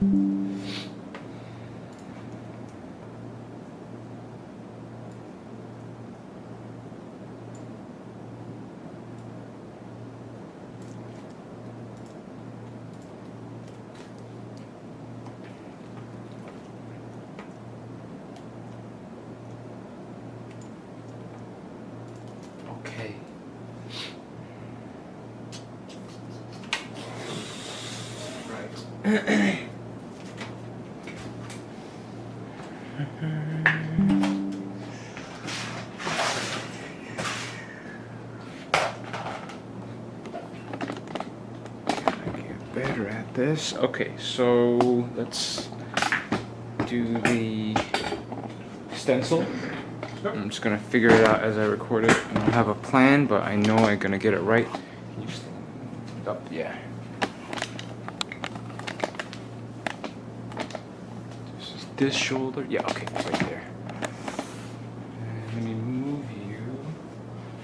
Okay. Right. Get better at this. Okay, so let's do the stencil. I'm just gonna figure it out as I record it. I don't have a plan, but I know I'm gonna get it right. Can you stand up? Yeah. This is this shoulder. Yeah, okay, right there. And let me move you.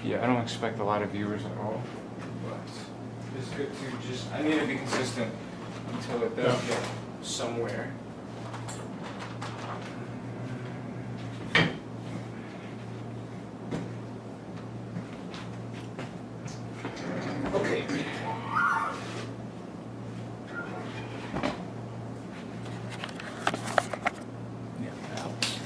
Yeah, I don't expect a lot of viewers at all, but it's good to just, I need to be consistent until it does get somewhere. Okay. Yeah, that helps.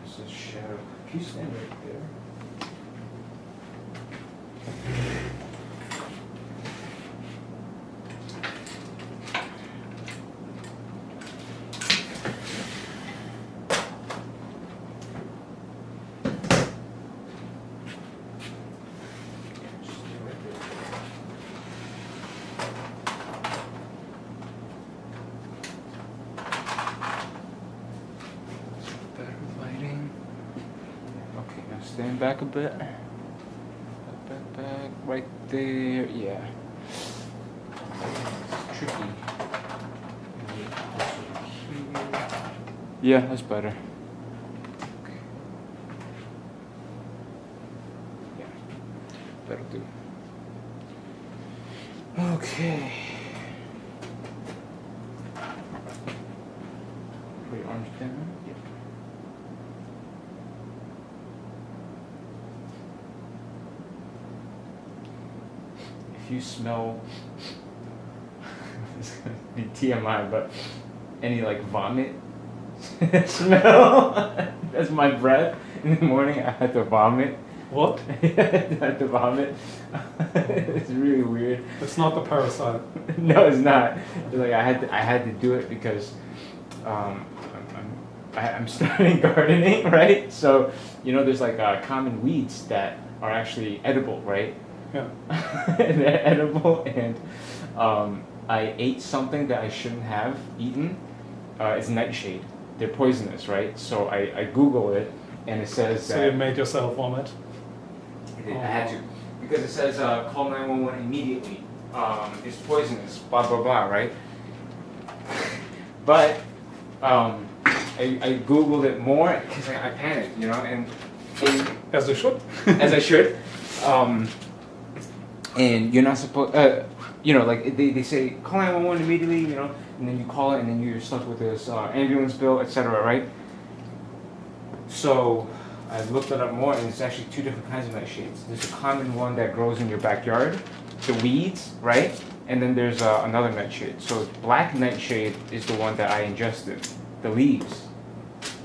This is shadow. Can you stand right there? Just stay right there. Better lighting. Okay, now stand back a bit. Back, right there. Yeah. It's tricky. Yeah, that's better. Okay. Yeah, that'll do. Okay. Put your arms down. Yep. If you smell, it's gonna be TMI, but any like vomit smell, that's my breath. In the morning, I had to vomit. What? I had to vomit. It's really weird. It's not the parasite. No, it's not. It's like I had to do it because I'm starting gardening, right? So there's like common weeds that are actually edible, right? Yeah. And they're edible, and I ate something that I shouldn't have eaten. It's nightshade. They're poisonous, right? So I Google it, and it says So that you made yourself vomit? I had to, because it says call 911 immediately. It's poisonous, blah blah blah, right? But I Googled it more because I panicked, and As you should. as I should. And you're not supposed, like they say call 911 immediately, and then you call it, and then you're stuck with this ambulance bill, etc., right? So I looked it up more, and it's actually two different kinds of nightshades. There's a common one that grows in your backyard, the weeds, right? And then there's another nightshade. So black nightshade is the one that I ingested, the leaves,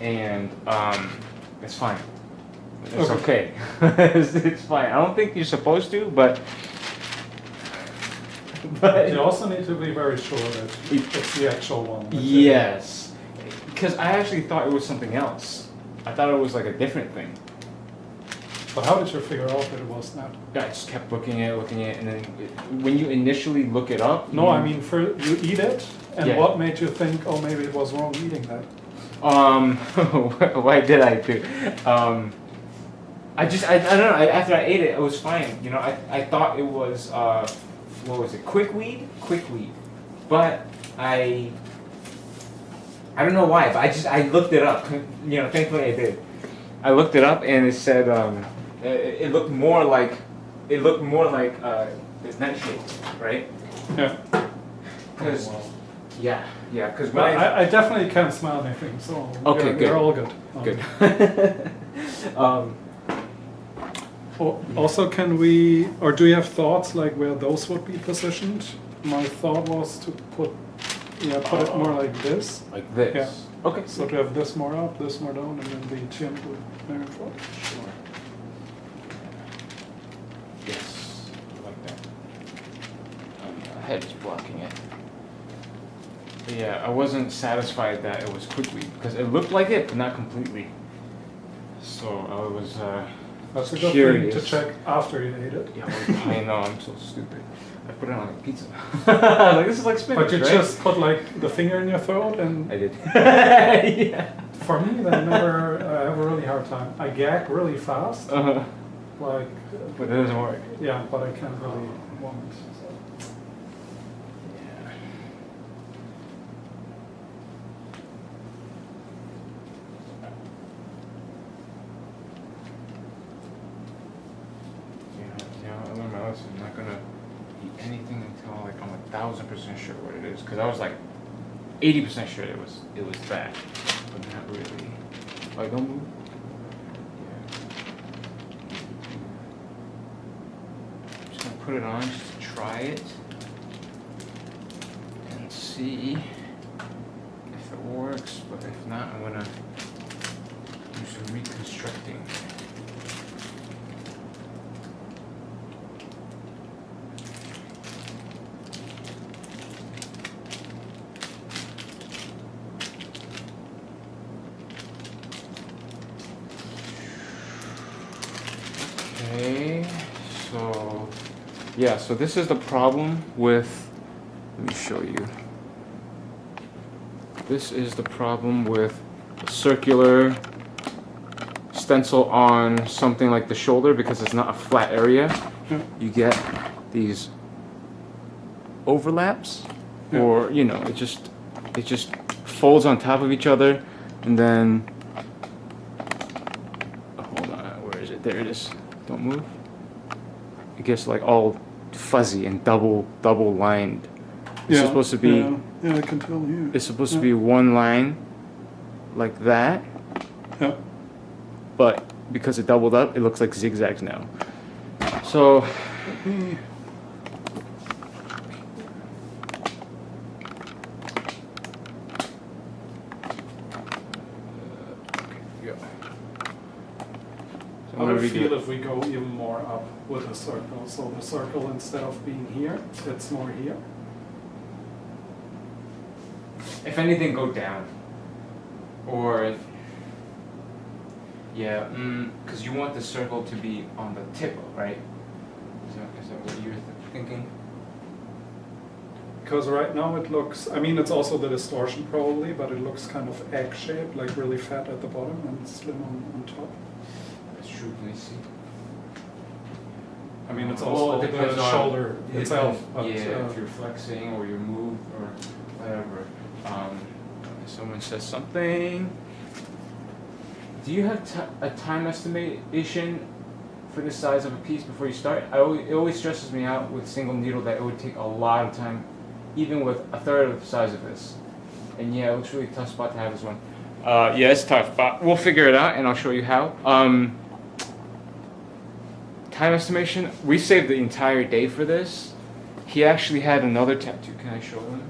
and it's fine. It's okay. It's fine. I don't think you're supposed to, but You also need to be very sure that it's the actual one. yes, because I actually thought it was something else. I thought it was like a different thing. But how did you figure out that it was that? I just kept looking at it, and then when you initially look it up. No, I mean, you eat it, and Yeah. what made you think, oh, maybe it was wrong eating that? Why did I do? I don't know. After I ate it, it was fine. You know, I thought it was what was it? Quickweed, but I don't know why, but I looked it up. You know, thankfully I did. I looked it up, and it said it looked more like this nightshade, right? Yeah. Because Oh, wow. yeah, because But I definitely can't smell anything, so Okay, good. you're all good. good. Also, can we, or do you have thoughts like where those would be positioned? My thought was to put it more like this. Like this. Yeah. Okay. So to have this more up, this more down, and then the chin would maybe forward. Sure. Yes, I like that. My head is blocking it. But yeah, I wasn't satisfied that it was quickly because it looked like it, but not completely. So I was That's a good curious. thing to check after you ate it. Yeah, well, I know, I'm so stupid. I put it on like pizza. Like this is like spinach, But you right? just put like the finger in your throat, and I did. Yeah. for me, I have a really hard time. I gag really fast, Uh-huh. like, But it doesn't work. yeah, but I can't really vomit. Yeah. Yeah, I learned my lesson. I'm not gonna eat anything until like I'm 1,000% sure what it is. Cause I was like 80% sure it was that, but not really. Like don't move. Yeah. I'm just gonna put it on just to try it and see if it works. But if not, I'm gonna do some reconstructing. Okay, so yeah, so this is the problem with, let me show you. This is the problem with a circular stencil on something like the shoulder because it's not a flat area. Yeah. You get these overlaps, Yeah. or you know, it just folds on top of each other, and then hold on, where is it? There it is. Don't move. It gets like all fuzzy and double lined. This is supposed to be. Yeah, I can tell you. It's supposed to be one line, like that. Yeah. But because it doubled up, it looks like zigzags now. So. Yeah. So I'm How gonna do you redo feel it. if we go even more up with a circle? So the circle, instead of being here, it's more here. If anything, go down. Or, yeah, because you want the circle to be on the tip, right? Is that what you're thinking? Because right now it looks, I mean, it's also the distortion probably, but it looks kind of egg-shaped, like really fat at the bottom and slim on top. That's true. Let me see. I mean, it's Well, also it depends the on- shoulder it itself. depends, But, yeah, if you're flexing or you're moved or whatever. Someone says something. Do you have a time estimation for the size of a piece before you start? It always stresses me out with single needle that it would take a lot of time, even with a third of the size of this. And yeah, it looks really tough spot to have this one. Yeah, it's tough, but we'll figure it out and I'll show you how. Time estimation, we saved the entire day for this. He actually had another tattoo. Can I show him?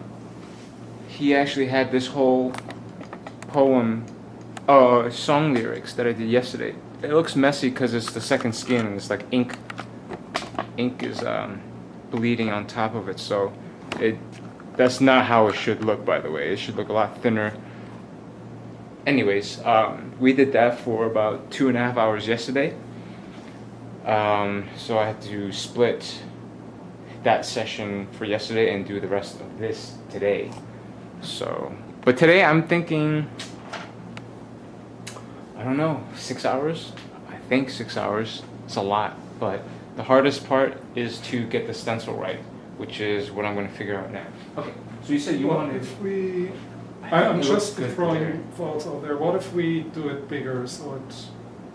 He actually had this whole poem, song lyrics that I did yesterday. It looks messy because it's the second skin and it's like ink. Ink is bleeding on top of it, so that's not how it should look, by the way. It should look a lot thinner. anyways, we did that for about 2.5 hours yesterday. So I had to split that session for yesterday and do the rest of this today. So, but today I'm thinking, I don't know, 6 hours? I think 6 hours. It's a lot, but the hardest part is to get the stencil right, which is what I'm going to figure out now. Okay, so you said you What wanted... if we... I think I'm it just looks good throwing there. thoughts out there. What if we do it bigger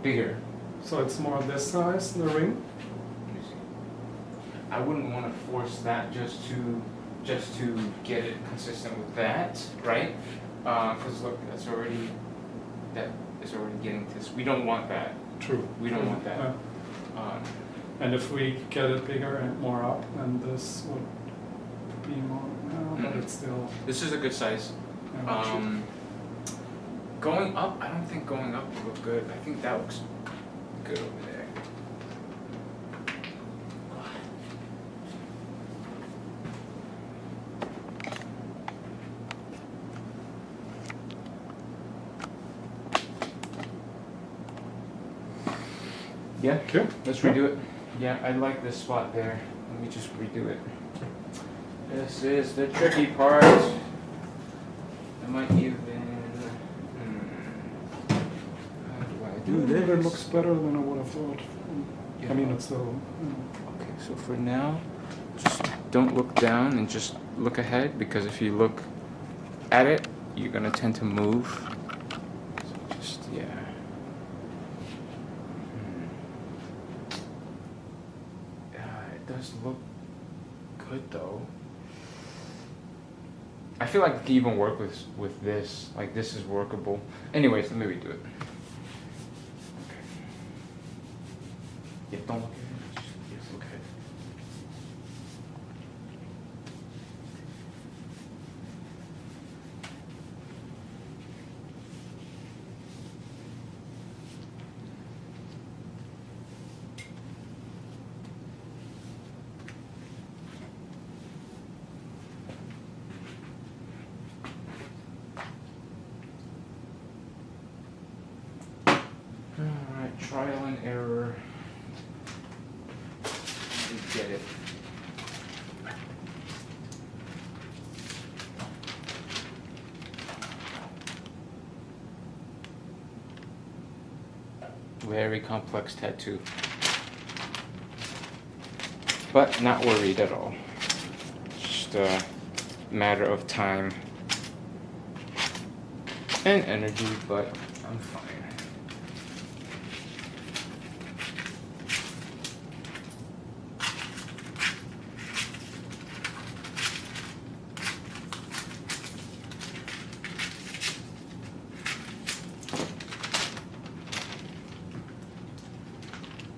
Bigger. so it's more this size, the ring? Let me see. I wouldn't want to force that just to get it consistent with that, right? Because look, that is already getting this. We don't want that. True. We don't want that. Yeah. And if we get it bigger and more up, then this would be more, but it's still... This is a good size. Going up, I don't think going up would look good. I think that looks good over there. Yeah, Okay. let's redo it. Yeah, I like this spot there. Let me just redo it. This is the tricky part. I might even... How do I do this? It looks better than I would have thought. Yeah. I mean, it's still... Okay, so for now, just don't look down and just look ahead, because if you look at it, you're gonna tend to move. So just, yeah. It does look good though. I feel like it can even work with this. Like this is workable. Anyways, let me redo it. Okay. Yeah, don't look at it. Just look at it. Alright, trial and error. We get it. Very complex tattoo. But not worried at all. Just a matter of time and energy, but I'm fine.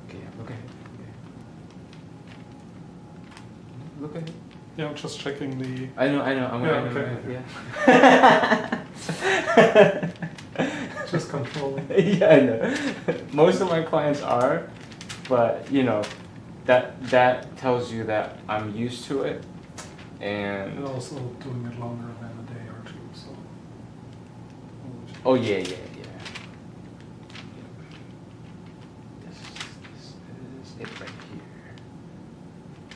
Okay, look ahead. Look ahead. Yeah, I'm just checking the... I know. Yeah, Yeah. just controlling. Yeah, I know. Most of my clients are, but you know, that tells you that I'm used to it, and And also doing it longer than a day or two, so... oh yeah. This is it right here.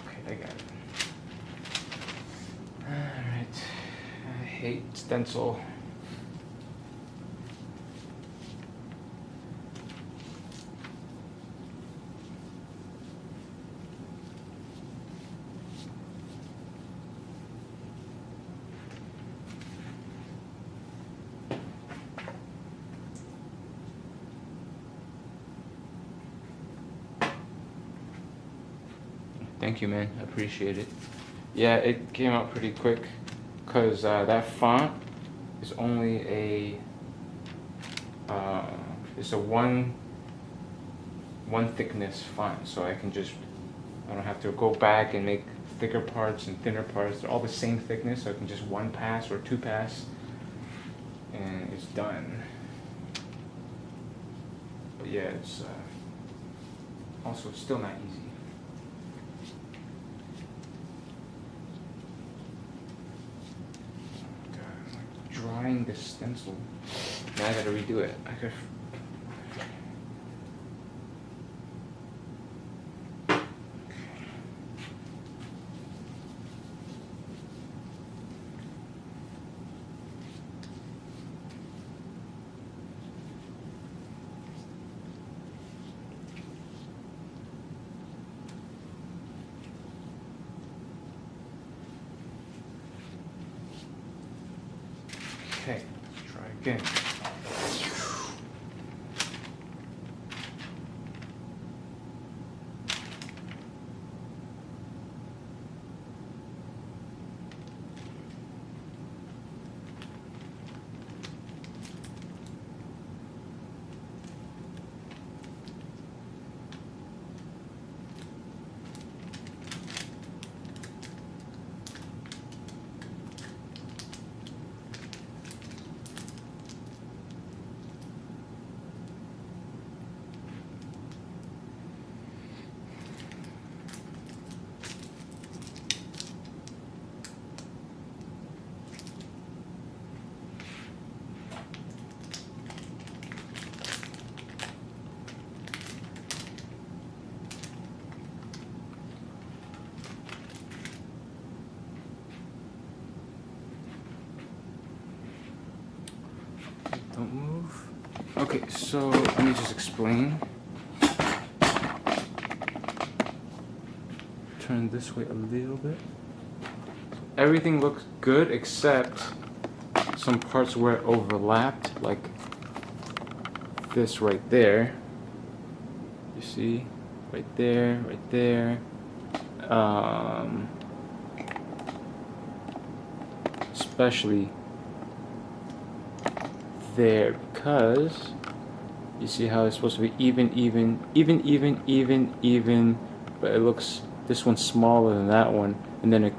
Okay, I got it. Alright. I hate stencil. Thank you, man. I appreciate it. Yeah, it came out pretty quick, because that font is only it's a one thickness font, so I don't have to go back and make thicker parts and thinner parts. They're all the same thickness, so I can just one pass or two pass, and it's done. But yeah, it's also still not easy. Drying the stencil. Now I gotta redo it. I could. Okay, let's try again. Don't move. Okay, so let me just explain. Turn this way a little bit. Everything looks good except some parts where it overlapped, like this right there. You see? Right there, right there. Especially there, because you see how it's supposed to be even, but it looks, this one's smaller than that one, and then it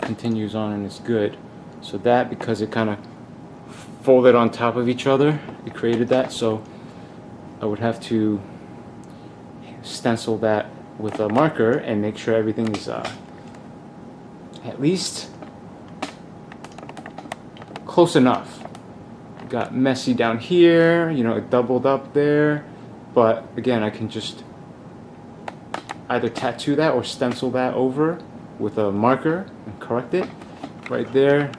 continues on and it's good. So that, because it kind of folded on top of each other, it created that. So I would have to stencil that with a marker and make sure everything is at least close enough. Got messy down here, you know, it doubled up there, but again, I can just either tattoo that or stencil that over with a marker and correct it right there.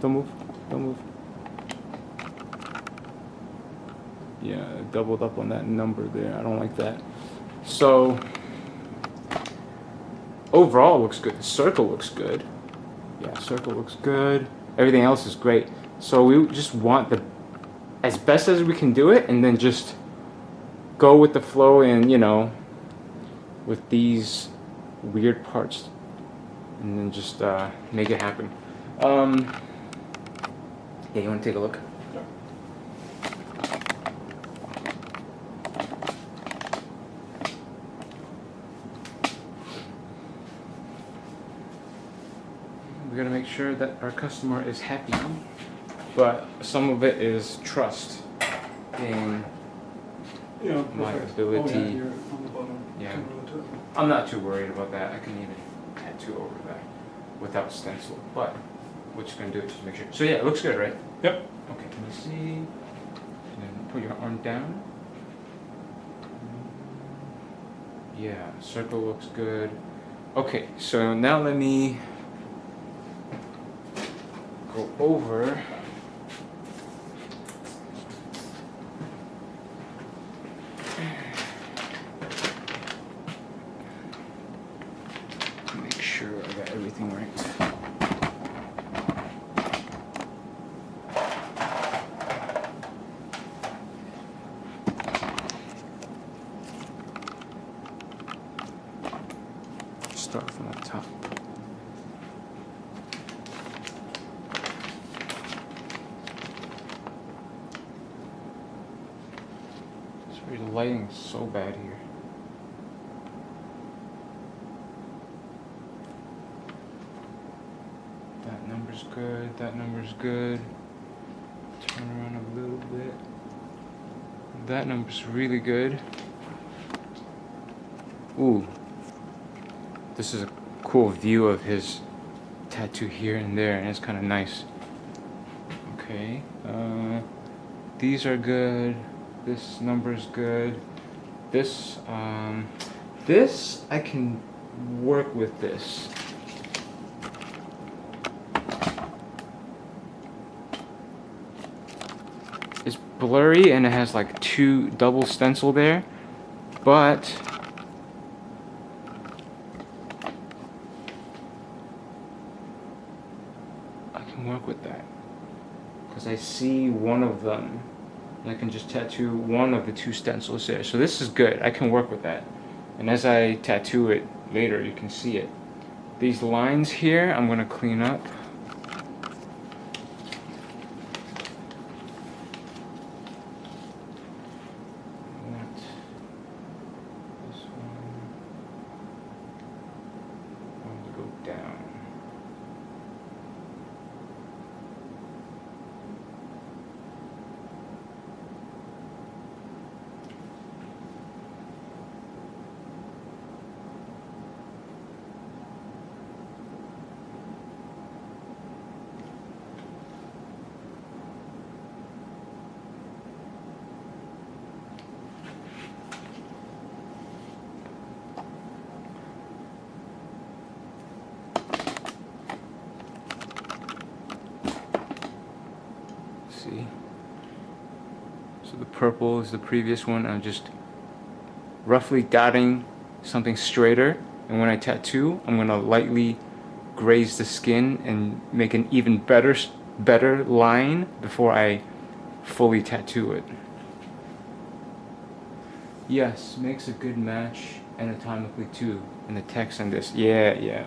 Don't move, don't move. Yeah, it doubled up on that number there. I don't like that. So overall, it looks good. The circle looks good. Yeah, circle looks good. Everything else is great. So we just want the as best as we can do it, and then just go with the flow, and you know, with these weird parts, and then just make it happen. Yeah, you want to take a look? We gotta make sure that our customer is happy, but some of it is trust in my ability. Oh, yeah, here on the bottom. Yeah. I'm not too worried about that. I can even tattoo over that without stencil, but we're just gonna do it just to make sure. So yeah, it looks good, right? Yep. Okay, can you see? And then put your arm down. Yeah, circle looks good. Okay, so now let me go over make sure I got everything right. Start from the top. Sorry, the lighting is so bad here. That number's good, that number's good. Turn around a little bit. That number's really good. Ooh. This is a cool view of his tattoo here and there, and it's kind of nice. Okay. these are good. This number's good. This, this I can work with this. It's blurry and it has like 2 double stencil there, but I can work with that because I see one of them and I can just tattoo one of the 2 stencils there. So this is good. I can work with that. And as I tattoo it later, you can see it. These lines here, I'm gonna clean up. See? So the purple is the previous one. I'm just roughly dotting something straighter, and when I tattoo, I'm gonna lightly graze the skin and make an even better line before I fully tattoo it. Yes, makes a good match anatomically too, in the text and this. Yeah.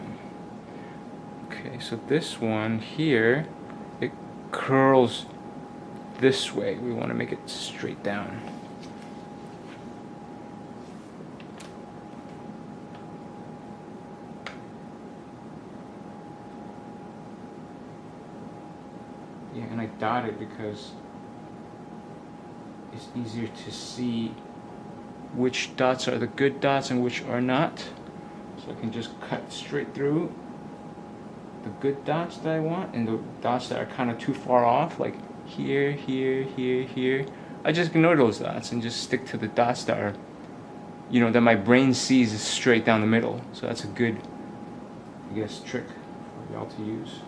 Okay, so this one here, it curls this way. We want to make it straight down. Yeah, and I dot it because it's easier to see which dots are the good dots and which are not. So I can just cut straight through the good dots that I want and the dots that are kind of too far off, like here, here. I just ignore those dots and just stick to the dots that are, you know, that my brain sees is straight down the middle. So that's a good, I guess, trick for y'all to use.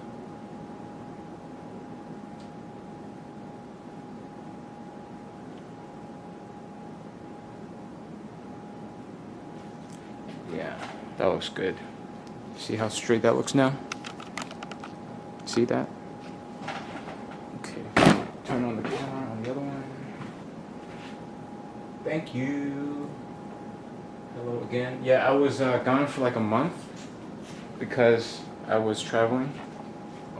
Yeah, that looks good. See how straight that looks now? See that? Okay, turn on the camera on the other one. Thank you. Hello again. Yeah, I was gone for like a month because I was traveling.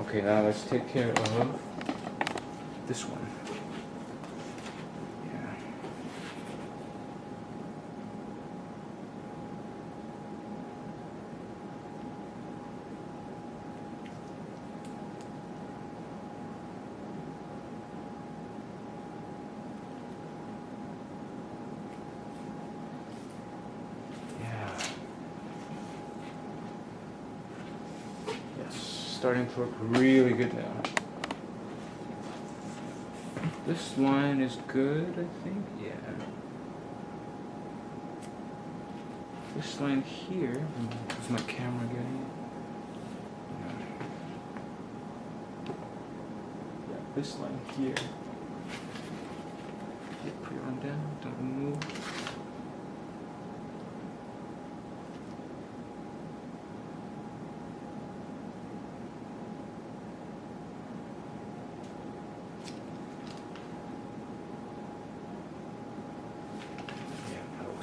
Okay, now let's take care of this one. Starting to look really good now. This line is good, I think. Yeah. This line here, is my camera getting it? Yeah, this line here. Put it on down, don't move.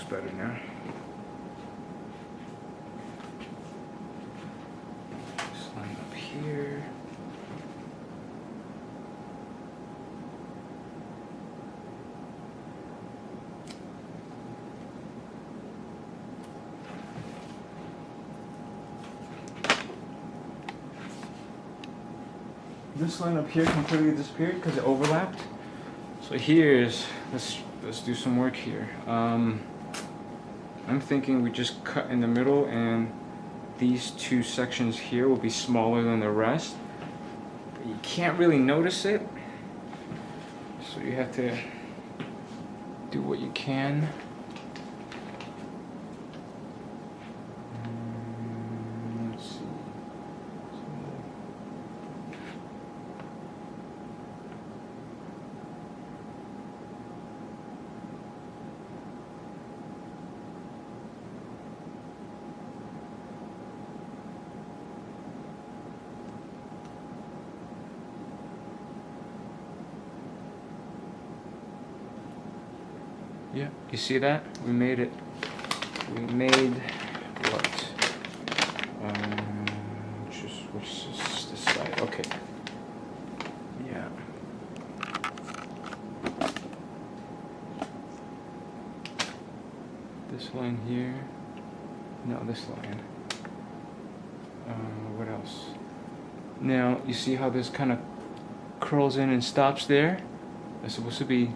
Better now. This line up here. This line up here completely disappeared because it overlapped. So here's, let's do some work here. I'm thinking we just cut in the middle and these 2 sections here will be smaller than the rest. But you can't really notice it. So So you have to do what you can. Let's see. Yeah, you see that? We made it. We made what? Which is this side? Okay. Yeah. This line here. No, this line. What else? Now, you see how this kind of curls in and stops there? That's supposed to be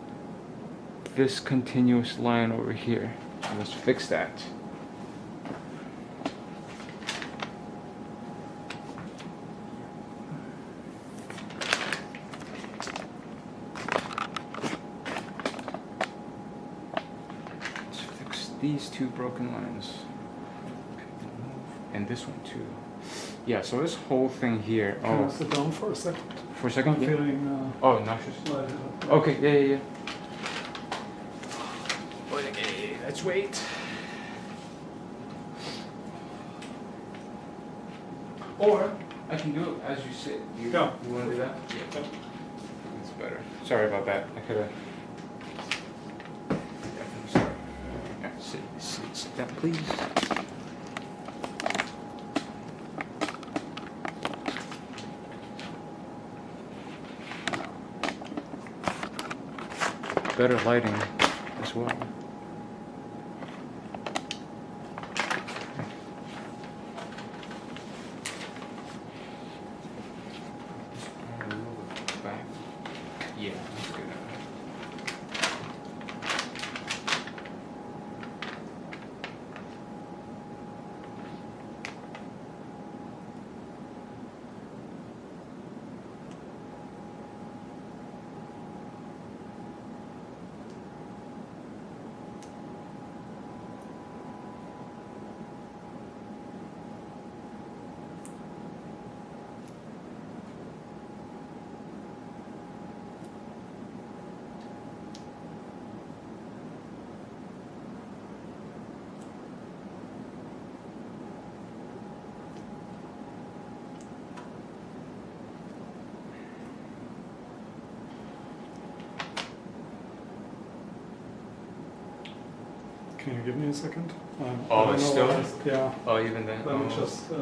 this continuous line over here. So let's fix that. Let's fix these two broken lines. And this one too. Yeah, so this whole thing here. Can I sit down for a second? For a second? I'm Yeah. feeling Oh, nauseous. lighted up. Okay, yeah. Okay, let's wait. Or I can do it as you sit. You want to do that? Yeah. That's better. Sorry about that. I could have. Sorry. Yeah, sit down, please. Better lighting as well. Back. Yeah, that's good. Can you give me a second? Oh, I don't it's know still? what yeah. Oh, even then. Let me just sit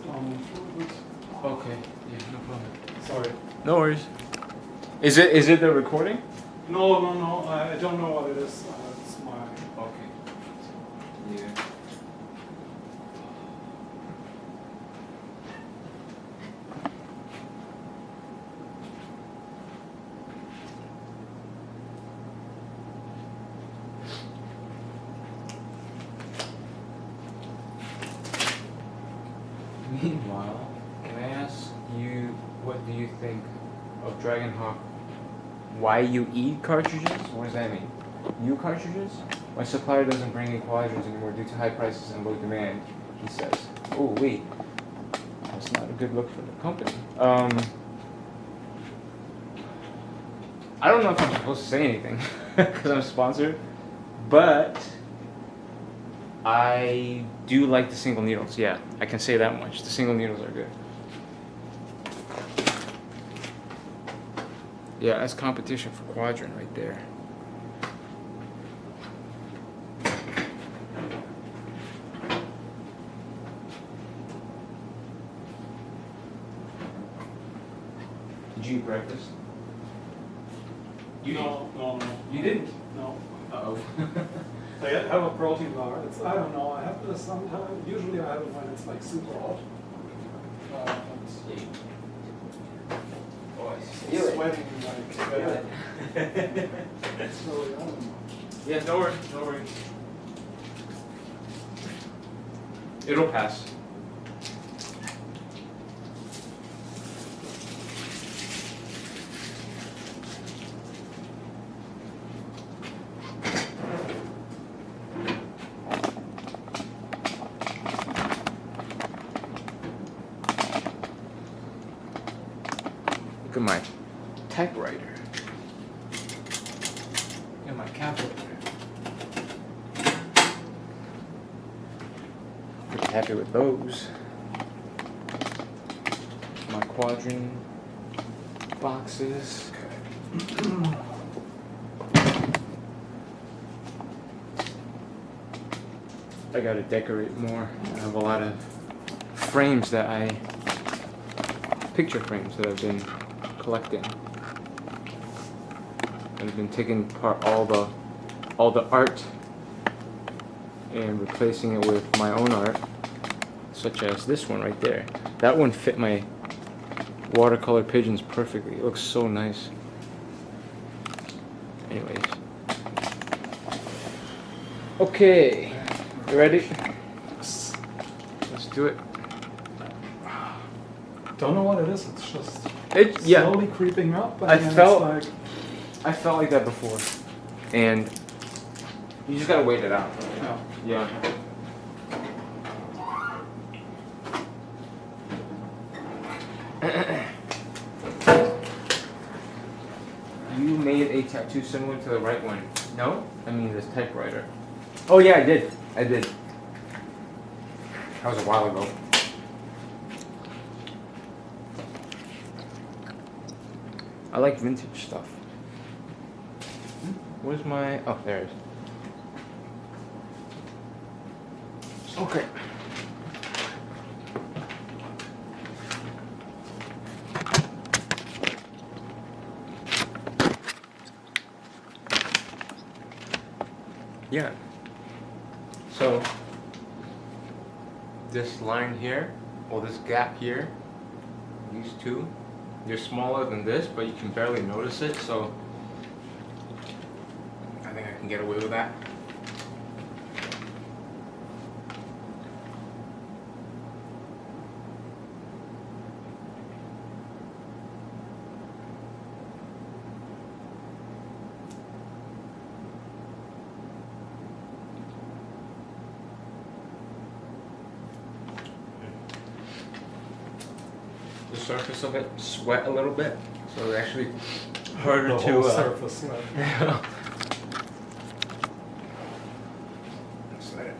down for a bit. Okay. Yeah, no problem. Sorry. No worries. Is it the recording? No. I don't know what it is. It's my. Okay. Yeah. Meanwhile, can I ask you, what do you think of Dragonhawk YUE cartridges? What does that mean? U cartridges? My supplier doesn't bring in quadrants anymore due to high prices and low demand, he says. Oh, wait. That's not a good look for the company. I don't know if I'm supposed to say anything because I'm sponsored, but I do like the single needles. Yeah, I can say that much. The single needles are good. Yeah, that's competition for quadrant right there. Did you eat breakfast? No. You didn't? No. Uh-oh. I have a protein bar. I don't know. I have this sometimes. Usually I have it when it's like super hot. It's sweating like. So I don't know. Yeah, no worries. It'll pass. Look at my typewriter. And my calculator. Pretty happy with those. My quadrant boxes. I gotta decorate more. I have a lot of frames picture frames that I've been collecting. I've been taking apart all the art and replacing it with my own art, such as this one right there. That one fit my watercolor pigeons perfectly. It looks so nice. Anyways. Okay. You ready? Let's do it. Don't know what it is. It's just Yeah. slowly creeping up. But I then felt it's like, I felt like that before, and you just gotta wait it out. yeah. Yeah. You made a tattoo similar to the right one. No? I mean this typewriter. Oh yeah, I did. I did. That was a while ago. I like vintage stuff. Where's my... Oh, there it is. Okay. Yeah. So, this line here, or this gap here, these two, they're smaller than this, but you can barely notice it, so I think I can get away with that. The surface of it sweat a little bit, so it's actually harder The to whole surface. Right? Slide it.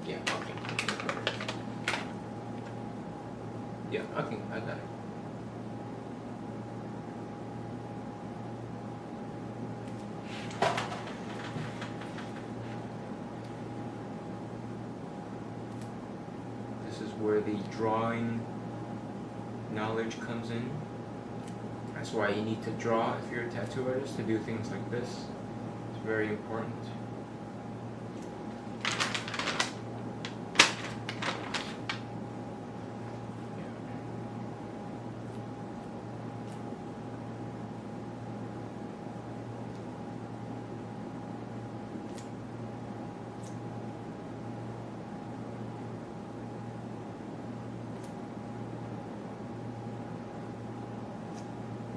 Yeah, okay. Yeah, okay, I got it. This is where the drawing knowledge comes in. That's why you need to draw if you're a tattoo artist, to do things like this. It's very important.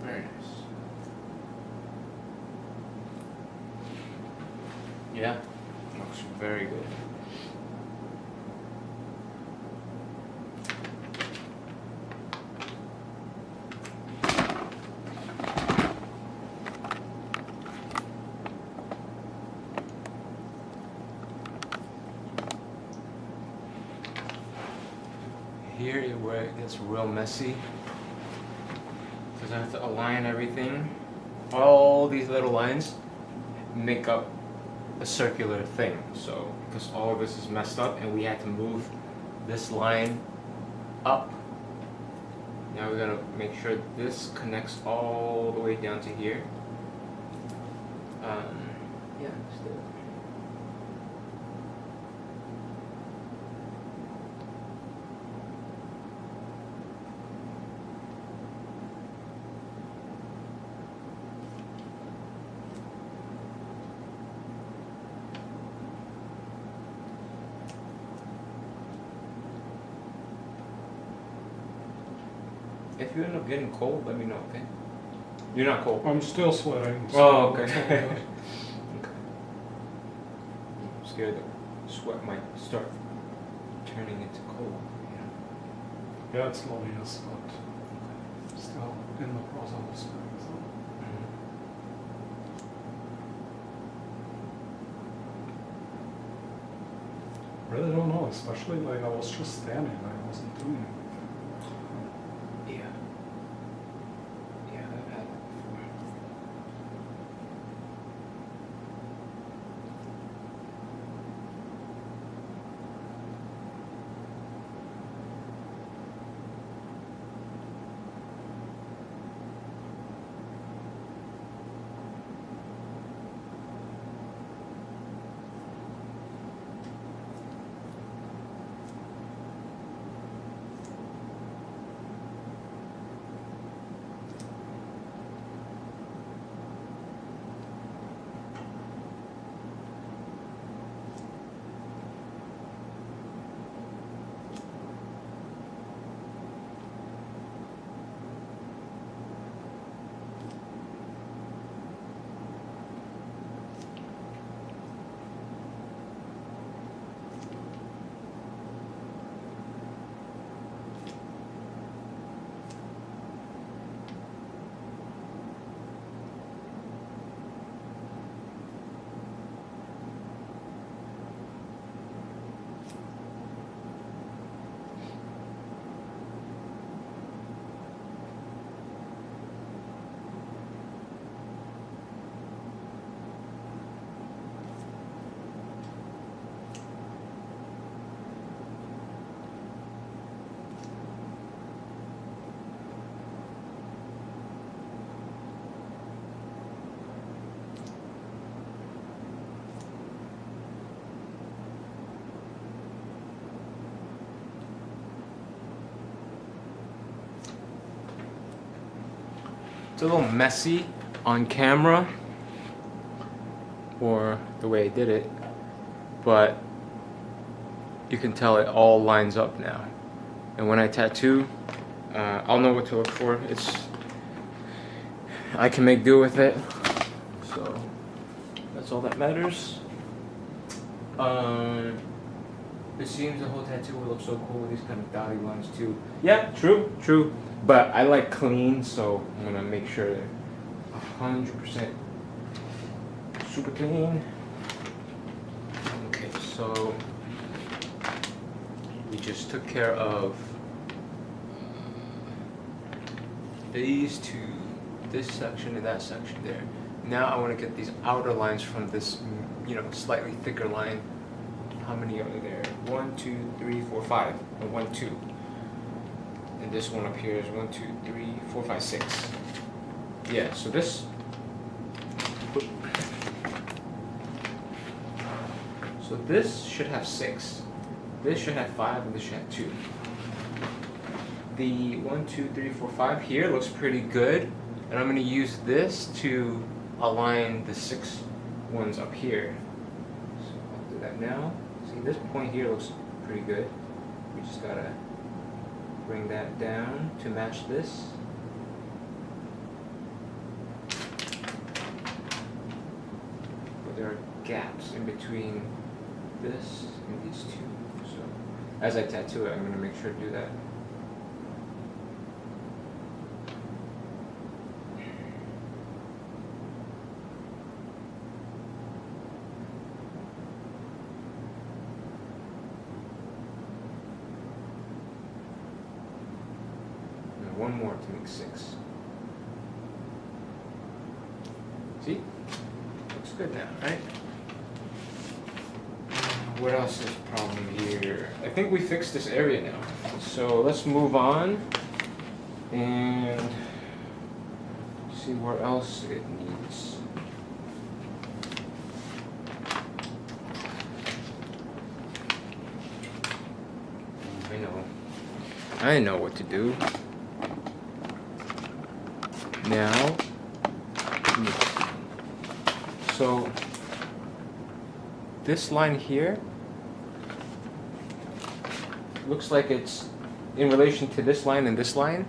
Very nice. Yeah, looks very good. Here is where it gets real messy, because I have to align everything. All these little lines make up a circular thing. So because all of this is messed up and we had to move this line up, now we gotta make sure this connects all the way down to here. Yeah, let's do it. If you end up getting cold, let me know, okay? You're not cold. I'm still sweating. Oh, okay. Okay. I'm scared the sweat might start turning into cold. Yeah, it slowly is, but still in the process of spinning. So. Really don't know, especially like I was just standing, I wasn't doing anything. Yeah. Yeah, I've had that before. It's a little messy on camera, or the way I did it, but you can tell it all lines up now. And when I tattoo, I'll know what to look for. I can make do with it, so that's all that matters. It seems the whole tattoo will look so cool with these kind of dotty lines too. Yeah, true. But I like clean, so I'm gonna make sure they're 100% super clean. Okay, so we just took care of these two, this section and that section there. Now I want to get these outer lines from this, slightly thicker line. How many are there? 1, 2, 3, 4, 5. And 1, 2. And this one up here is 1, 2, 3, 4, 5, 6. Yeah, so this. So this should have 6. This should have 5, and this should have 2. The 1, 2, 3, 4, 5 here looks pretty good. And I'm going to use this to align the 6 ones up here. So I'll do that now. See, this point here looks pretty good. We just gotta bring that down to match this. But there are gaps in between this and these two. So as I tattoo it, I'm gonna make sure to do that. One more to make 6. See? Looks good now, right? What else is a problem here? I think we fixed this area now. So let's move on and see where else it needs. I know what to do. Now, so this line here looks like it's in relation to this line and this line.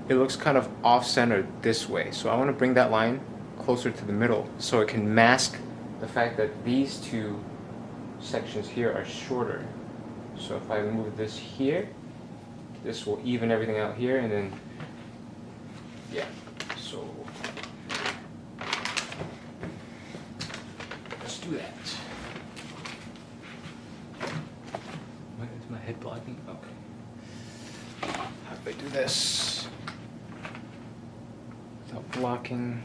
It looks kind of off-centered this way. So I want to bring that line closer to the middle so it can mask the fact that these two sections here are shorter. So if I move this here, this will even everything out here, and then Yeah, so let's do that. Is my head blocking? Okay. How do I do this without blocking?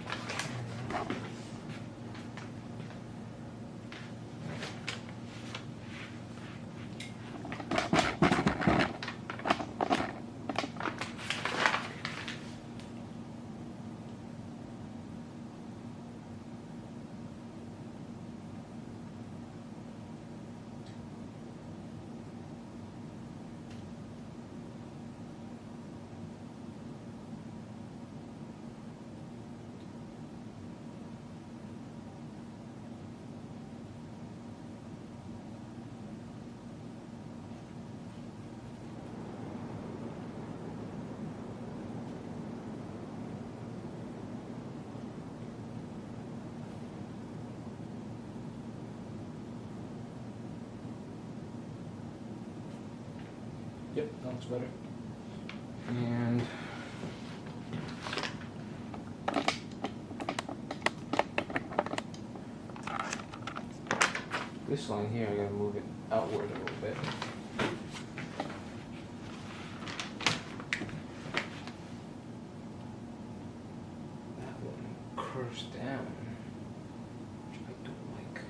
Yep, that looks better. And this line here, I gotta move it outward a little bit. That one curves down, which I don't like.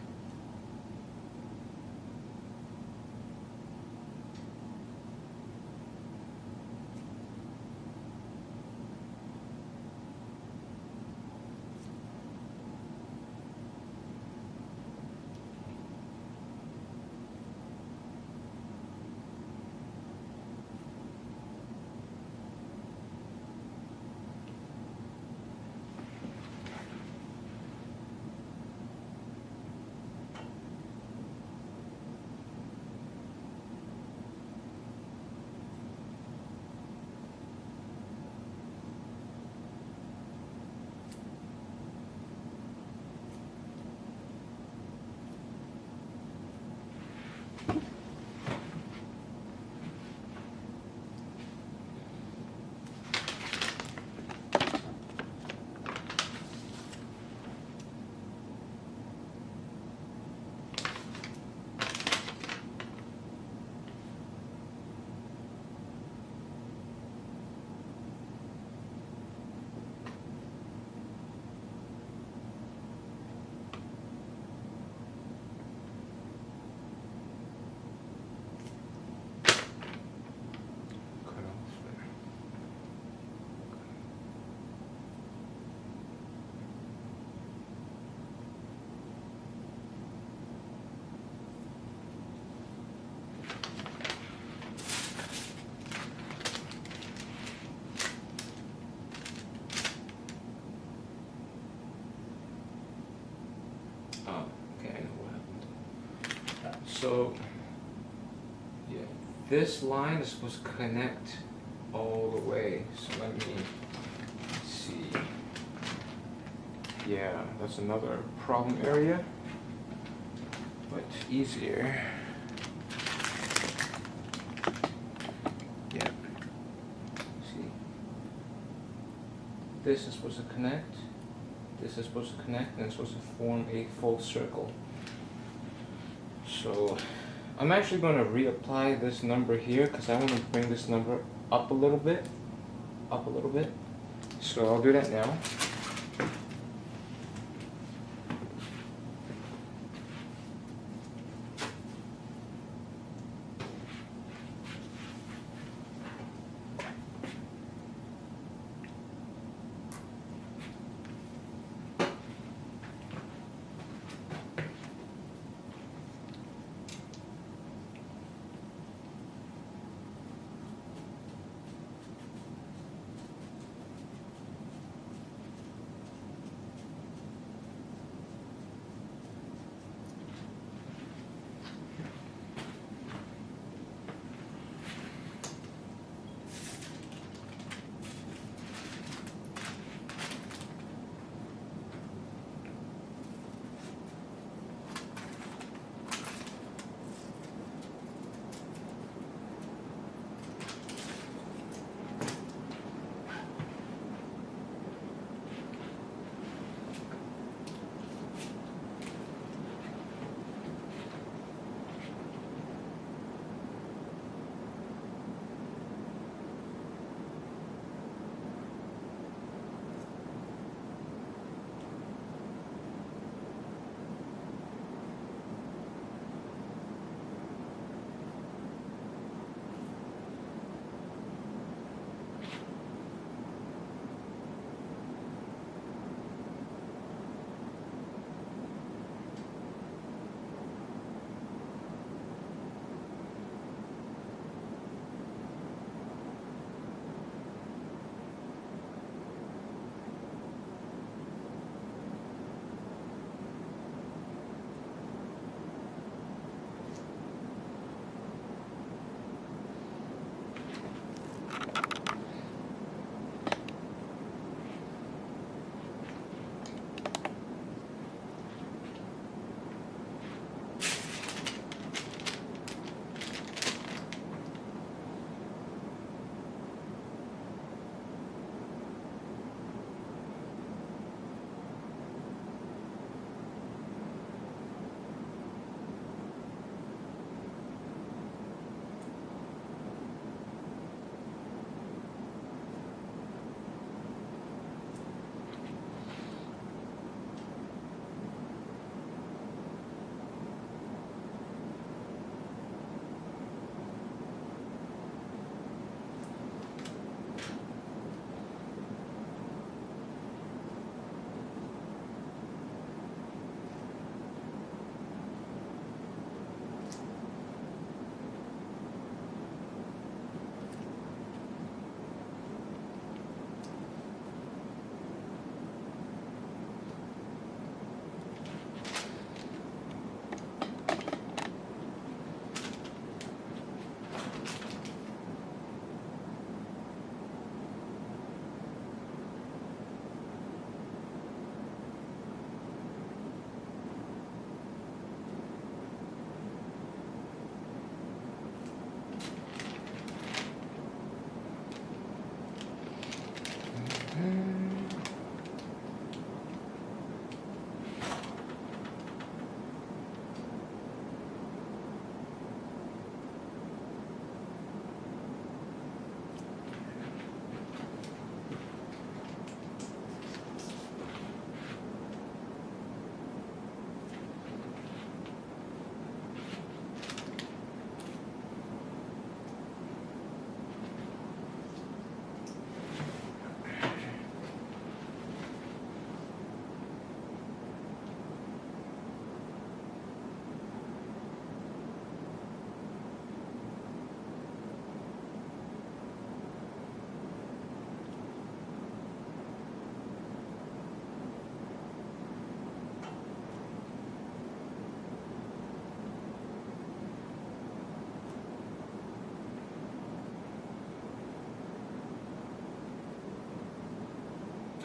Okay, I know what happened. So, yeah, this line is supposed to connect all the way. So let me see. Yeah, that's another problem area, but easier. Yeah. See, this is supposed to connect. This is supposed to connect, and it's supposed to form a full circle. So I'm actually going to reapply this number here because I want to bring this number up a little bit. So I'll do that now.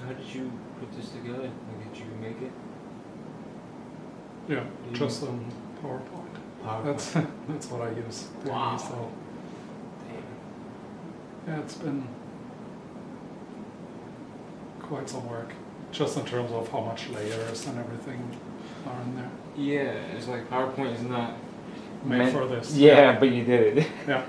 how did you put this together? Like, did you make it? Yeah, You- just on PowerPoint. PowerPoint. That's what I use. Wow. So Damn. yeah, it's been quite some work, just in terms of how much layers and everything are in there. Yeah, it's like PowerPoint is not Made for this. Yeah, but you did it. Yeah.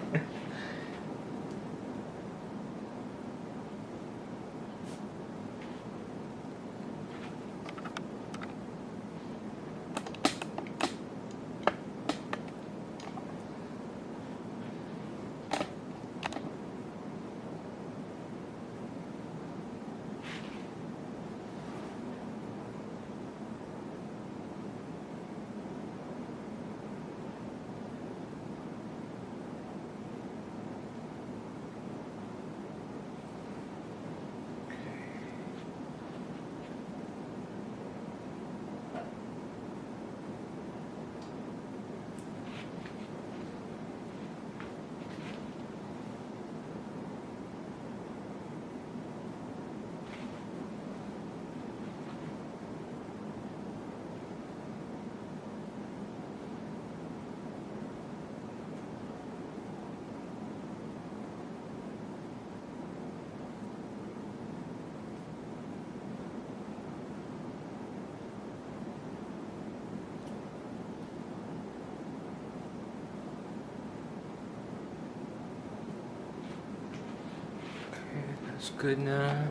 That's good now.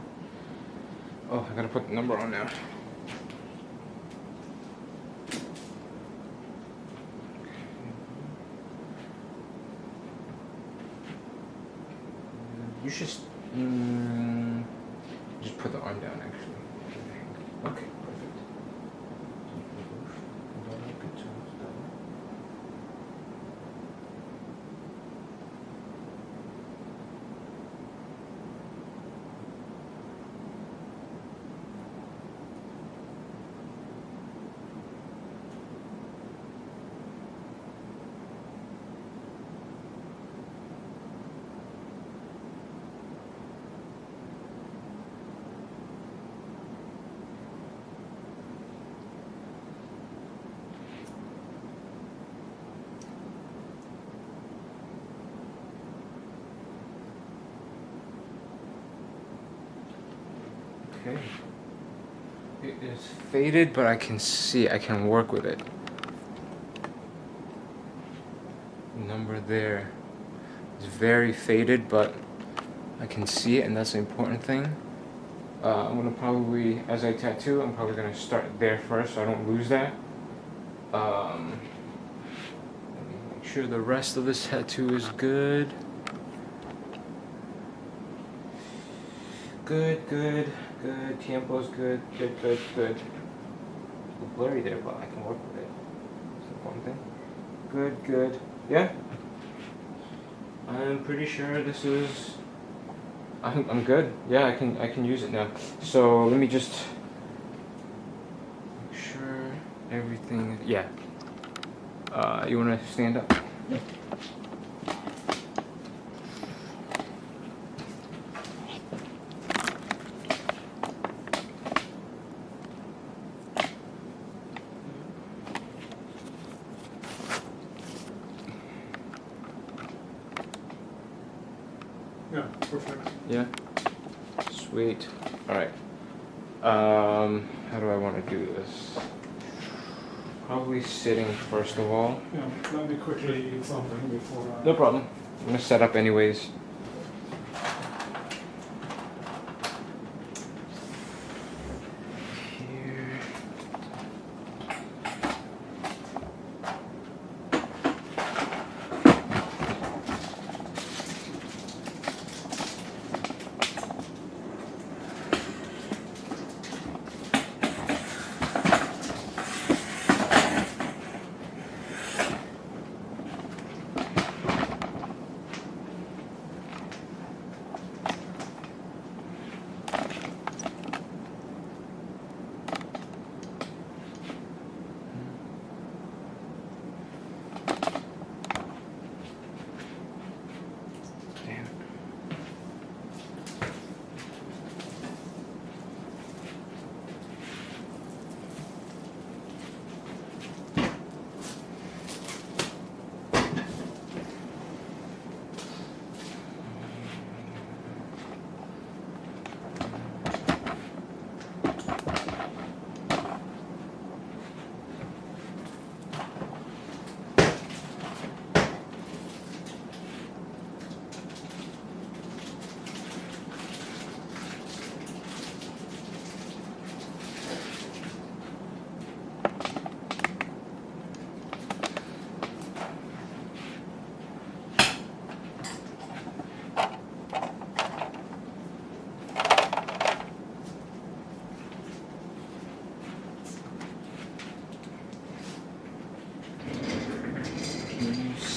Oh, I gotta put the number on now. You should just put the arm down, actually. Okay, perfect. Okay. It is faded, but I can see, I can work with it. Number there is very faded, but I can see it, and that's the important thing. I'm gonna probably, as I tattoo, I'm probably gonna start there first so I don't lose that. Let me make sure the rest of this tattoo is good. Good, good, good. Tiempo's good, good, good, good. It's a little blurry there, but I can work with it. That's the important thing. Good, good. Yeah? I'm pretty sure this is. I'm good. Yeah, I can use it now. So let me just make sure everything. Yeah. You wanna stand up? Yeah, perfect. Yeah. Sweet. All right. How do I want to do this? Probably sitting first of all. Yeah, let me quickly eat something before I... No problem. I'm gonna set up anyways. Here.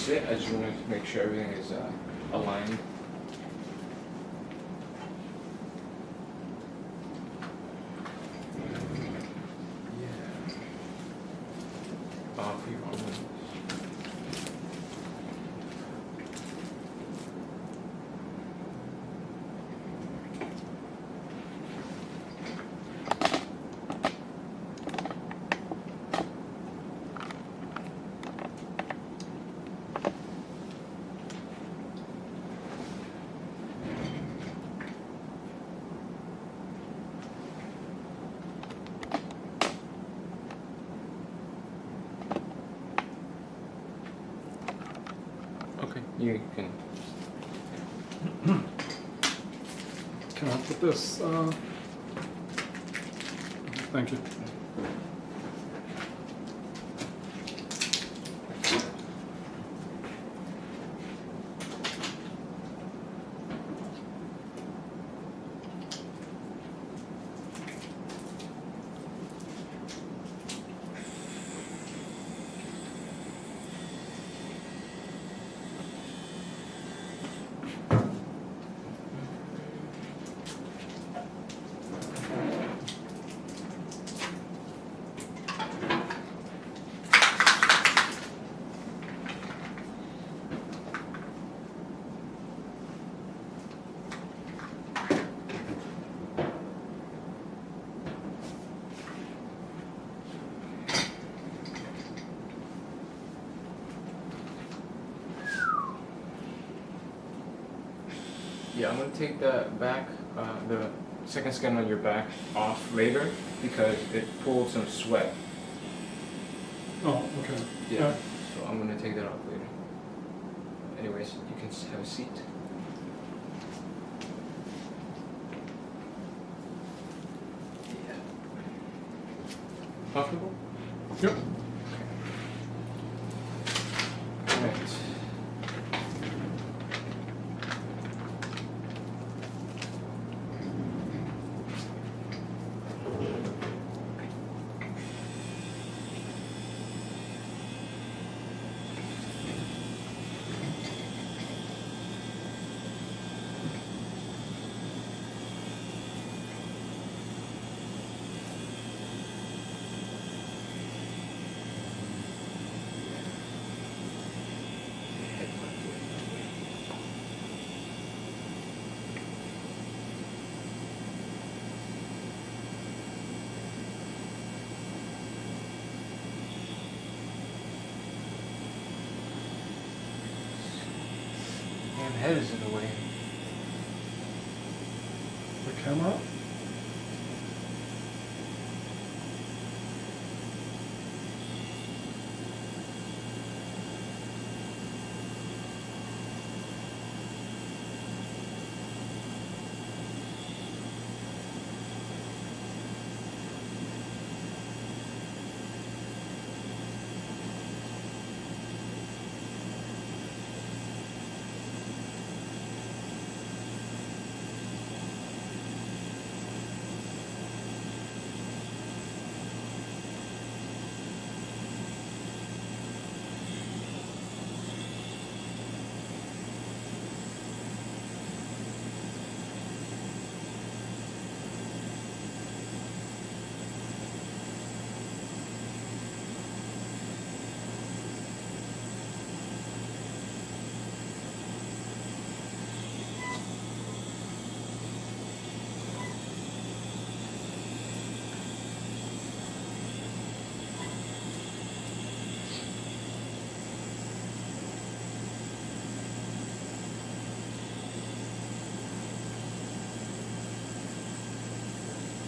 sit. I just wanted to make sure everything is aligned. For your arm. Okay, you can. Can I put this? Thank you. Yeah, I'm gonna take the back, the second skin on your back off later because it pulled some sweat. Oh, okay. Yeah. So I'm gonna take that off later. Anyways, you can have a seat. Yeah. Comfortable? Yep. Right. Damn head is in the way. The camera.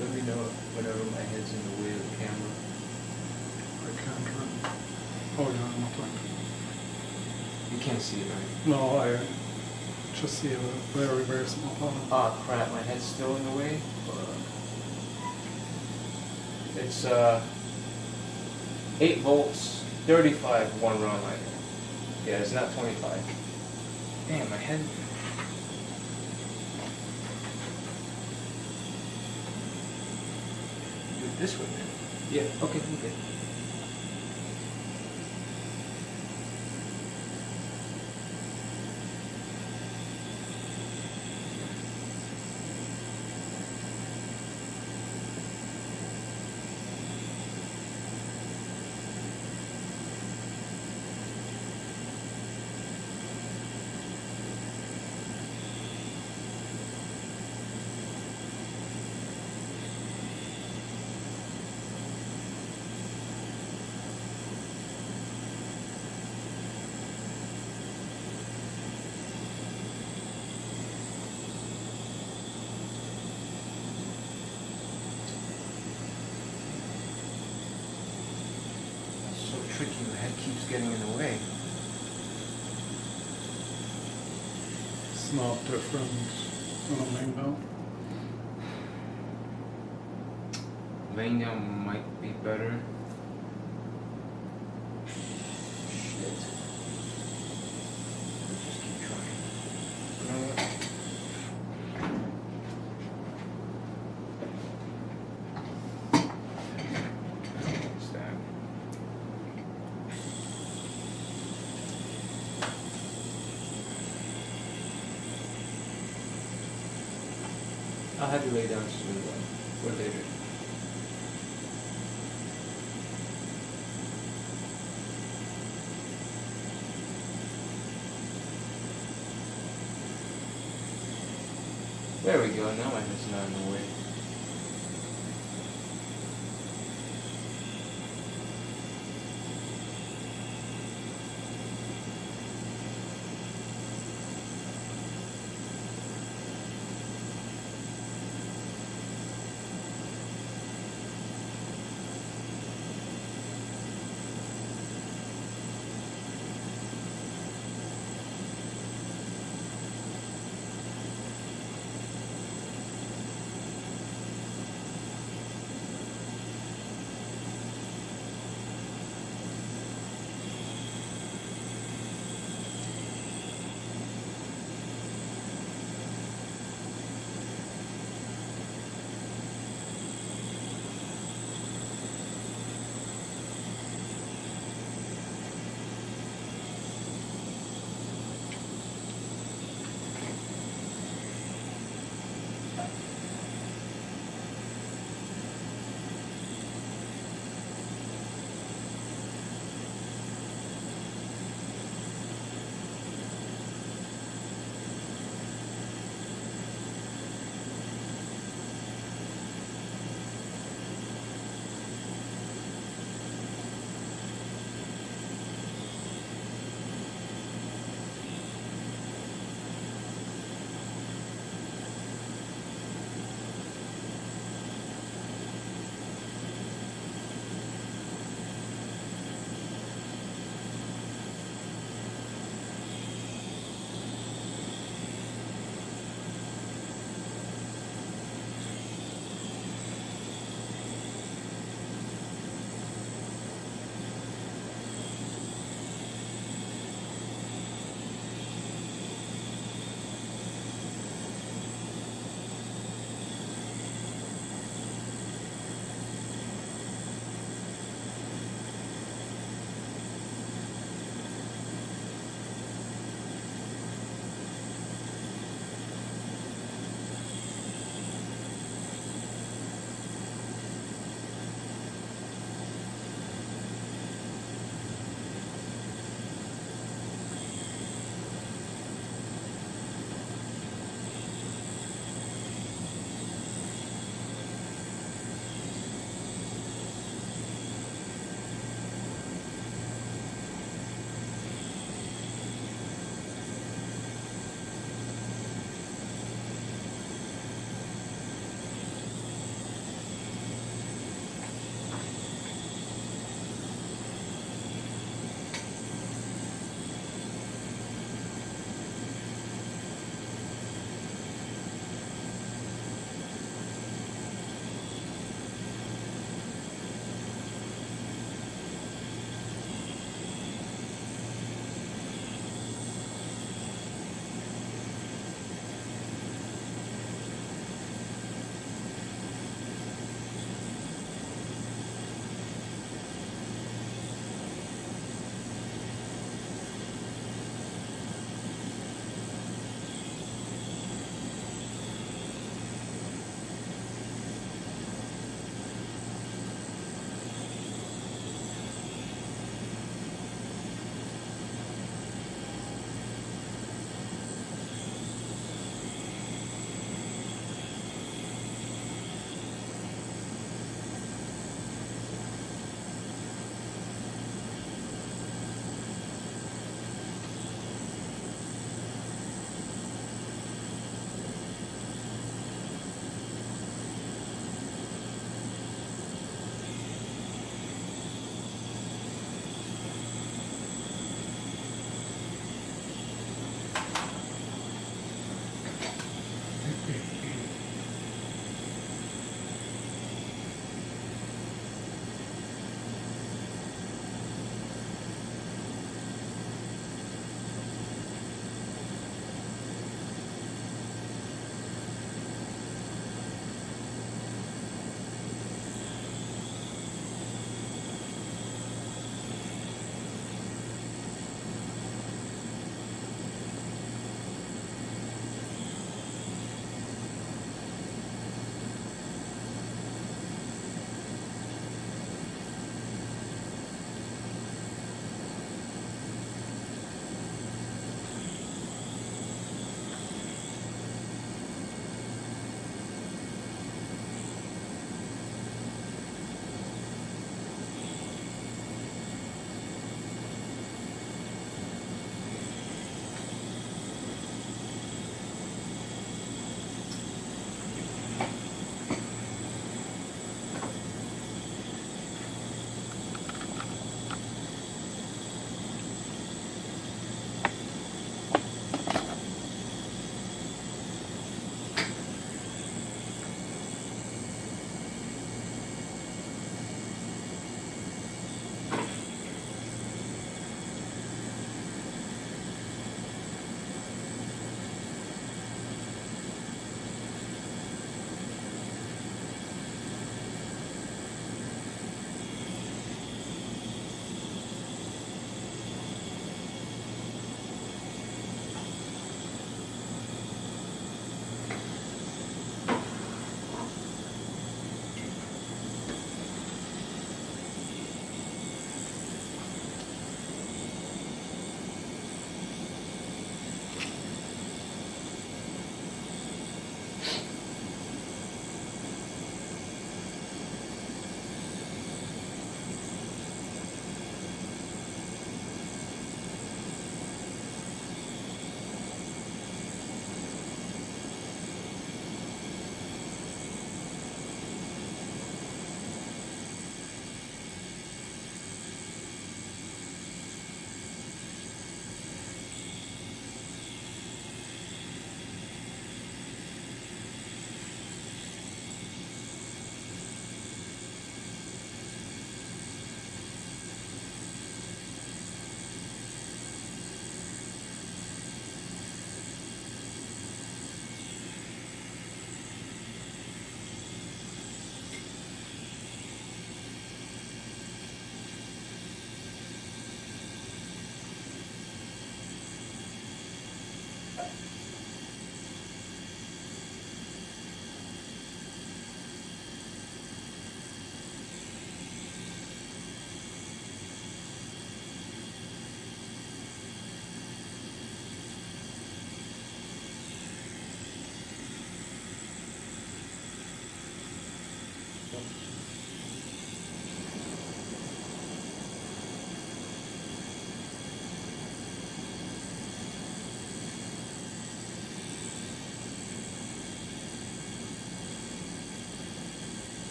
Let me know whenever my head's in the way of the camera. I can't really. Oh yeah, I'm not like. You can't see it, right? No, I just see a very, very small part. Oh crap, my head's still in the way. It's 8 volts, 35 one run light. Yeah, it's not 25. Damn, my head. Do it this way then. Yeah, okay, okay. getting in the way. It's not different on a main belt. Laying down might be better. Shit. Just keep trying. You know what? What's that? I'll have you lay down soon though, or later. There we go, now my head's not in the way.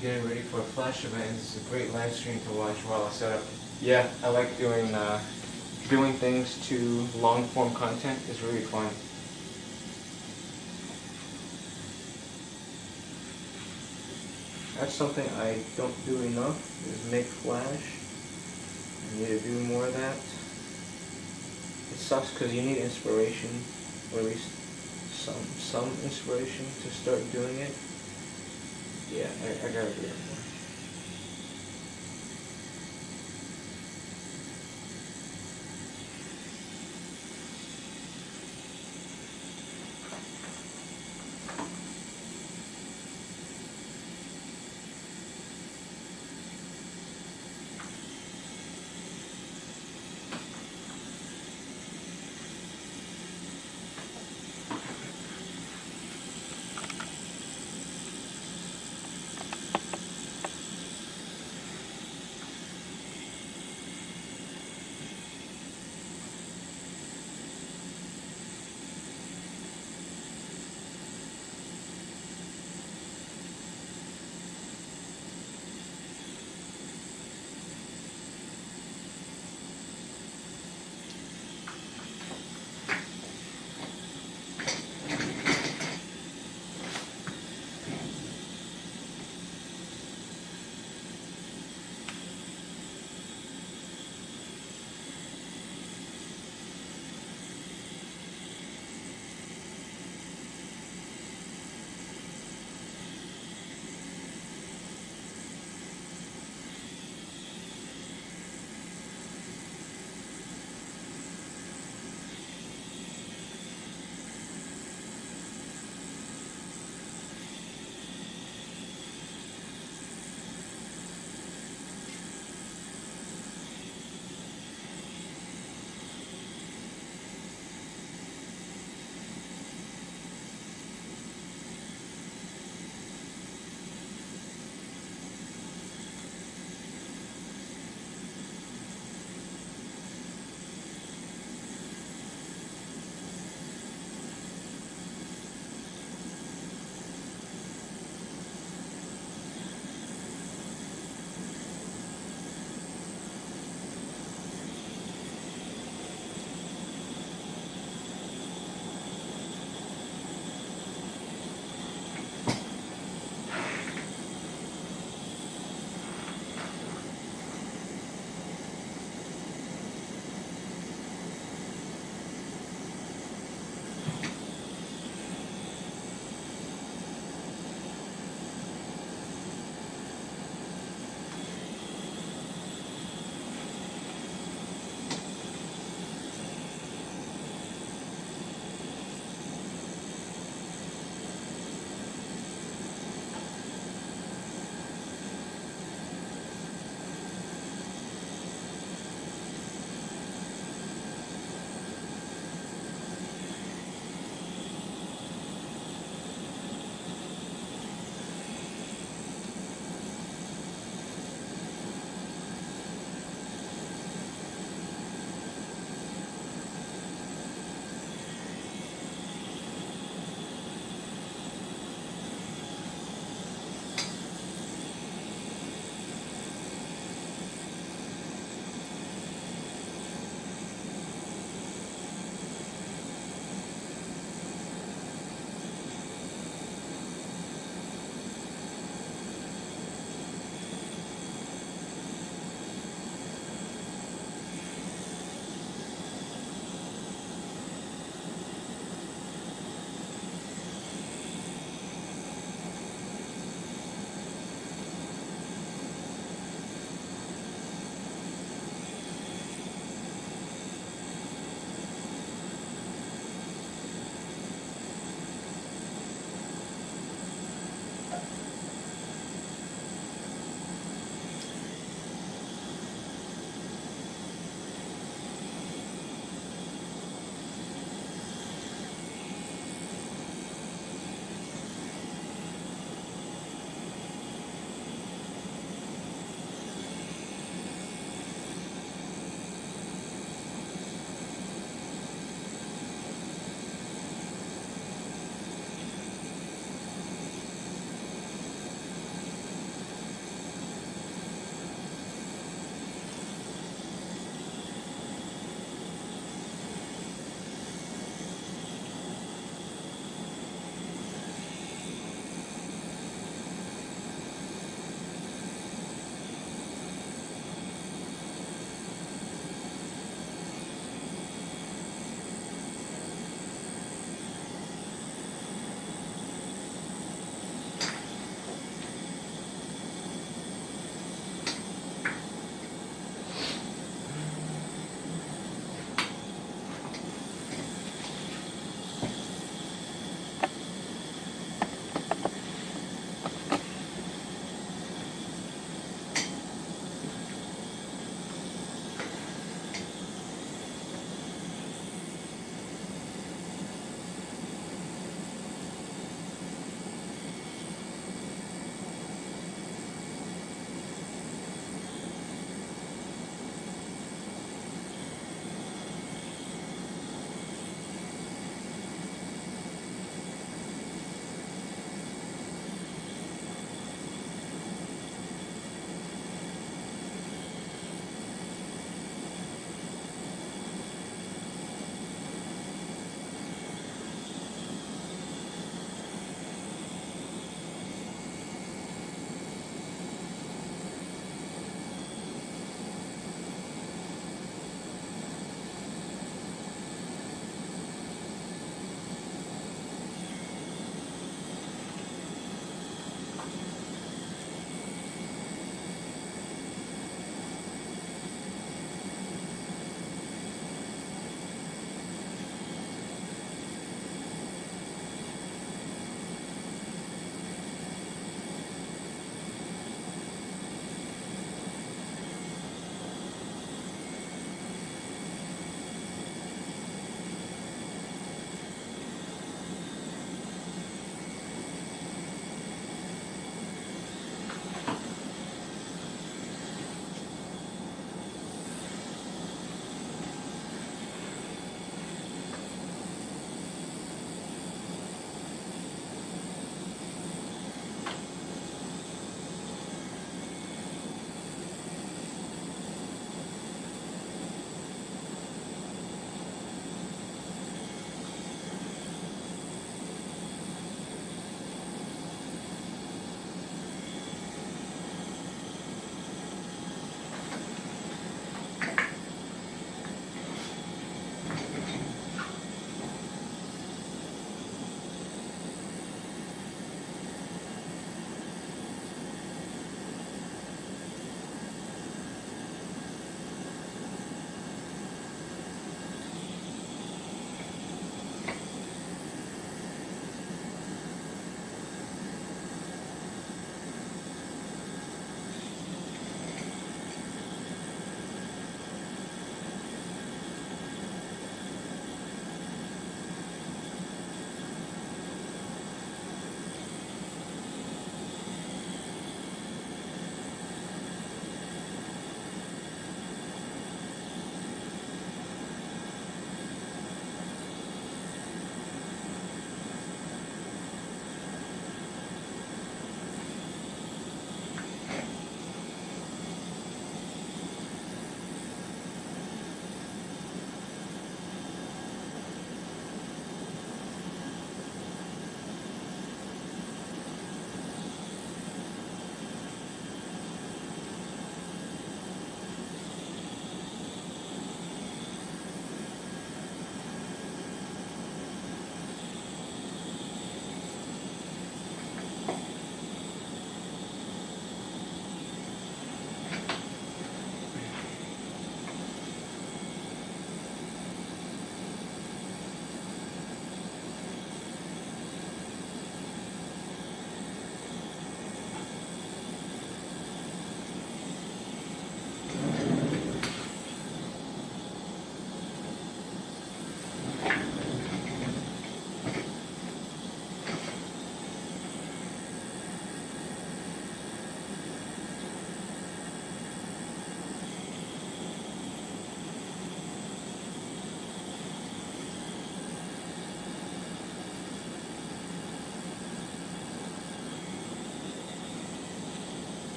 Getting ready for a flash event. This is a great live stream to watch while I set up. Yeah, I like doing things to long form content. It's really fun. That's something I don't do enough, is make flash. I need to do more of that. It sucks because you need inspiration, or at least some inspiration to start doing it. Yeah, I gotta do it more.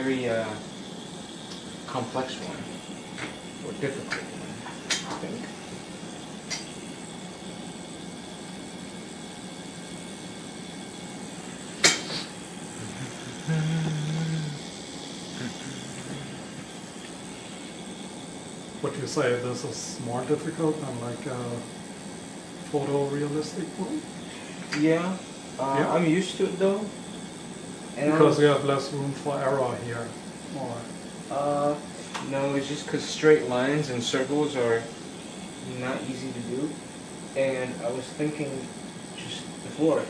very complex one, or difficult one, I think. Would you say this is more difficult than like a photorealistic one? Yeah, Yeah. I'm used to it though. And Because you have less room for error here. Or no, it's just because straight lines and circles are not easy to do. And I was thinking just before,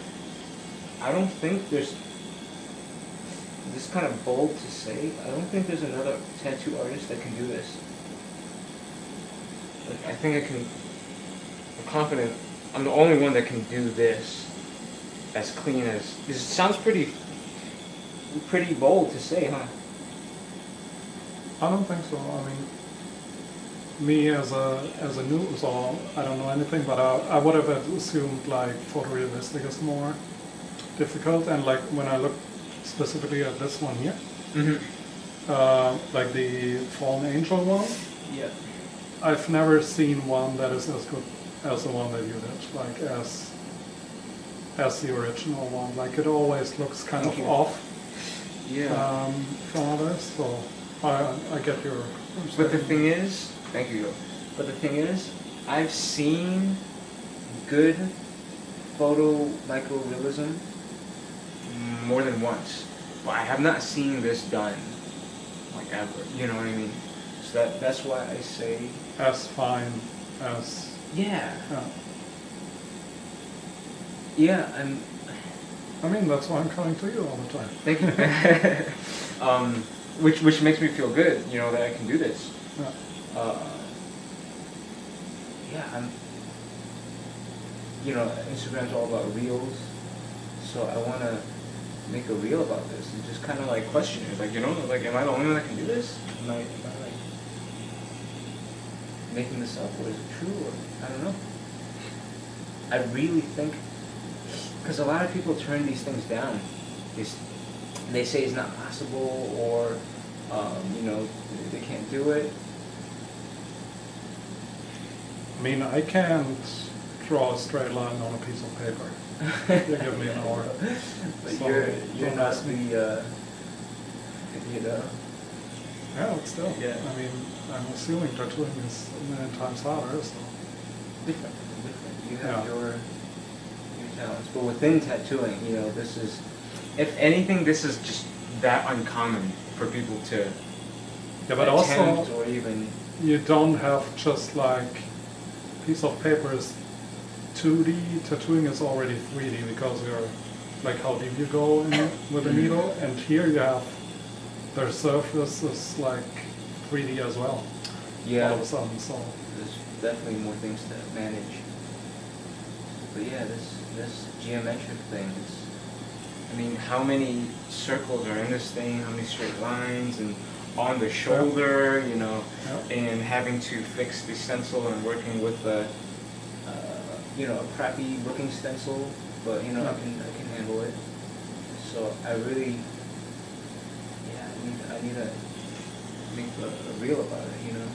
I don't think there's, this is kind of bold to say, I don't think there's another tattoo artist that can do this. Like, I think I'm confident, I'm the only one that can do this as clean as, this sounds pretty bold to say, huh? I don't think so. I mean, me as a new, so I don't know anything, but I would have assumed like photorealistic is more difficult. And like when I look specifically at this one here, like the Fallen Angel one, Yeah. I've never seen one that is as good as the one that you did, like as the original one. Like it always looks kind Thank of you. off Yeah. from others. So I get your. But the thing is, thank you. But the thing is, I've seen good photo microrealism more than once, but I have not seen this done like ever. You know what I mean? So that's why I say. As fine as. Yeah. Yeah. Yeah. I'm. I mean, that's why I'm coming to you all the time. Thank you. Which makes me feel good, you know, that I can do this. Yeah. Yeah, I'm. You know, Instagram's all about reels, so I want to make a reel about this and just kind of like question it, like, you know, like, am I the only one that can do this? Am I like making this up, or is it true, or I don't know. I really think, because a lot of people turn these things down. They say it's not possible, or you know, they can't do it. I mean, I can't draw a straight line on a piece of paper. You give me an hour. But So, you're don't not ask me. the you know. Yeah, but still. Yeah. I mean, I'm assuming tattooing is a million times harder, so. Different. You have Yeah. your talents, but within tattooing, you know, this is, if anything, this is just that uncommon for people to Yeah, but attempt also, or even. you don't have just like piece of paper is 2D, tattooing is already 3D because you're like how deep you go in with a needle, and here you have the surface is like 3D as well. Yeah. All of a sudden, so. There's definitely more things to manage. But yeah, this geometric thing is, I mean, how many circles are in this thing, how many straight lines, and on the shoulder, you know, and having to fix the stencil and working with a, you know, a crappy looking stencil, but you know, I can handle it. So I really, yeah, I need to make a reel about it, you know.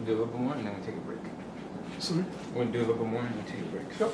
Do a little bit more and then we'll take a break. Sorry? We'll do a little bit more and then take a break. Yep.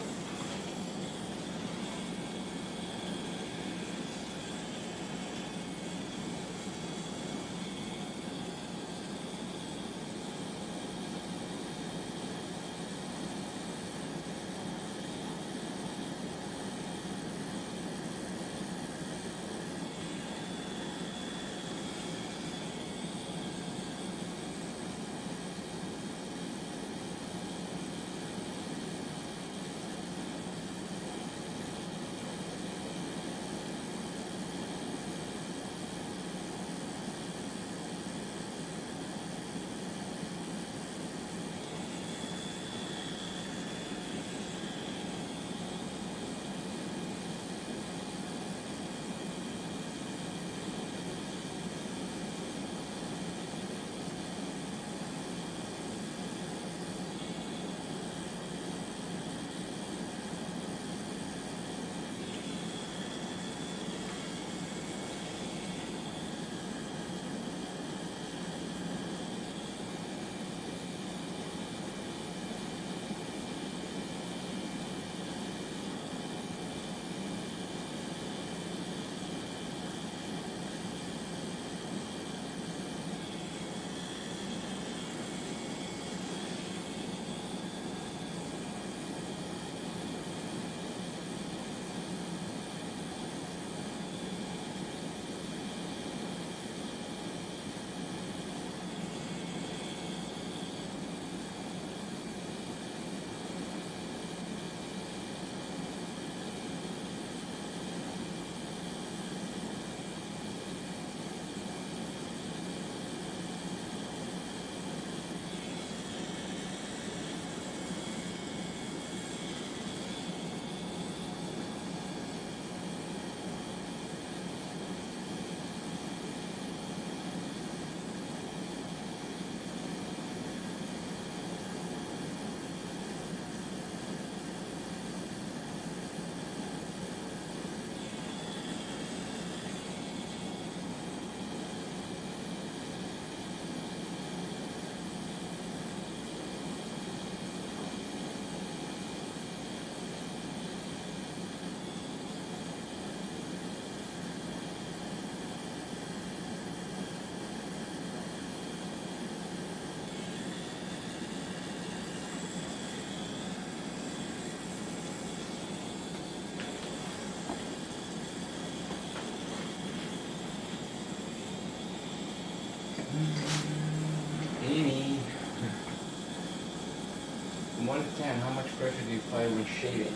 1 to 10, how much pressure do you apply when shading?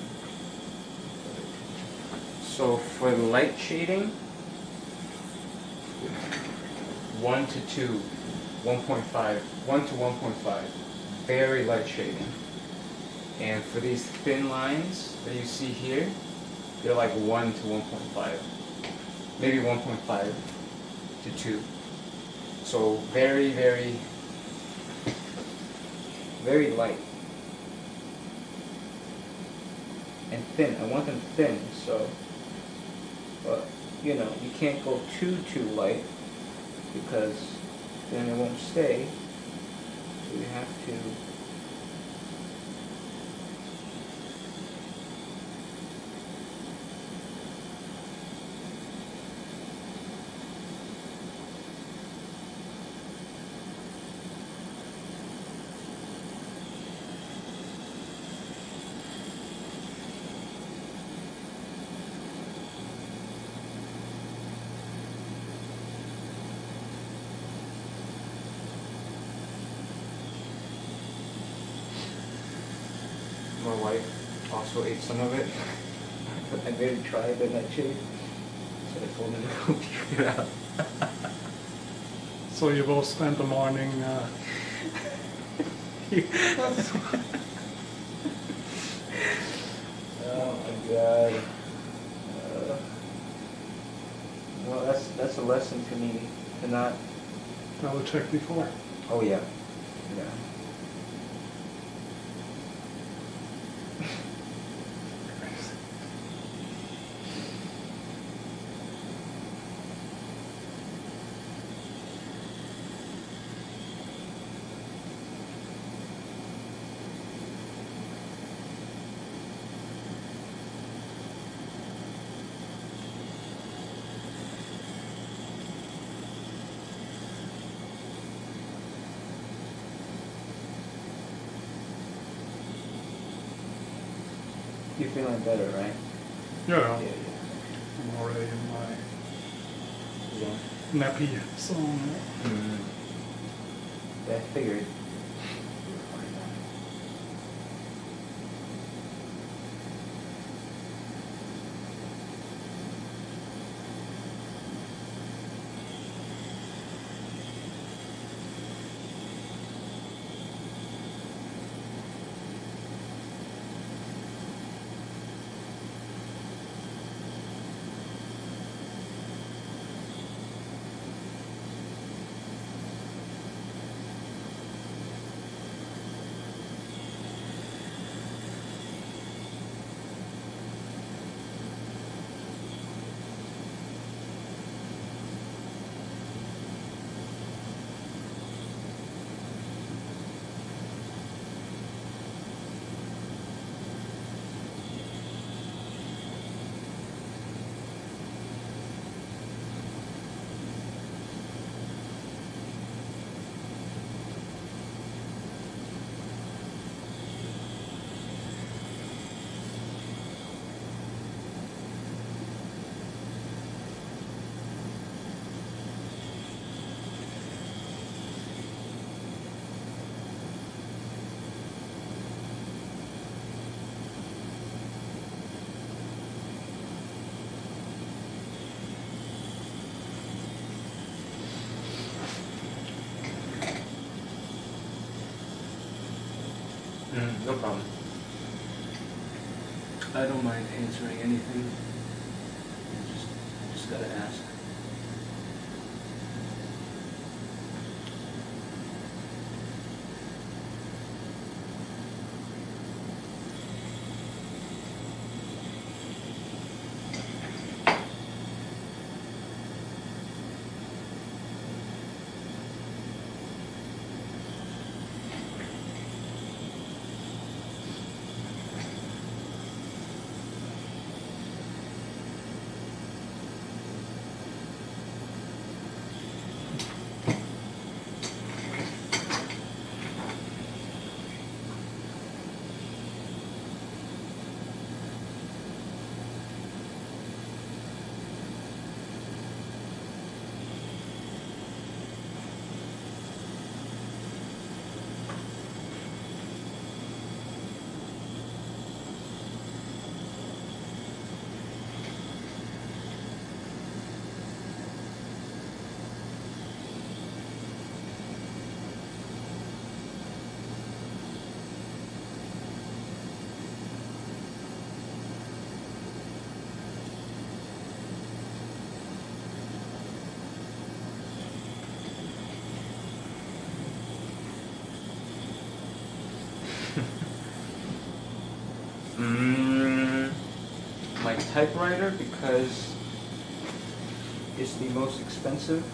So for light shading, 1 to 2, 1.5, 1 to 1.5, very light shading. And for these thin lines that you see here, they're like 1 to 1.5, maybe 1.5 to 2. So very, very, very light. And thin, I want them thin, so, but, you know, you can't go too light, because then it won't stay, so you have to my wife also ate some of it. I made her try the nightshade, so I told her to go figure it out. So you both spent the morning. Oh my god. Well, that's a lesson to me, to not. Double check before. Oh yeah. Yeah. You're feeling better, right? Yeah. Yeah. I'm already in my Yeah. nappy zone. Mm. Yeah, I figured. No problem. I don't mind answering anything. Just gotta ask. typewriter because it's the most expensive.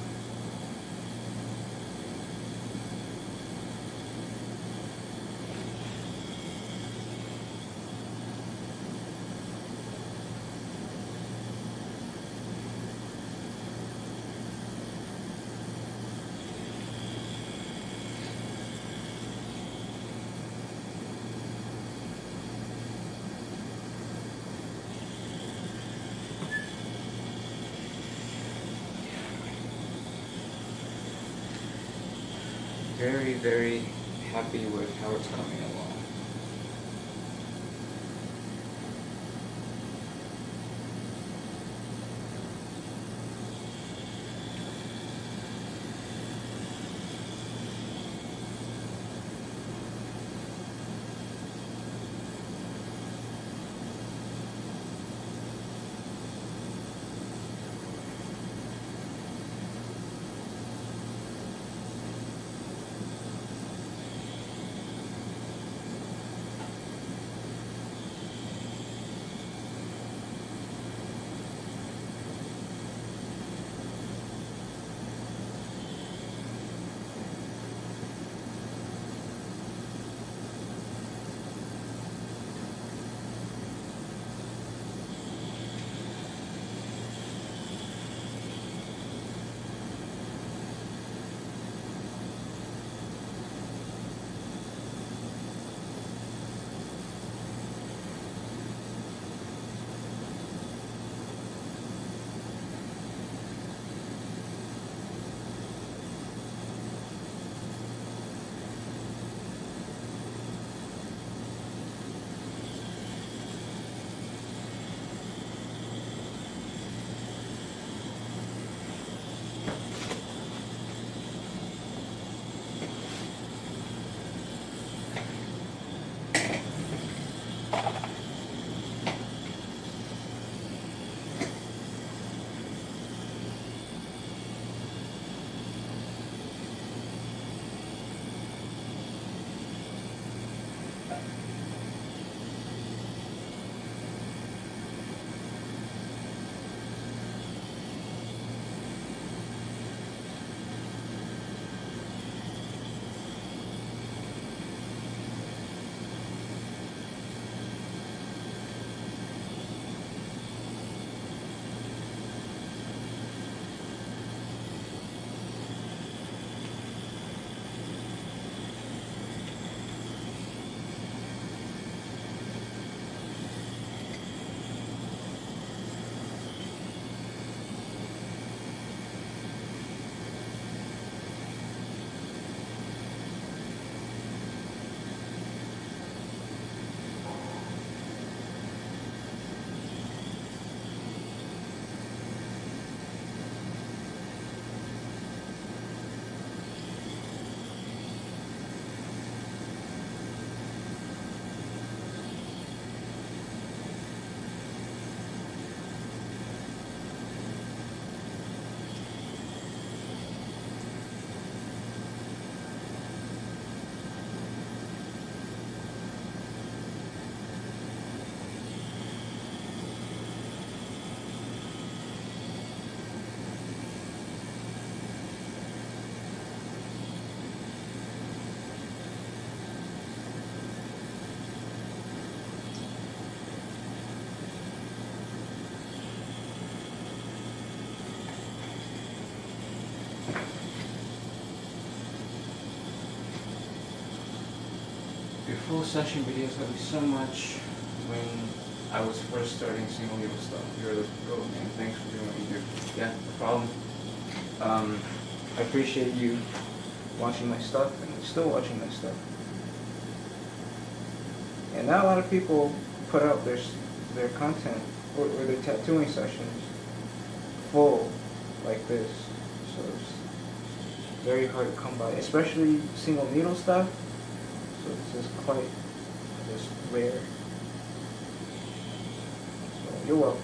Very, very happy with how it's coming along. Your full session videos helped me so much when I was first starting single needle stuff. You're the goat, man. Thanks for doing what you do. Yeah, no problem. I appreciate you watching my stuff and still watching my stuff. And not a lot of people put out their content or their tattooing sessions full like this. So it's very hard to come by, especially single needle stuff. So this is quite just rare. So you're welcome.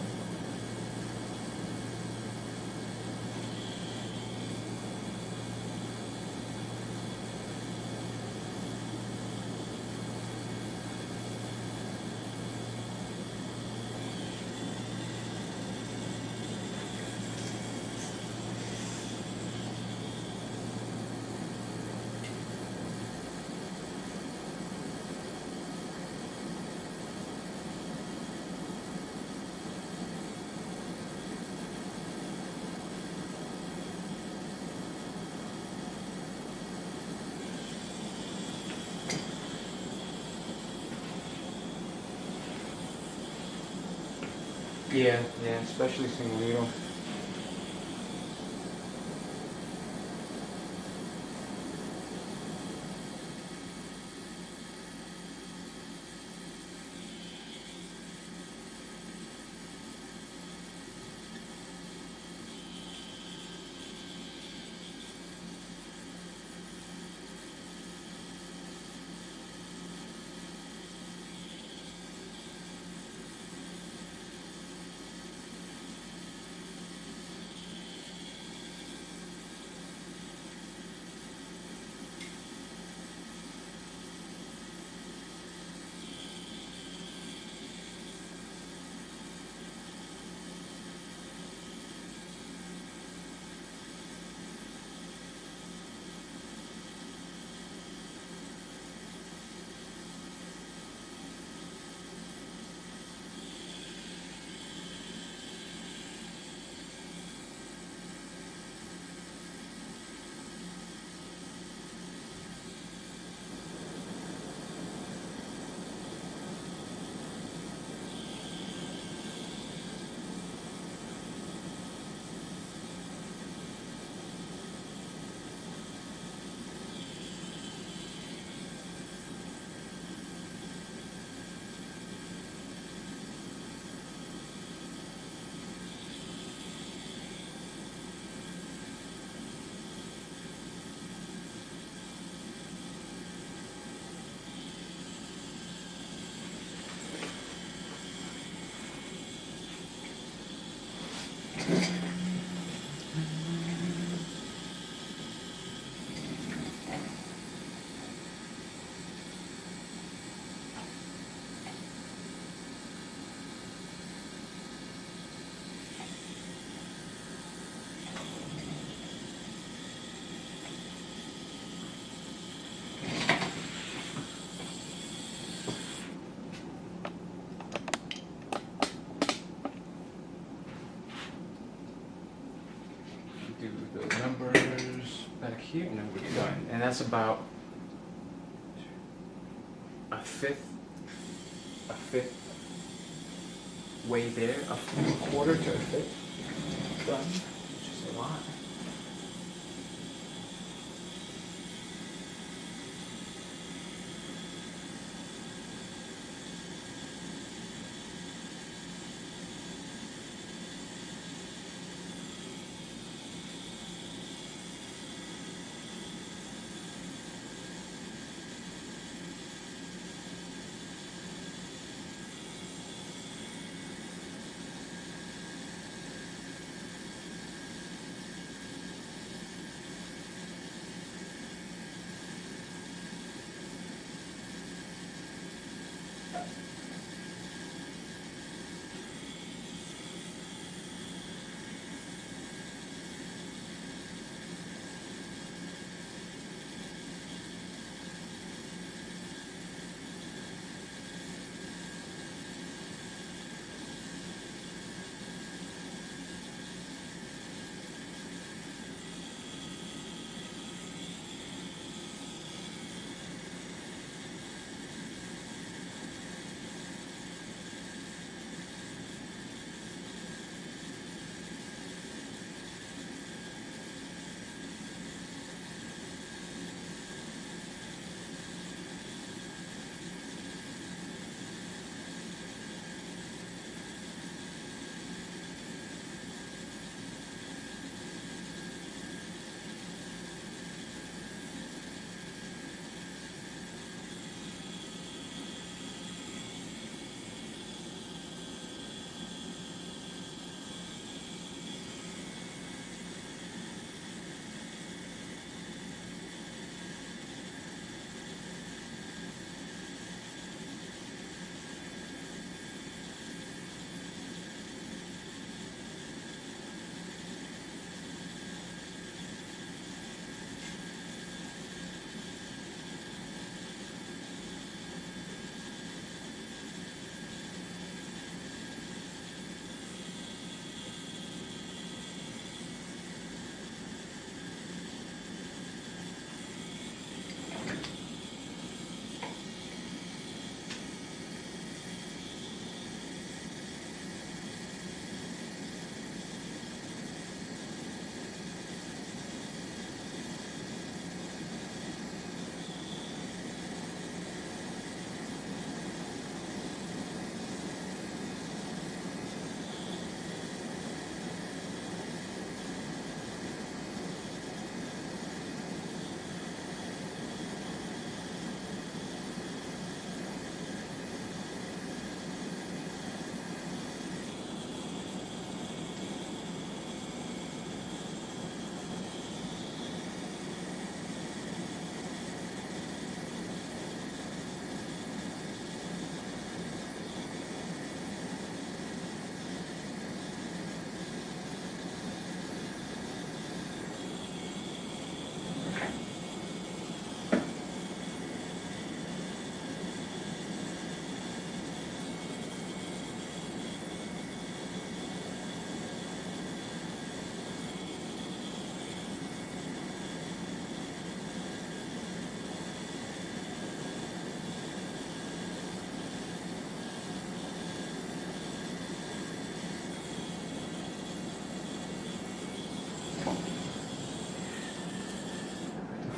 Yeah, yeah, especially single needle. Do the numbers back here, and then we're done. And that's about a fifth way there, a quarter to a fifth done, which is a lot.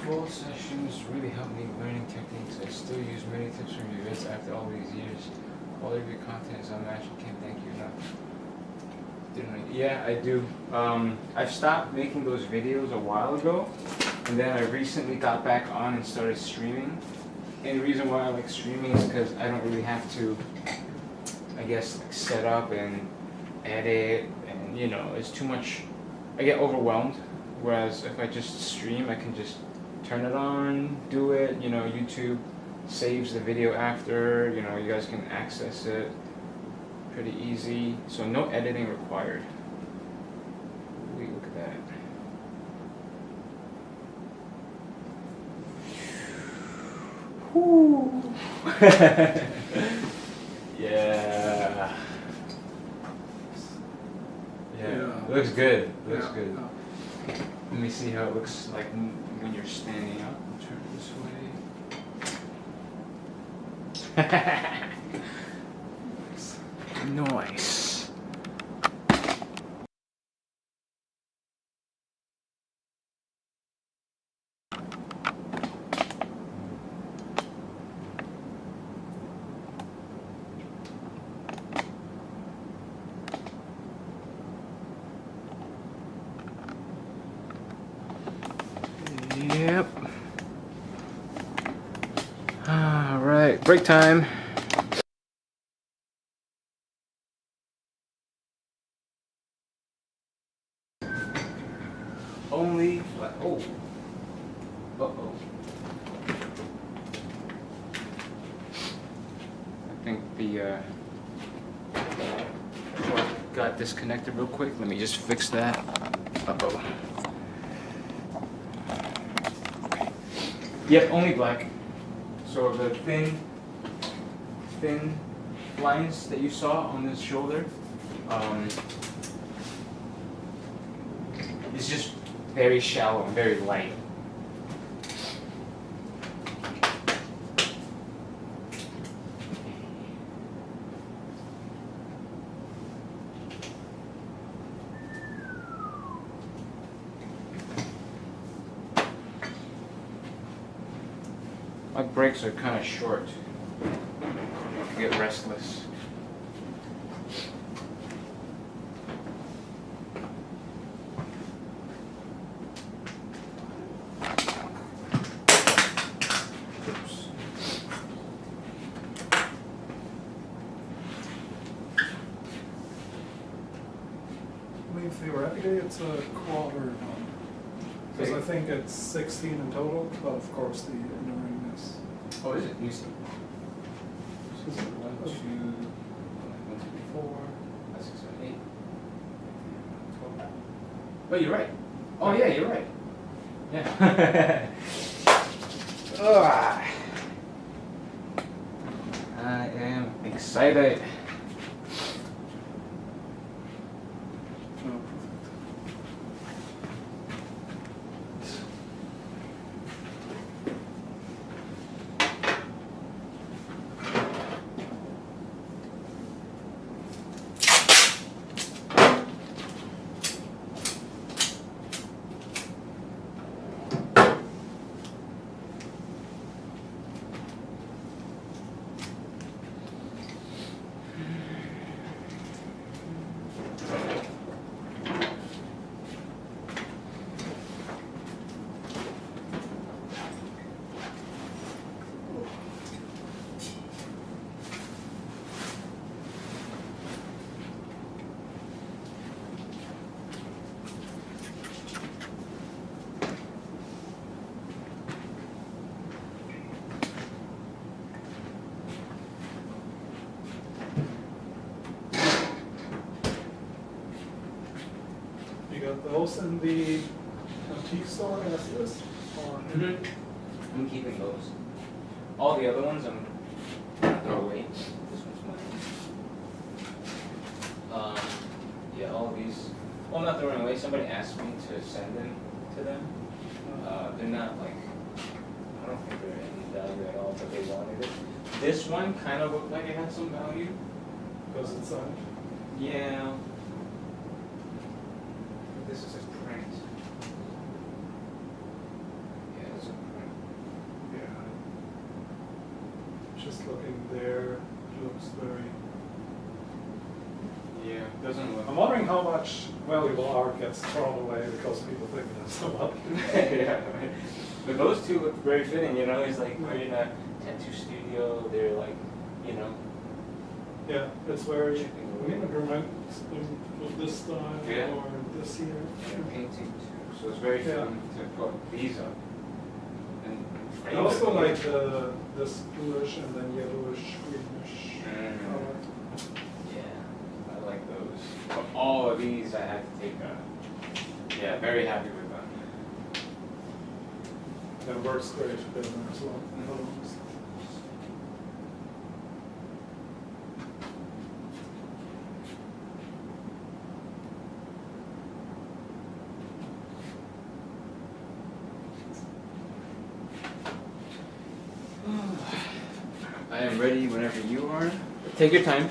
Both sessions really helped me learning techniques. I still use many tips from your vids after all these years. All of your content is unmatched. Can't thank you enough. Yeah, I do. I've stopped making those videos a while ago, and then I recently got back on and started streaming. And the reason why I like streaming is because I don't really have to, I guess, like, set up and edit, and you know, it's too much. I get overwhelmed. Whereas if I just stream, I can just turn it on, do it. You know, YouTube saves the video after. You know, you guys can access it. Pretty easy, so no editing required. Wait, look at that. Whoo. Yeah. Yeah. Looks good. Looks good. Let me see how it looks like when you're standing up. Turn it this way. Nice. Yep. All right, break time. Only black. Oh. Uh-oh. I think the plug got disconnected real quick. Let me just fix that. Uh-oh. Yep, only black. So the thin lines that you saw on this shoulder, it's just very shallow and very light. My brakes are kind of short. I get restless. I mean, theoretically, it's a quarter one. Because I think it's 16 in total, but of course the inner ring is. Oh, is it? You see. So 1, 2, 3, 4, 5, 6, 7, 8. 12. Oh, you're right. Oh, yeah, you're right. Yeah. Ugh. I am excited. No, You got those in the antique store as this? Or I'm keeping those. All the other ones I'm gonna throw away. This one's mine. Yeah, all these. Well, I'm not throwing away. Somebody asked me to send them to them. They're not like, I don't think they're any value at all, but they wanted it. This one kind of looked like it had some value. because it's Yeah. This is a print. Yeah, it's a just looking there, it looks very. Yeah, doesn't look. I'm wondering how much valuable art gets thrown away because people think that's so much. Yeah, right. But those two look very fitting, you know, he's like, we're in a tattoo studio, they're like, you know. Yeah, it's very Chipping away. immigrant of this style Yeah. or this here. And painting too, so it's very Yeah. fun to put these up. And I also like this bluish and then yellowish, greenish color. Yeah, I like those. But all of these I had to take yeah, very happy with them. And it works great together as well. I am ready whenever you are. Take your time.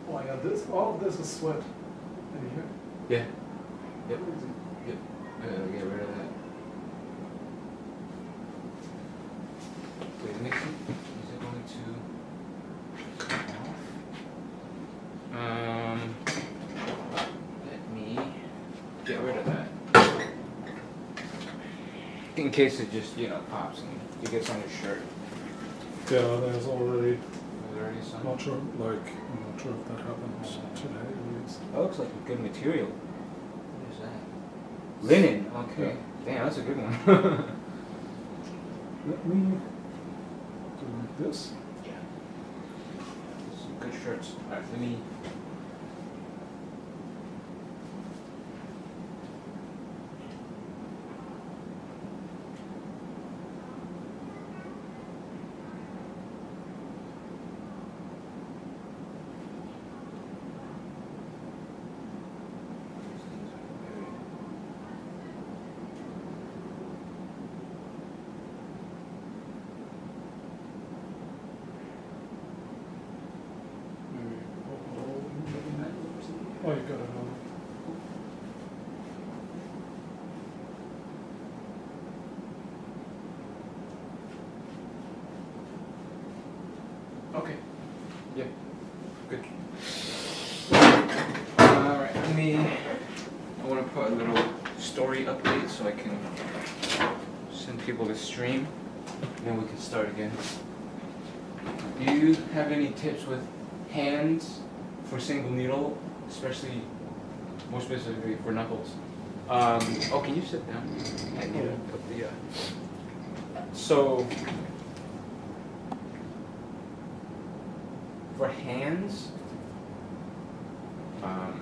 Oh yeah, this all of this is sweat in here. Yeah. Yep. Yep. Get rid of that. Wait, mixing. Is it going to come off? Let me get rid of that. In case it just, you know, pops and it gets on your shirt. Yeah, there's already. Is there already some? Not sure, like I'm not sure if that happens today at least. That looks like a good material. What is that? Linen. Okay. Damn, that's a good one. Let me do like this. Yeah. Some good shirts. Alright, let me. Oh, you got it on. Okay. Yep. Good. Alright, let me. I want to put a little story update so I can send people to stream. And then we can start again. Do you have any tips with hands for single needle, especially more specifically for knuckles? Oh, can you sit down? I need to put the. So. For hands, well,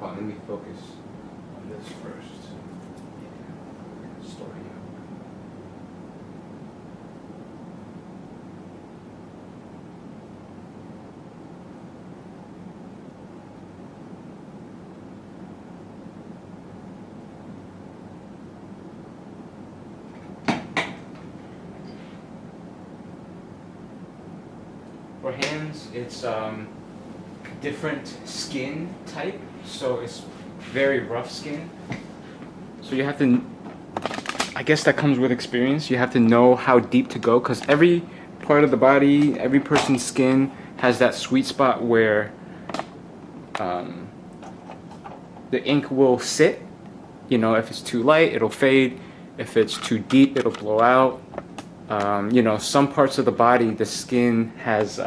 let me focus on this first. Yeah. Story. For hands, it's different skin type, so it's very rough skin. So you have to, I guess that comes with experience. You have to know how deep to go, because every part of the body, every person's skin has that sweet spot where the ink will sit. You know, if it's too light, it'll fade. If it's too deep, it'll blow out. You know, some parts of the body, the skin has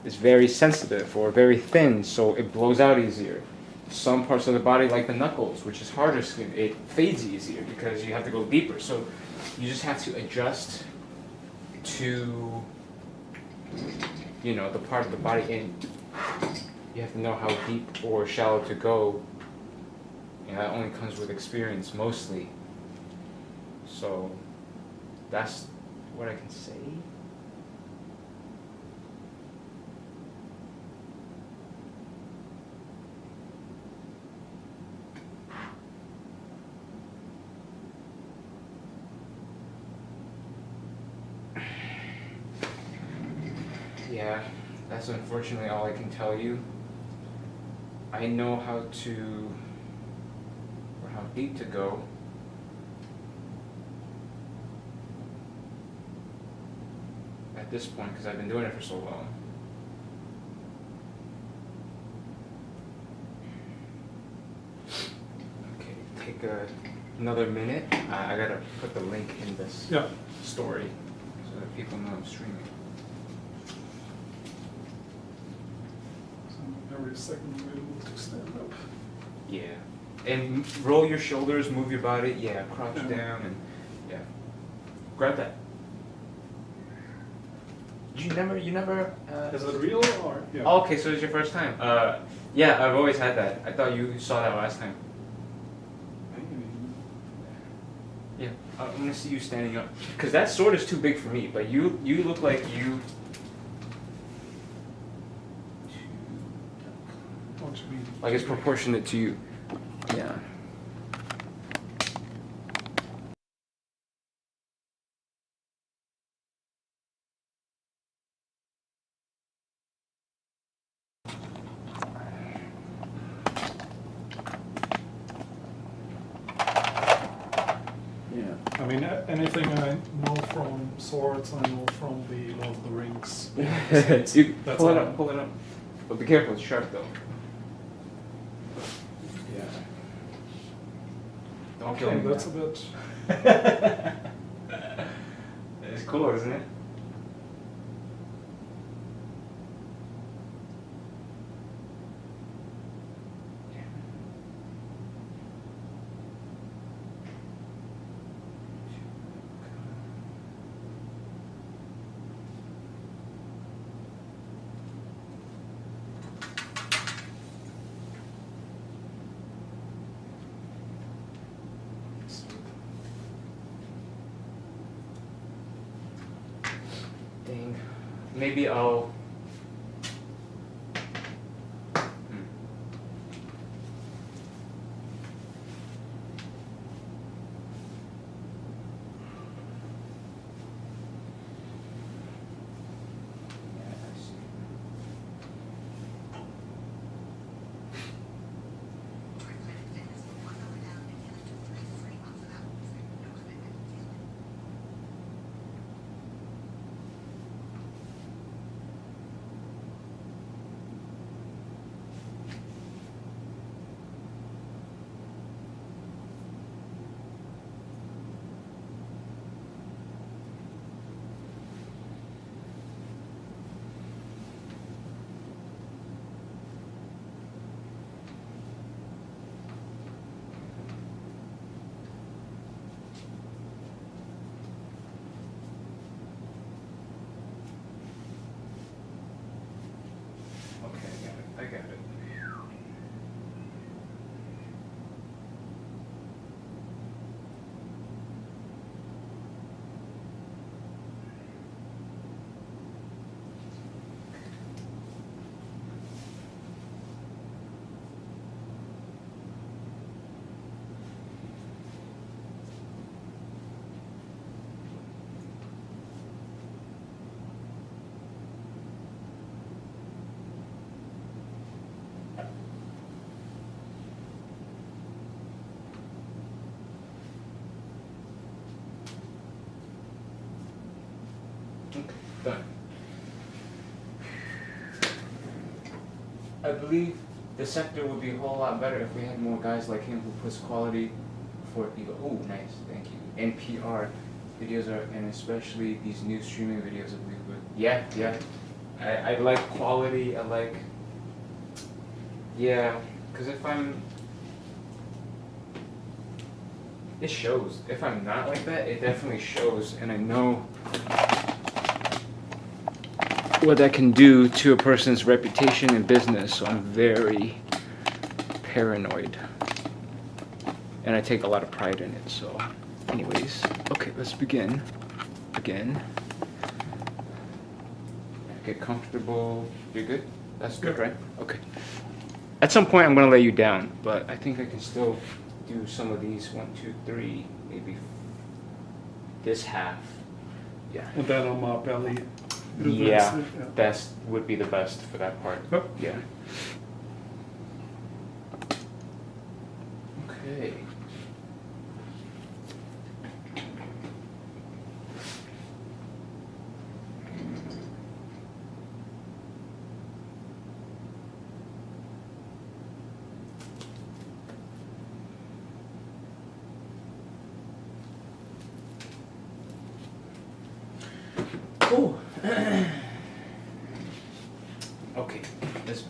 is very sensitive or very thin, so it blows out easier. Some parts of the body, like the knuckles, which is harder skin, it fades easier because you have to go deeper. So you just have to adjust to, you know, the part of the body. And you have to know how deep or shallow to go. You know, that only comes with experience mostly. So that's what I can say. Yeah, that's unfortunately all I can tell you. I know how to, or how deep to go. At this point, because I've been doing it for so long. Okay, take another minute. I gotta put the link in this Yeah. story so that people know I'm streaming. So every second we will to stand up. Yeah. And roll your shoulders, move your body. Yeah, crouch Yeah. down and yeah. Grab that. You never. Is it real or? Yeah. Oh, okay, so it's your first time. Yeah, I've always had that. I thought you saw that last time. Yeah, I'm gonna see you standing up. Cause that sword is too big for me, but you look like you. What you mean? Like it's proportionate to you. Yeah. I mean, anything I know from swords, I know from the Lord of the Rings. You That's pull it all. up, pull it up. But be careful, it's sharp though. Yeah. Don't kill Okay, me. that's a bit. It's cool, isn't it? Dang. Maybe I'll. Yeah, I see. Okay, I got it. Okay, done. I believe the sector would be a whole lot better if we had more guys like him who puts quality before people. Oh, nice, thank you. NPR videos are, and especially these new streaming videos, I believe would. Yeah, yeah. I like quality. I like. Yeah, because if I'm. It shows. If I'm not like that, it definitely shows, and I know. what that can do to a person's reputation and business. So I'm very paranoid. And I take a lot of pride in it. So anyways, okay, let's begin. Again. Get comfortable. You're good? That's good, right? Okay. At some point I'm gonna lay you down, but I think I can still do some of these. 1, 2, 3, maybe this half. Yeah. And then on my belly. Yeah, best would be the best for that part. Yep. Yeah. Okay. Oh. Okay, let's.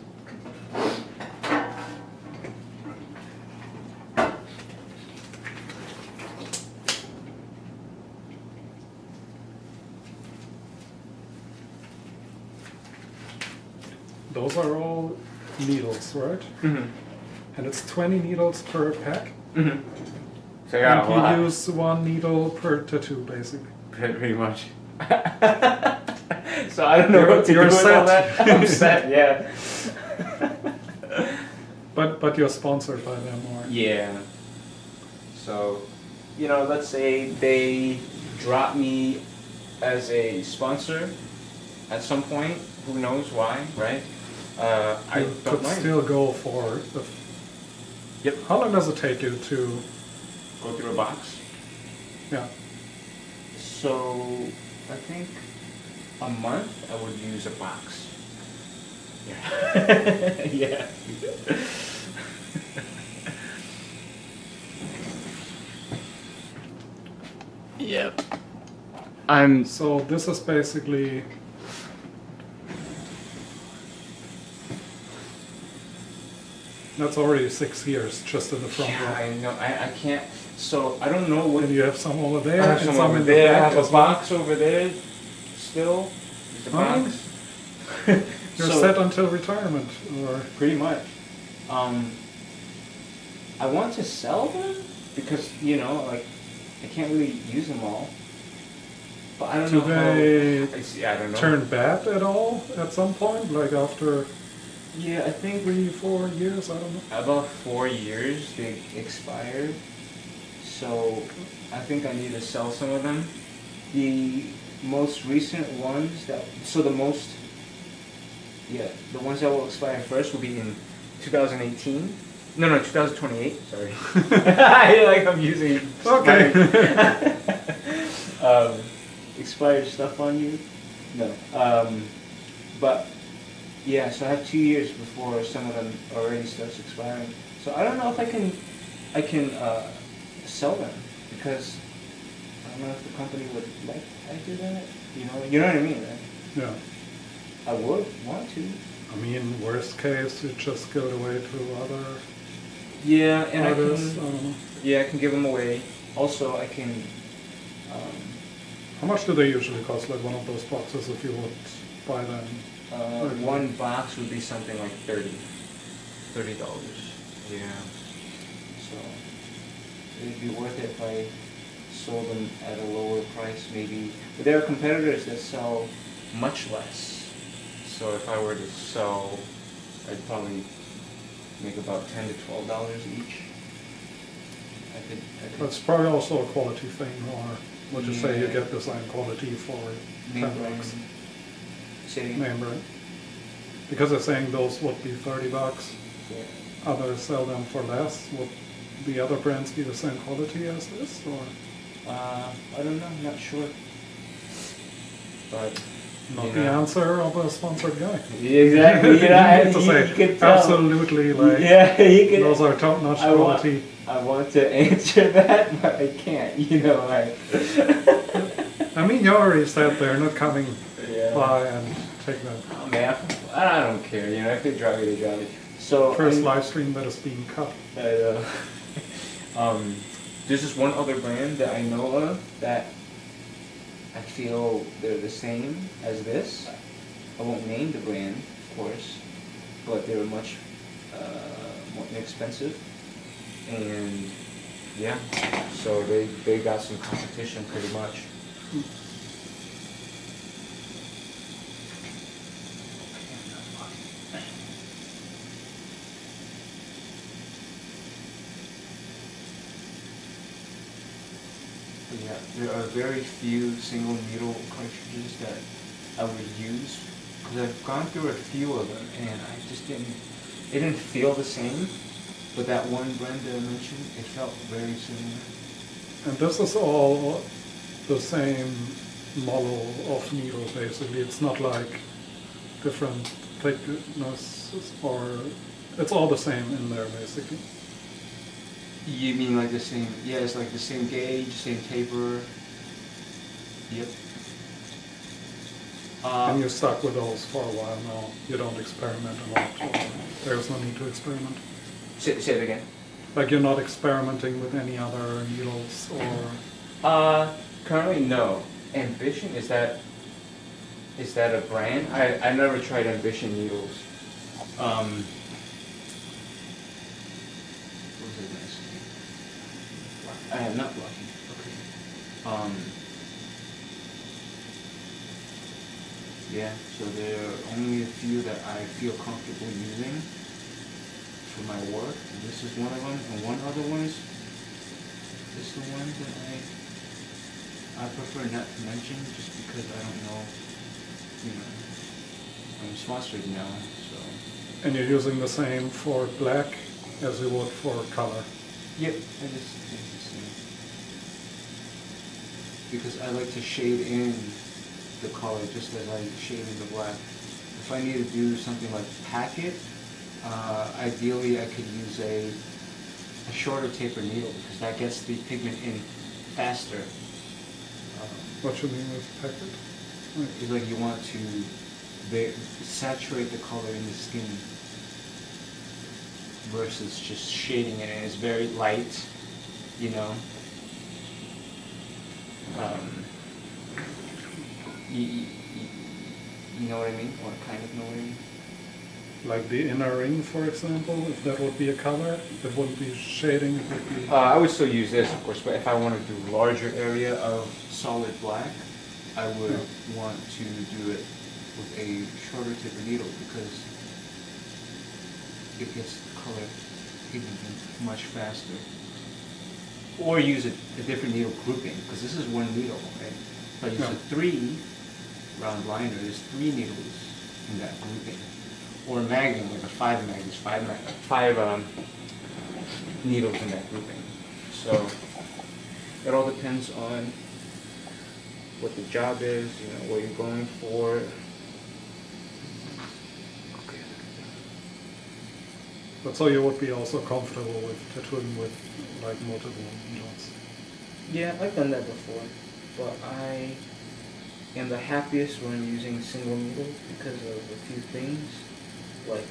Those are all needles, right? Mm-hmm. And it's 20 needles per pack. Mm-hmm. So yeah, And you use 1 needle per tattoo, basically. Pretty much. So I don't know what to do You're with all set. that. I'm set, yeah. But you're sponsored by them, or? Yeah. So, you know, let's say they drop me as a sponsor at some point. Who knows why, right? I You don't could mind. still go for the. Yep. How long does it take you to? Go through a box. Yeah. So, I think a month I would use a box. Yeah. Yeah. Yep. I'm. So this is basically. That's already 6 years just in the front Yeah, row. I know. I can't. So I don't know what. And you have some over there, I have and some some over in the there. I back have as a well. box over there. Still, there's a Oh. box. You're So- set until retirement, or Pretty much. I want to sell them because like I can't really use them all. But I don't do know they how. I don't know. turn bad at all at some point? Like after Yeah, I think 3-4 years? I don't know. about 4 years they expired. So I think I need to sell some of them. The most recent ones the ones that will expire first will be in 2018. No, 2028. Sorry. I feel like I'm using Okay. expired stuff on you. No. But yeah, so I have 2 years before some of them already starts expiring. So I don't know if I can sell them because I don't know if the company would like I do that. You know what I mean, right? Yeah. I would want to. I mean, worst case, you just give it away to other Yeah, and artists. I I don't know. I can give them away. Also, I can. How much do they usually cost? Like one of those boxes, if you would buy them. One box would be something like $30. Yeah. So it'd be worth it if I sold them at a lower price, maybe. But there are competitors that sell much less. So if I were to sell, I'd probably make about $10 to $12 each. I could. That's probably also a quality thing, or would you say you Yeah. get the same quality for Name 10 brand. bucks? Say it again? Name brand. Because they're saying those would be $30. Yeah. Others sell them for less. Would the other brands be the same quality as this, or I don't know, not sure. But not the answer of a sponsored guy? Exactly. You need to say absolutely, like Yeah, you could. those are top-notch I want- quality. I want to answer that, but I can't. Like. I mean, you already said they're not coming Yeah. by and take them. Oh, man, I don't care. If they drive it, they drive it. So First I'm- live stream that is being cut. There's just one other brand that I know of that I feel they're the same as this. I won't name the brand, of course, but they were much more inexpensive. And yeah, so they got some competition pretty much. But yeah, there are very few single needle cartridges that I would use because I've gone through a few of them and I just it didn't feel the same. But that one brand that I mentioned, it felt very similar. And this is all the same model of needle, basically. It's not like different thicknesses, or it's all the same in there, basically. You mean like the same? Yeah, it's like the same gauge, same taper. Yep. And you're stuck with those for a while now. You don't experiment a lot. Or there's no need to experiment. Say it again. Like you're not experimenting with any other needles or... Currently no. Ambition, is that a brand? I never tried Ambition needles. What was it gonna say? I am not blocking. Okay. Yeah, so there are only a few that I feel comfortable using for my work. This is one of them, and one other one is the one that I prefer not to mention just because I don't know, I'm sponsored now, so. And you're using the same for black as you would for color. Yep, I just think the same. Because I like to shade in the color just as I shade in the black. If I need to do something like pack it, ideally I could use a shorter taper needle because that gets the pigment in faster. What you mean with packet? It's like you want to saturate the color in the skin versus just shading it, and it's very light, you know. You know what I mean, or kind of know what I mean. Like the inner ring, for example, if that would be a color, it wouldn't be shading, it would be... I would still use this, of course, but if I want to do larger area of solid black, I would want to do it with a shorter taper needle because it gets the color pigment much faster. Or use a different needle grouping, because this is one needle, right? If I use a 3 round liner, there's 3 needles in that grouping. Or a magnum, like a 5 mag, there's 5 needles in that grouping. So it all depends on what the job is, what you're going for. Okay. But so you would be also comfortable with tattooing with like multiple needles? Yeah, I've done that before, but I am the happiest when I'm using single needles because of a few things. Like,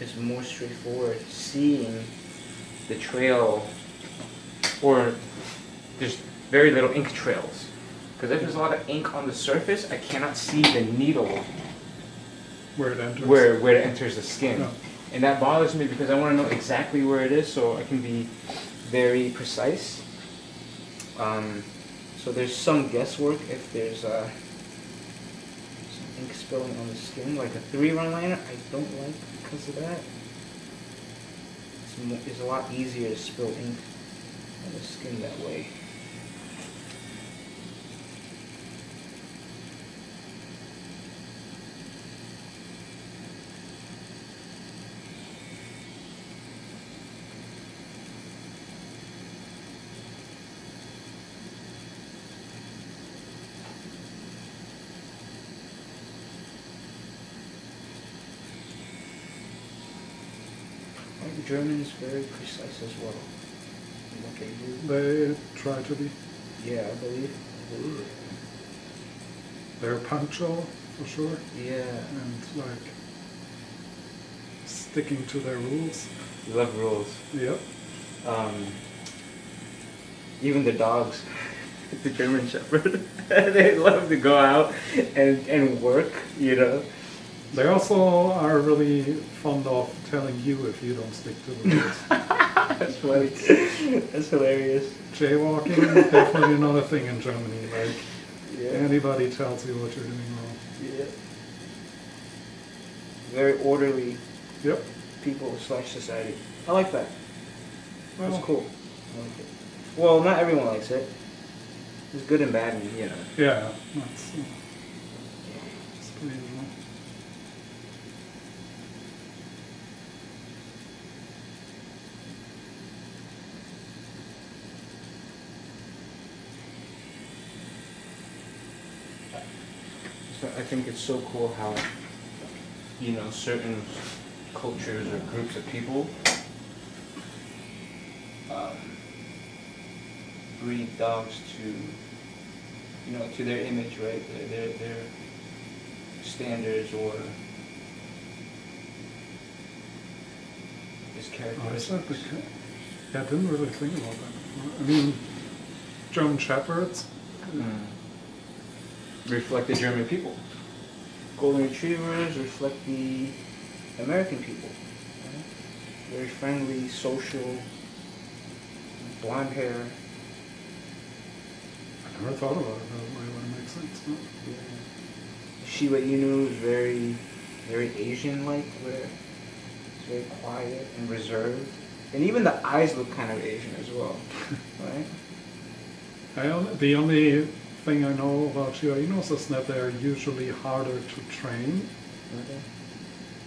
it's more straightforward seeing the trail, or there's very little ink trails. Because if there's a lot of ink on the surface, I cannot see the needle where it enters. Where it enters the skin. Yeah. And that bothers me because I want to know exactly where it is so I can be very precise. So there's some guesswork if there's some ink spilling on the skin, like a 3 round liner. I don't like because of that. It's a lot easier to spill ink on the skin that way. German is very precise as well in what they do. They try to be. Yeah, I believe it. They're punctual, for sure. Yeah. And like sticking to their rules. You love rules. Yep. Even the dogs. the German Shepherd. They love to go out and work, you know. They also are really fond of telling you if you don't stick to the rules. That's funny. That's hilarious. Jaywalking, definitely not a thing in Germany. Like, Yeah. anybody tells you what you're doing wrong. Yeah. Very orderly Yep. people / society. I like that. Well, That's cool. I like it. Well, not everyone likes it. There's good and bad, and you know. yeah, that's pretty usual. So I think it's so cool how, you know, certain cultures or groups of people breed dogs to, you know, to their image, right? Their standards or his Oh, is characteristics. that the yeah, I didn't really think about that. I mean, German Shepherds. Reflect the German people. Golden Retrievers reflect the American people. Right? Very friendly, social, blonde hair. I never thought about it that way, but it makes sense. Huh? Yeah. Shiba Inu is very Asian-like, where it's very quiet and reserved. And even the eyes look kind of Asian as well, right? The only thing I know about Shiba Inus is that they're usually harder to train. Okay.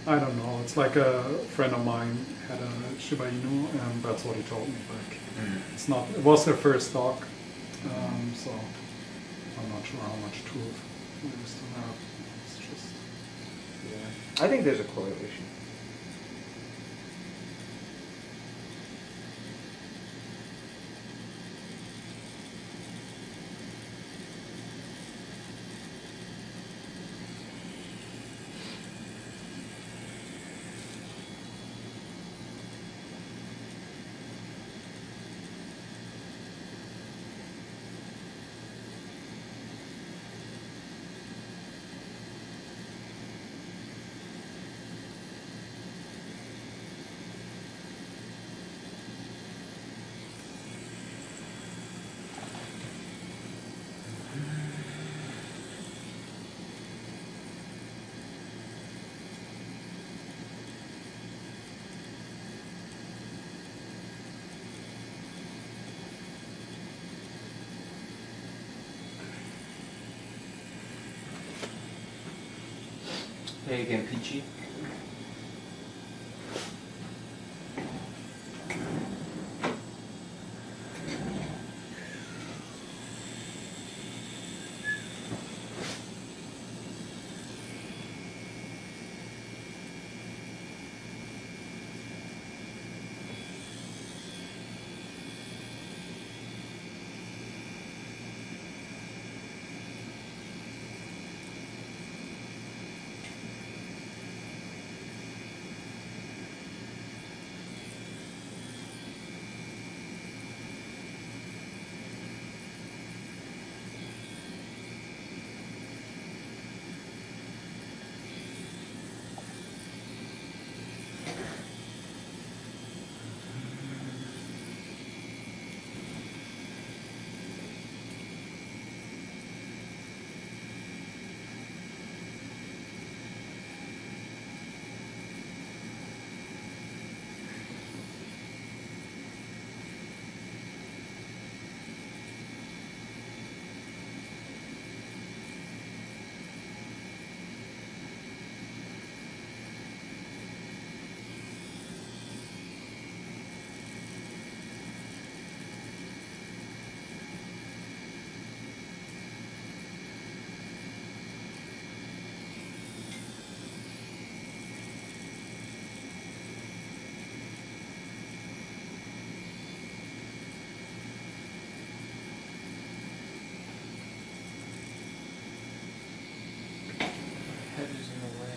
I don't know. It's like a friend of mine had a Shiba Inu, and that's what he told me. Like, it's not. It was their first dog, so I'm not sure how much truth there is to that. It's just. Yeah. I think there's a correlation. Hey again, Peachy. Head is in the way.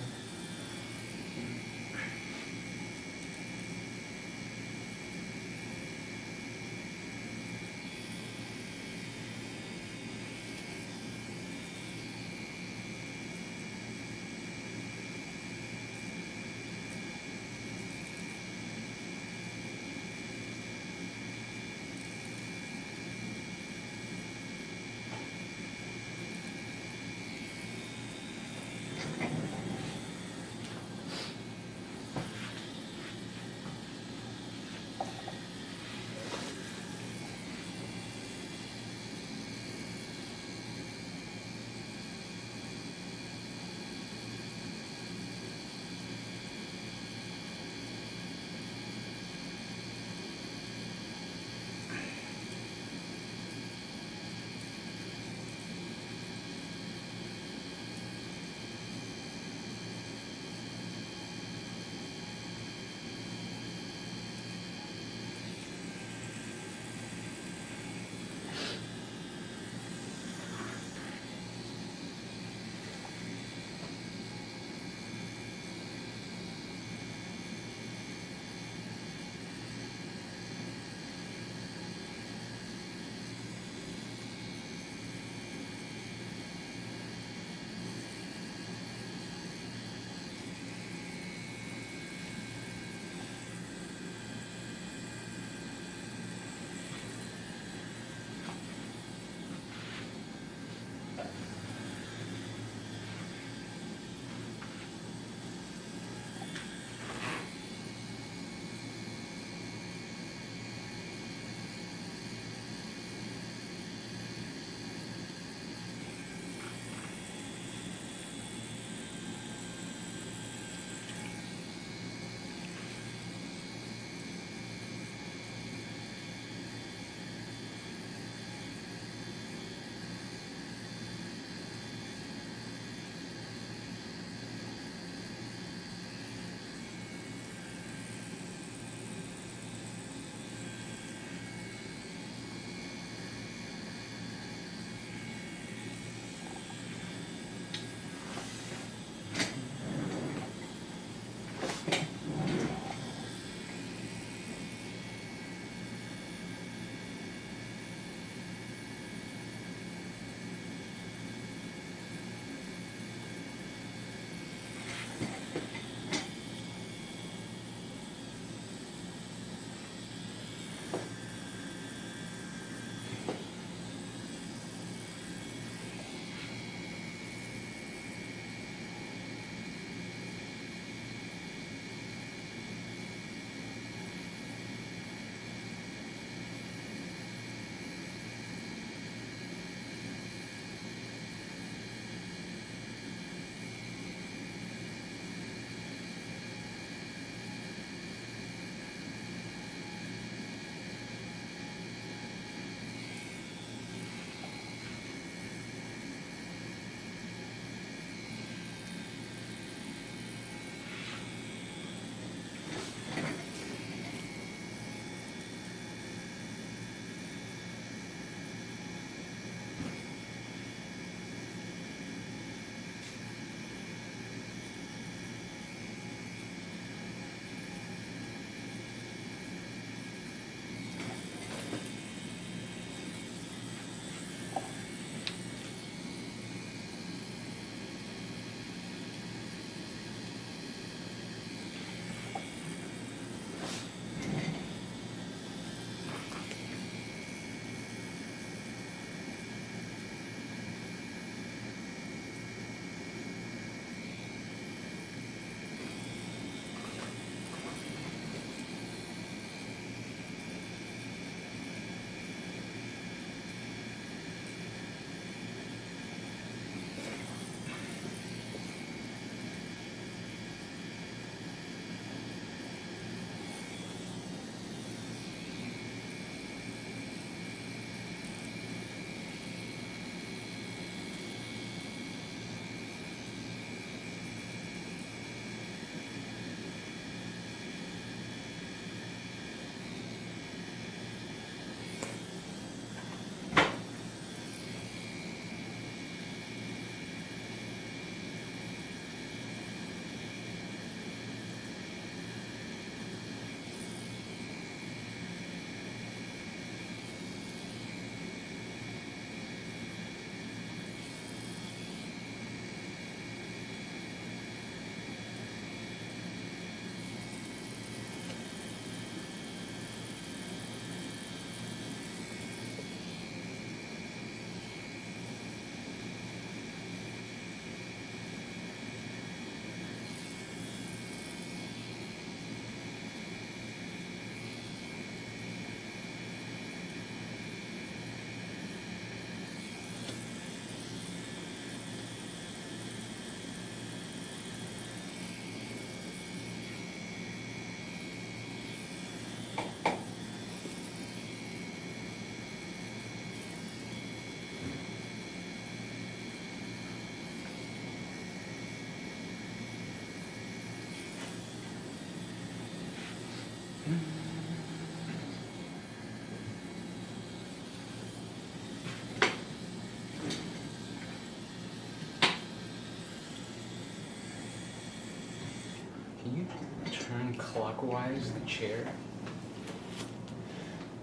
Can you turn clockwise the chair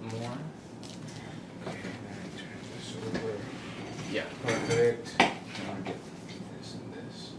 more? Okay, then I turn this over. Yeah, perfect. Now I get this and this.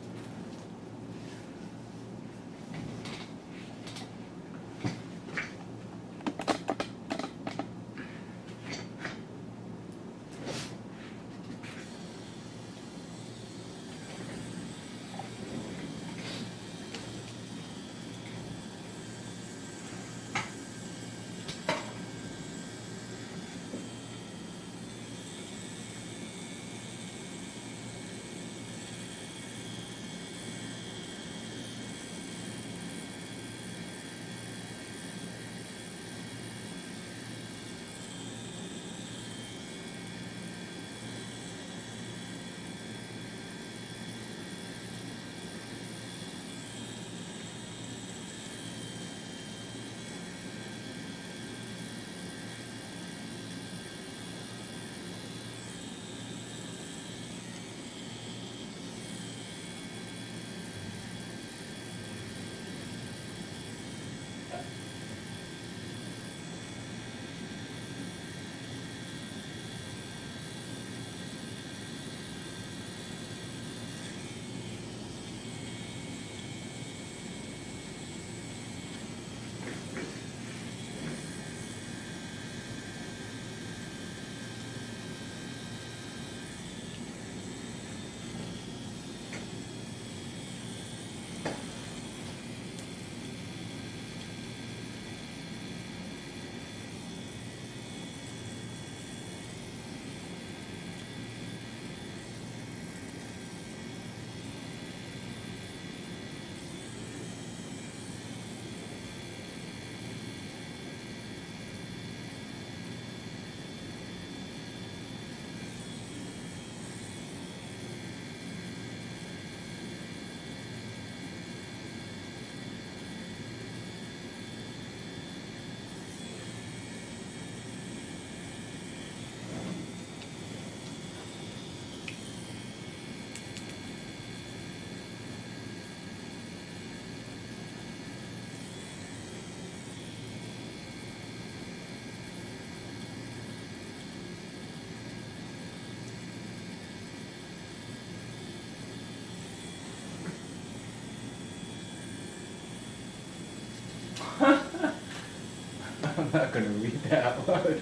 I'm not gonna read that out loud.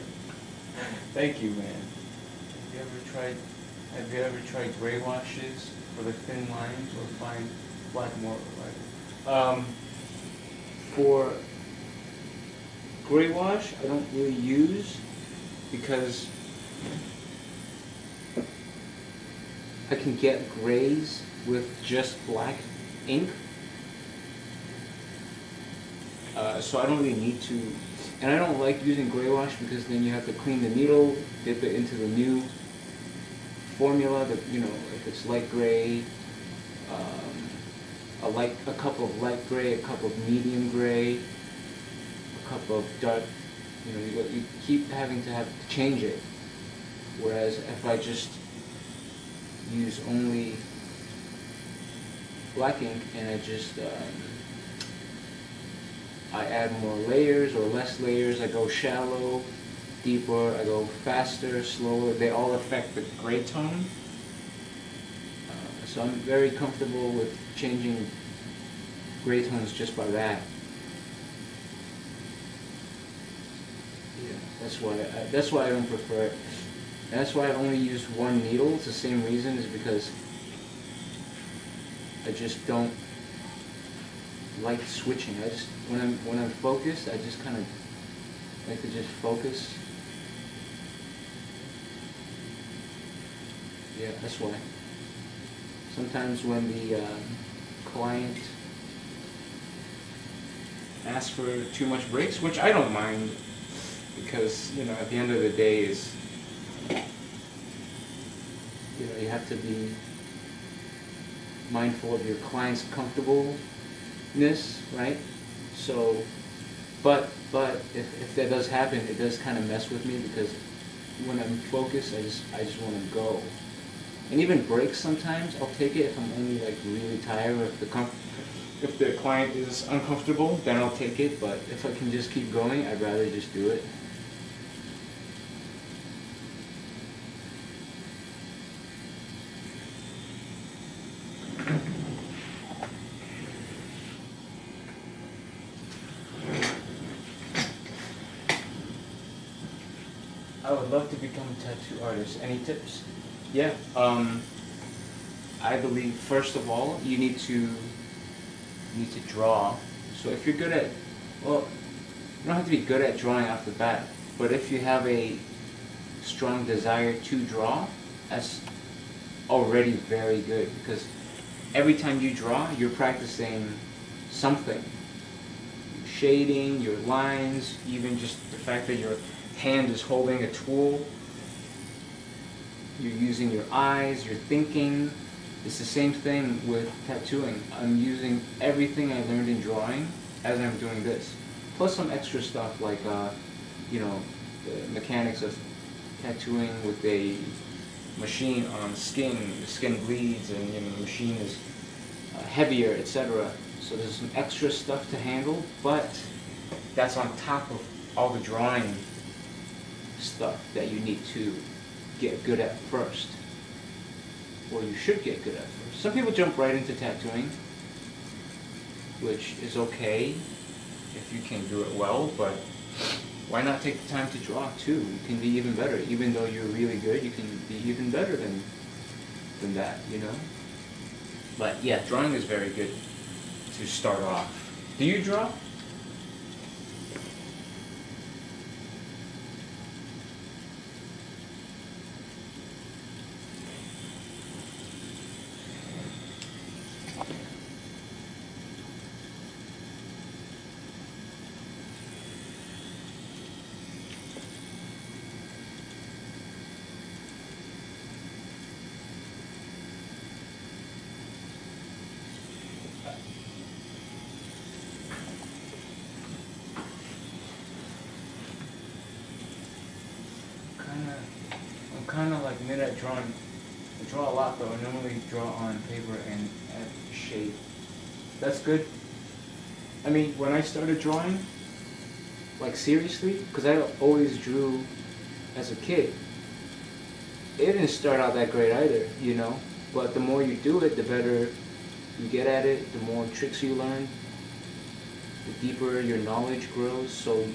Thank you, man. Have you ever tried gray washes for the thin lines or fine black more like? For gray wash, I don't really use because I can get grays with just black ink. So I don't really need to, and I don't like using gray wash because then you have to clean the needle, dip it into the new formula that, you know, if it's light gray, a cup of light gray, a cup of medium gray, a cup of dark, you know, you keep having to change it. Whereas if I just use only black ink and I just I add more layers or less layers, I go shallow, deeper, I go faster, slower, they all affect the gray tone. So I'm very comfortable with changing gray tones just by that. Yeah, that's why I don't prefer it. And that's why I only use one needle. It's the same reason, is because I just don't like switching. I just when I'm focused, I just kind of like to just focus. Yeah, that's why. Sometimes when the client asks for too much breaks, which I don't mind, because, you know, at the end of the day is, you know, you have to be mindful of your client's comfortableness, right? So, but if that does happen, it does kind of mess with me, because when I'm focused, I just want to go. And even breaks sometimes, I'll take it if I'm only like really tired or if the client is uncomfortable, then I'll take it. But if I can just keep going, I'd rather just do it. I would love to become a tattoo artist. Any tips? Yeah. I believe first of all you need to draw. So if you're good at, well, you don't have to be good at drawing off the bat, but if you have a strong desire to draw, that's already very good, because every time you draw, you're practicing something. Shading, your lines, even just the fact that your hand is holding a tool. You're using your eyes, you're thinking. It's the same thing with tattooing. I'm using everything I learned in drawing as I'm doing this. Plus some extra stuff like, you know, the mechanics of tattooing with a machine on skin. The skin bleeds and, you know, the machine is heavier, etc. So there's some extra stuff to handle, but that's on top of all the drawing stuff that you need to get good at first, or you should get good at first. Some people jump right into tattooing, which is okay if you can do it well, but why not take the time to draw too? You can be even better. Even though you're really good, you can be even better than that, you know? But yeah, drawing is very good to start off. Do you draw? I'm kind of like mid at drawing. I draw a lot though. I normally draw on paper and at shape. That's good. I mean, when I started drawing, like seriously, because I always drew as a kid, it didn't start out that great either, you know? But the more you do it, the better you get at it, the more tricks you learn, the deeper your knowledge grows. So,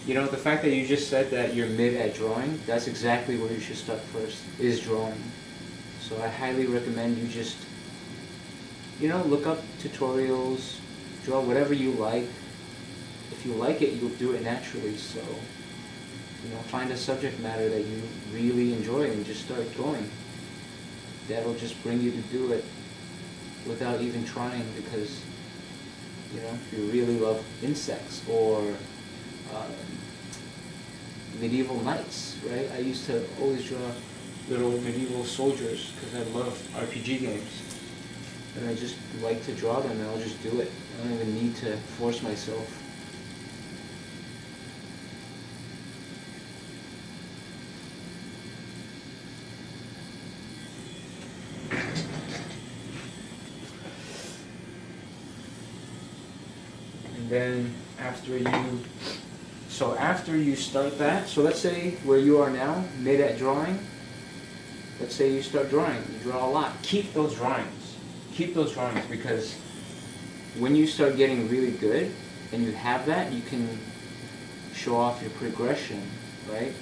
you know, the fact that you just said that you're mid at drawing, that's exactly where you should start first, is drawing. So I highly recommend you just, you know, look up tutorials, draw whatever you like. If you like it, you'll do it naturally. So, you know, find a subject matter that you really enjoy and just start going. That'll just bring you to do it without even trying, because, you know, if you really love insects or medieval knights, right? I used to always draw little medieval soldiers because I love RPG games. And I just like to draw them, and I'll just do it. I don't even need to force myself. And then after you start that, so let's say where you are now, mid at drawing, let's say you start drawing, you draw a lot. Keep those drawings. Keep those drawings, because when you start getting really good and you have that, you can show off your progression, right?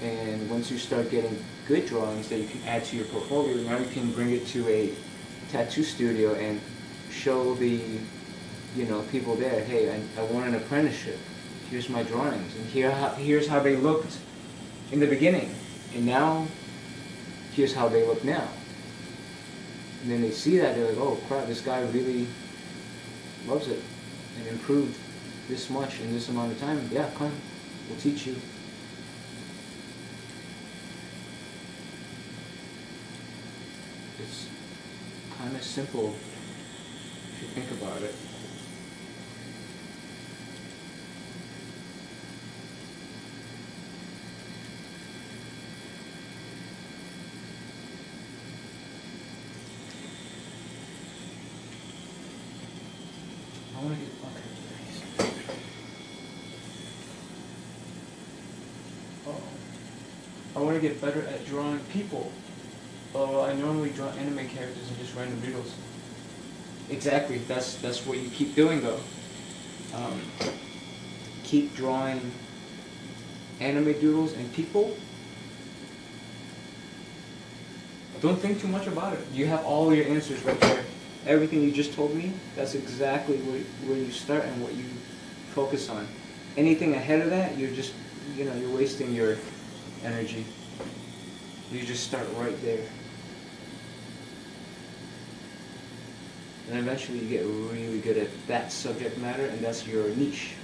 And once you start getting good drawings that you can add to your portfolio, now you can bring it to a tattoo studio and show the, you know, people there, hey, I want an apprenticeship. Here's my drawings, and here's how they looked in the beginning, and now here's how they look now. And then they see that, they're like, oh crap, this guy really loves it and improved this much in this amount of time. Yeah, come, we'll teach you. It's kind of simple if you think about it. I want to get, okay, nice. I want to get better at drawing people. I normally draw anime characters and just random doodles. Exactly, that's what you keep doing though. Keep drawing anime doodles and people. Don't think too much about it. You have all your answers right there. Everything you just told me, that's exactly where you start and what you focus on. Anything ahead of that, you're just, you're wasting your energy. You just start right there. And eventually you get really good at that subject matter, and that's your niche.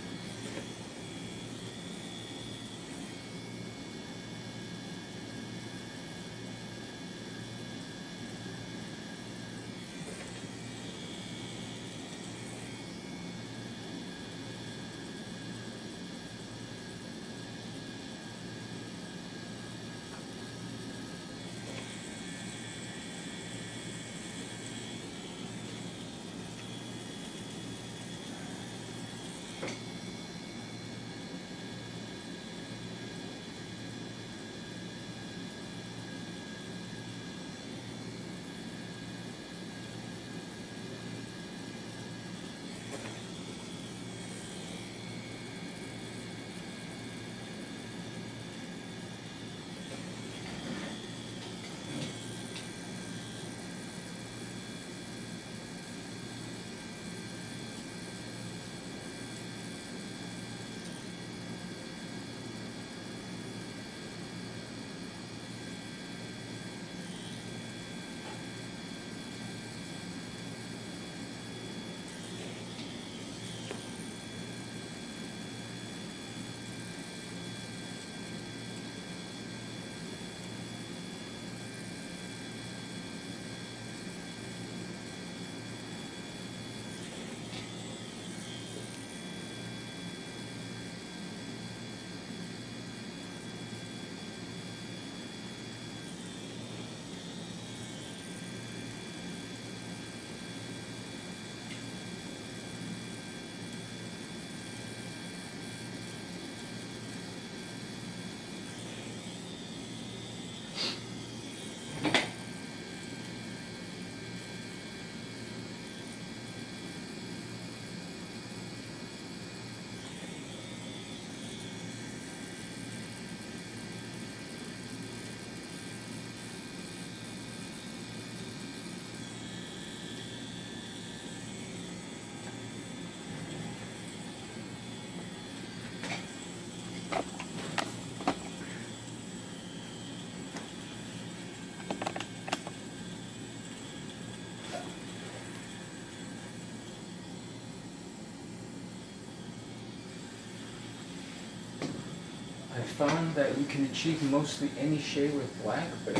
I found that you can achieve mostly any shade with black, but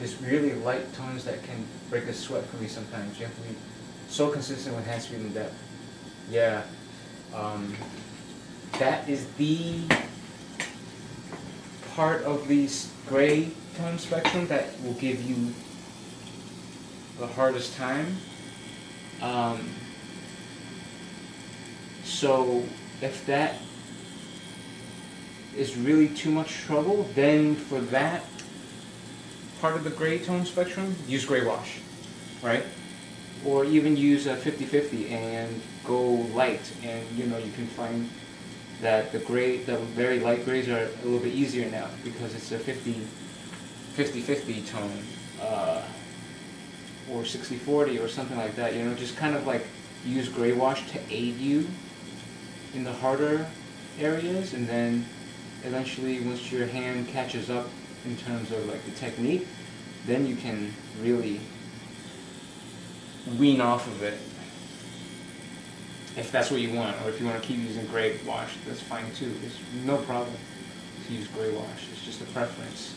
it's really light tones that can break a sweat for me sometimes. You have to be so consistent with hand speed and depth. Yeah, that is the part of the gray tone spectrum that will give you the hardest time. So if that is really too much trouble, then for that part of the gray tone spectrum, use gray wash, right? Or even use a 50-50 and go light, and you can find that the very light grays are a little bit easier now because it's a 50-50 tone, or 60-40 or something like that. Just kind of like use gray wash to aid you in the harder areas, and then eventually once your hand catches up in terms of like the technique, then you can really wean off of it if that's what you want. Or if you want to keep using gray wash, that's fine too. There's no problem to use gray wash. It's just a preference.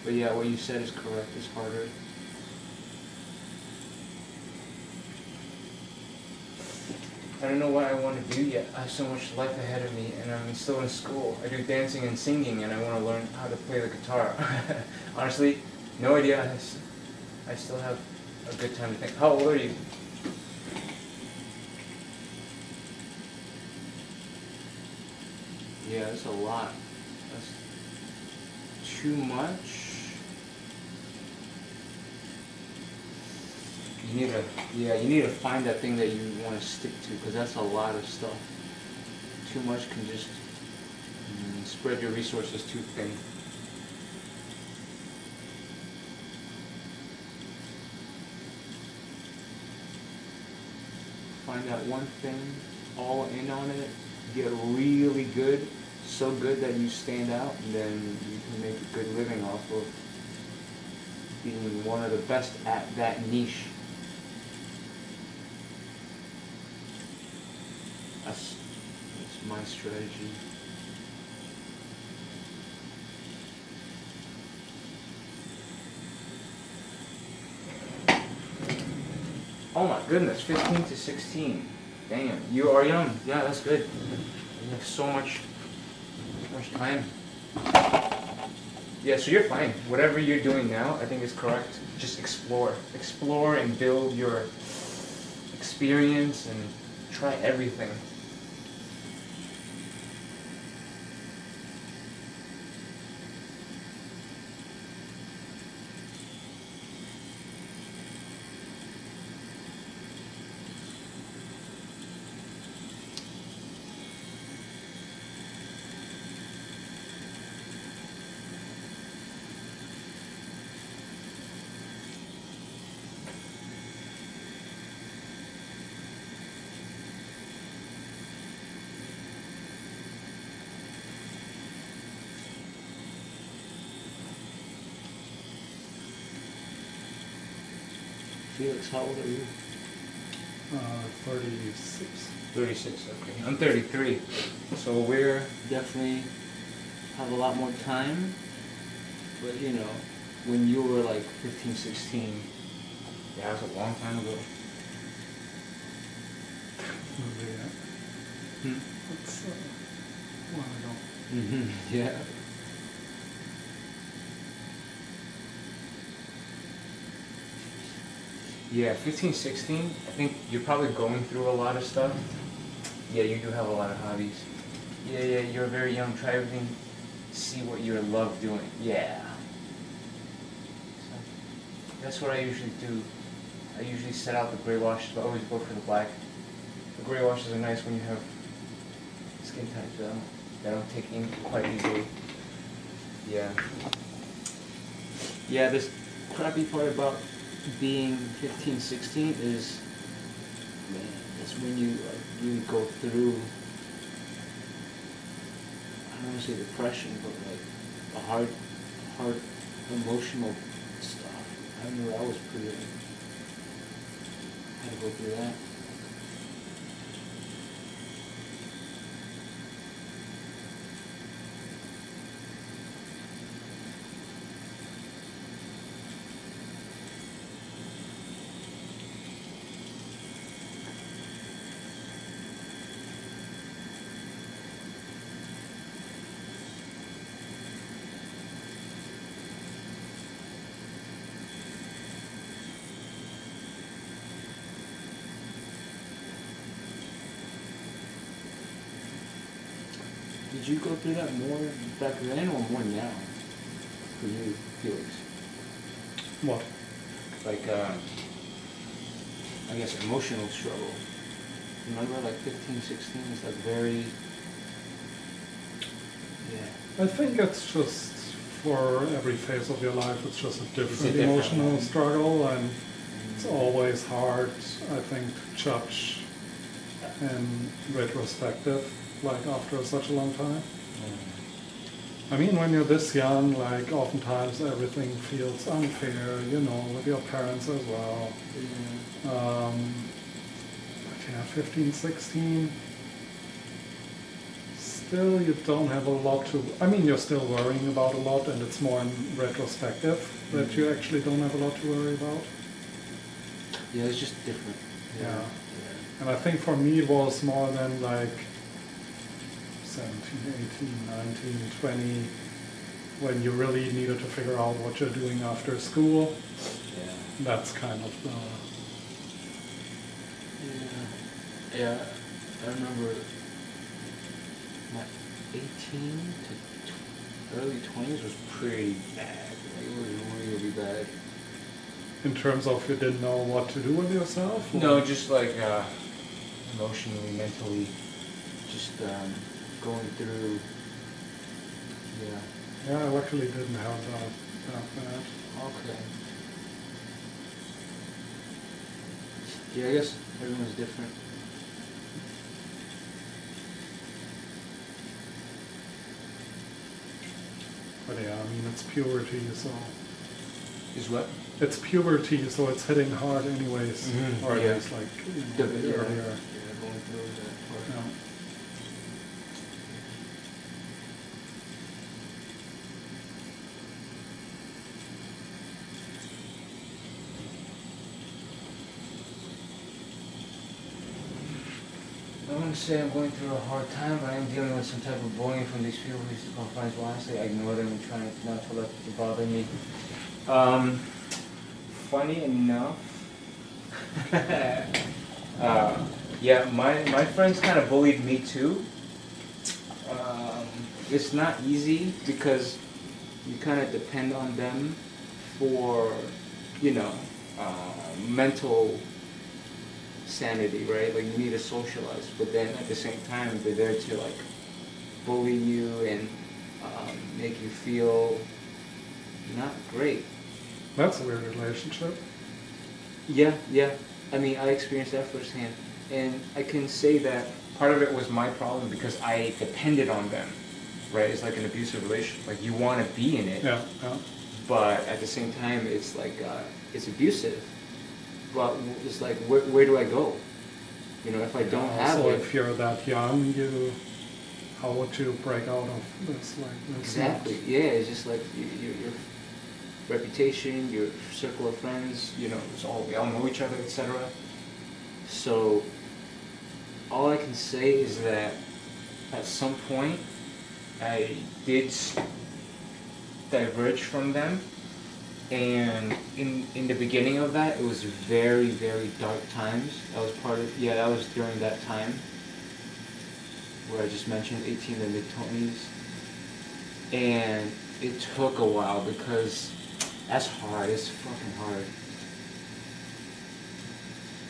But yeah, what you said is correct. It's harder. I don't know what I want to do yet. I have so much life ahead of me, and I'm still in school. I do dancing and singing, and I want to learn how to play the guitar. Honestly, no idea. I still have a good time to think. How old are you? Yeah, that's a lot. That's too much. You need to find that thing that you want to stick to, because that's a lot of stuff. Too much can just spread your resources too thin. Find that one thing, all in on it, get really good, so good that you stand out, and then you can make a good living off of being one of the best at that niche. That's my strategy. Oh my goodness, 15 to 16. Damn, you are young. Yeah, that's good. You have so much time. Yeah, so you're fine. Whatever you're doing now, I think is correct. Just explore. Explore and build your experience and try everything. Felix, how old are you? 36. 36, okay. I'm 33. So we're definitely have a lot more time. But you know, when you were like 15, 16, yeah, that was a long time ago. Yeah. That's a while ago. Mm-hmm. Yeah. Yeah, 15, 16, I think you're probably going through a lot of stuff. Yeah, you do have a lot of hobbies. Yeah, you're very young. Try everything. See what you love doing. Yeah. So, that's what I usually do. I usually set out the gray washes, but I always go for the black. The gray washes are nice when you have skin types that don't take ink quite easily. Yeah. Yeah, this crappy part about being 15, 16 is, man, that's when you like really go through, I don't want to say depression, but like the hard emotional stuff. I remember I was pretty, I had to go through that. Did you go through that more back then or more now? For you, Felix? What? Like, I guess emotional struggle. Remember, like 15, 16 is like very, yeah. I think it's just for every phase of your life, it's just a different different emotional one. struggle, and it's always hard, I think, to judge in retrospective, like after such a long time. I mean, when you're this young, like oftentimes everything feels unfair, you know, with your parents as well. But yeah, 15, 16, still you don't have a lot to, I mean, you're still worrying about a lot, and it's more in retrospective that you actually don't have a lot to worry about. Yeah, it's just different. Yeah. And I think for me it was more than like 17, 18, 19, 20, when you really needed to figure out what you're doing after school. Yeah. That's kind of the... Yeah, I remember 18 to early 20s was pretty bad. Like, it was really bad. In terms of you didn't know what to do with yourself? Or? No, just like emotionally, mentally, just going through. Yeah. Yeah, I luckily didn't have that bad. Okay. Yeah, I guess everyone's different. But yeah, I mean, it's puberty, so... Is what? It's puberty, so it's hitting hard anyways. Mhm, Or at yeah. least, like, you know, Yeah, a bit earlier. yeah, going through that part. Yeah. I don't want to say I'm going through a hard time, but I'm dealing with some type of bullying from these people who used to call friends. Well, honestly, I ignore them and try not to let it bother me. Funny enough, yeah, my friends kind of bullied me too. It's not easy because you kind of depend on them for, you know, mental sanity, right? Like you need to socialize, but then at the same time they're there to like bully you and make you feel not great. That's a weird relationship. Yeah, yeah. I mean, I experienced that firsthand, and I can say that part of it was my problem because I depended on them, right? It's like an abusive relationship. Like you want to be in it, Yeah, yeah. but at the same time, it's like it's abusive. But it's like, where do I go? You know, if I don't have also, it. if you're that young, how would you break out of this? Like, that's Exactly. not- Yeah, it's just like your reputation, your circle of friends. You know, we all know each other, etc. So all I can say is that at some point I did diverge from them. And in the beginning of that, it was very, very dark times. That was that was during that time where I just mentioned 18 to mid-20s. And it took a while because that's hard, it's fucking hard.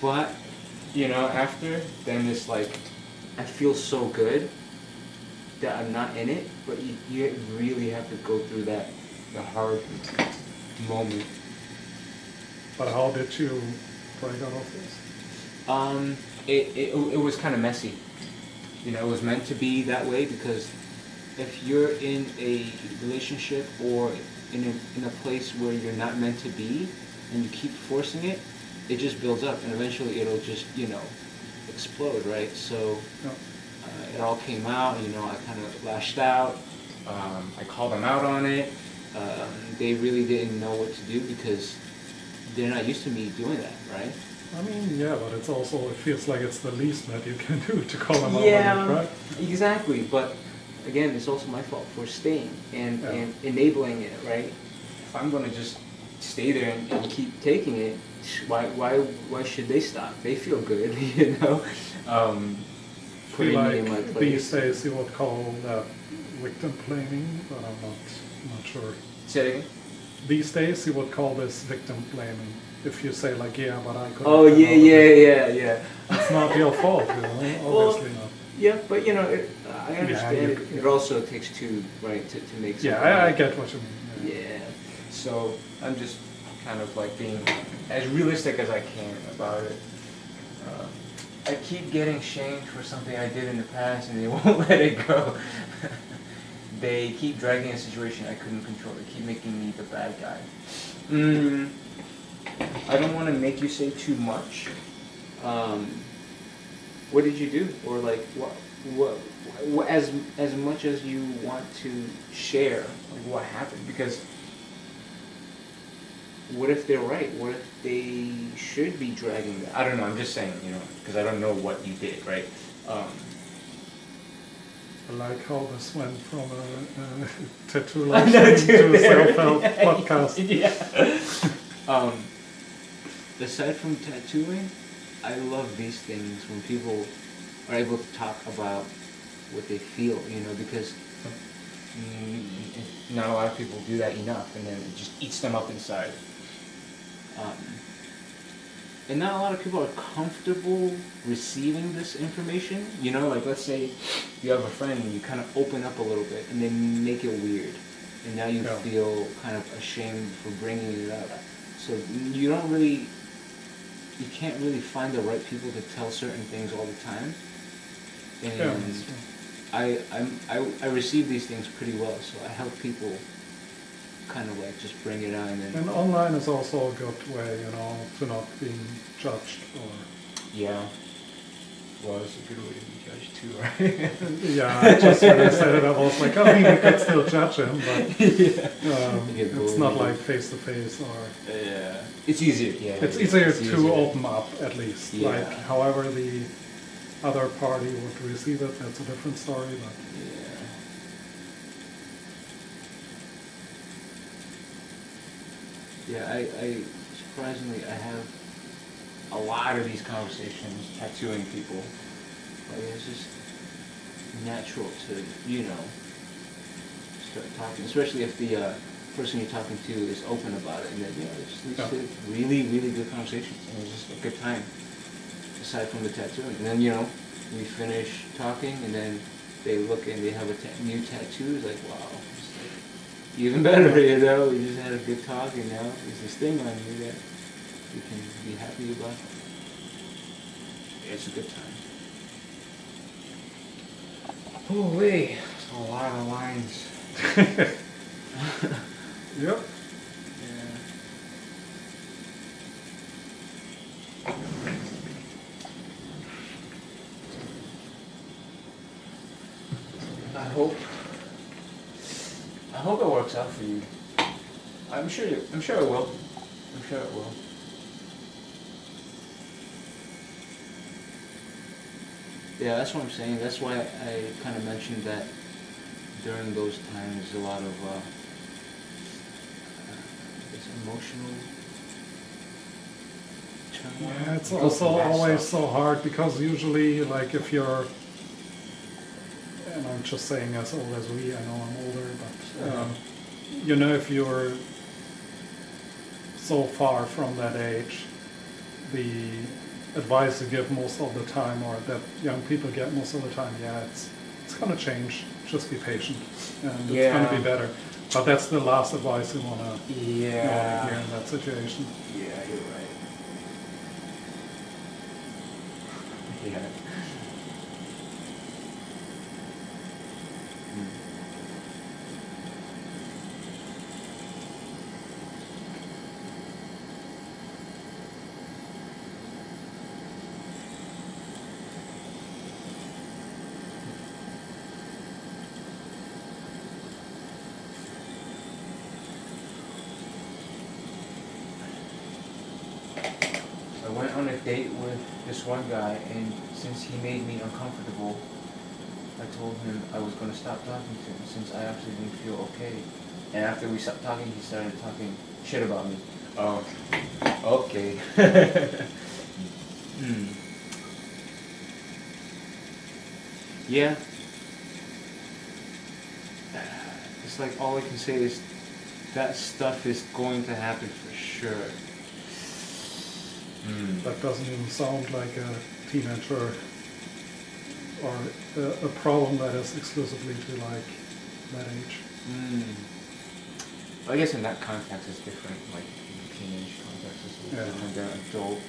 But, you know, after, then it's like, I feel so good that I'm not in it, but you really have to go through the hard moment. But how did you break out of this? It was kind of messy. You know, it was meant to be that way because if you're in a relationship or in a place where you're not meant to be and you keep forcing it, it just builds up and eventually it'll just, you know, explode, right? So it all came out, you know, I kind of lashed out. I called them out on it. They really didn't know what to do because they're not used to me doing that, right? I mean, yeah, but it's also, it feels like it's the least that you can do to call them out Yeah, on it, right? exactly. But again, it's also my fault for staying and enabling it, right? If I'm going to just stay there and keep taking it, why should they stop? They feel good, you know? Putting me in my Like place. these days you would call that victim blaming, but I'm not sure. Say it again? These days you would call this victim blaming. If you say like, yeah, but I couldn't. Oh, yeah. It's not your fault, you know, Well, obviously not. Yeah, but you know, I understand you- it also takes two, right, to make something. Yeah, I get what you mean. Yeah, so I'm just kind of like being as realistic as I can about it. I keep getting shamed for something I did in the past and they won't let it go. They keep dragging a situation I couldn't control. They keep making me the bad guy. I don't want to make you say too much. What did you do? Or like, what as much as you want to share, like what happened? Because what if they're right? What if they should be dragging that? I don't know, I'm just saying, you know, because I don't know what you did, right? I like how this went from a tattoo lesson to a self-help podcast. Yeah. Aside from tattooing, I love these things when people are able to talk about what they feel, you know, because not a lot of people do that enough, and then it just eats them up inside. And not a lot of people are comfortable receiving this information. You know, like let's say you have a friend and you kind of open up a little bit and they make it weird. And now you feel kind of ashamed for bringing it up. So you can't really find the right people to tell certain things all the time. And I receive these things pretty well, so I help people kind of like just bring it out. And online is also a good way, you know, to not being judged or... Yeah. Well, it's a good way to be judged too, right? Yeah, just when I said it, I was like, I mean, you could still judge him, but it's not like face to face or... Yeah. It's easier, yeah. It's easier to open up, at least. Yeah. Like, however the other party would receive it, that's a different story, but... Yeah, I surprisingly, I have a lot of these conversations tattooing people. Like, it's just natural to, you know, start talking, especially if the person you're talking to is open about it, and then, you know, it just leads to really, really good conversations, and it's just a good time, aside from the tattooing. And then, you know, we finish talking, and then they look and they have a new tattoo, it's like, wow. Even better, you know, we just had a good talk, and now there's this thing on you that you can be happy about. It's a good time. Holy, that's a lot of lines. Yep. I hope it works out for you. I'm sure it will. I'm sure it will. Yeah, that's what I'm saying. That's why I kind of mentioned that during those times, a lot of emotional turmoil. Yeah, it's also always so hard, because usually, like, if you're, and I'm just saying as old as we, I know I'm older, but you know, if you're so far from that age, the advice you give most of the time, or that young people get most of the time, it's going to change. Just be patient, and it's going to be better. But that's the last advice you want to hear in that situation. Yeah, you're right. Yeah. I went on a date with this one guy, and since he made me uncomfortable, I told him I was going to stop talking to him since I actually didn't feel okay. And after we stopped talking, he started talking shit about me. Oh, okay. Yeah. It's like all I can say is that stuff is going to happen for sure. That doesn't even sound like a teenager or a problem that is exclusively to like that age. I guess in that context it's different, like in the teenage context it's different than adult.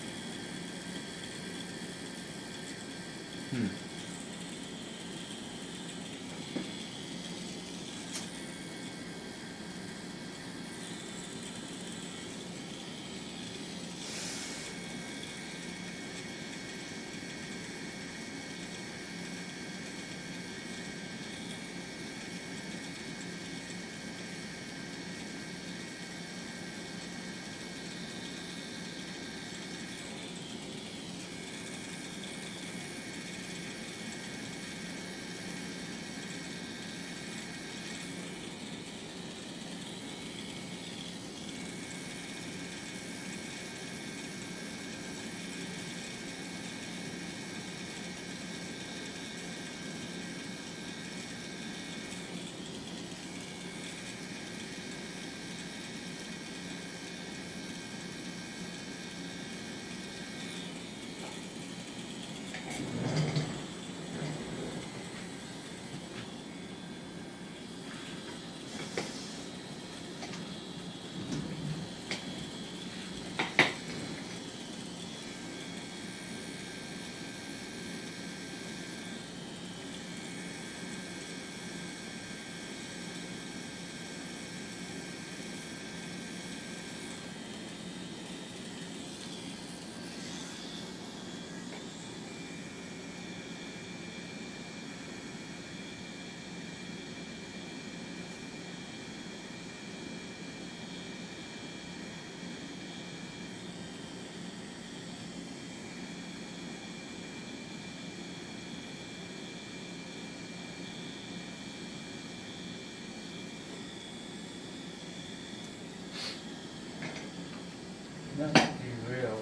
Not to be real.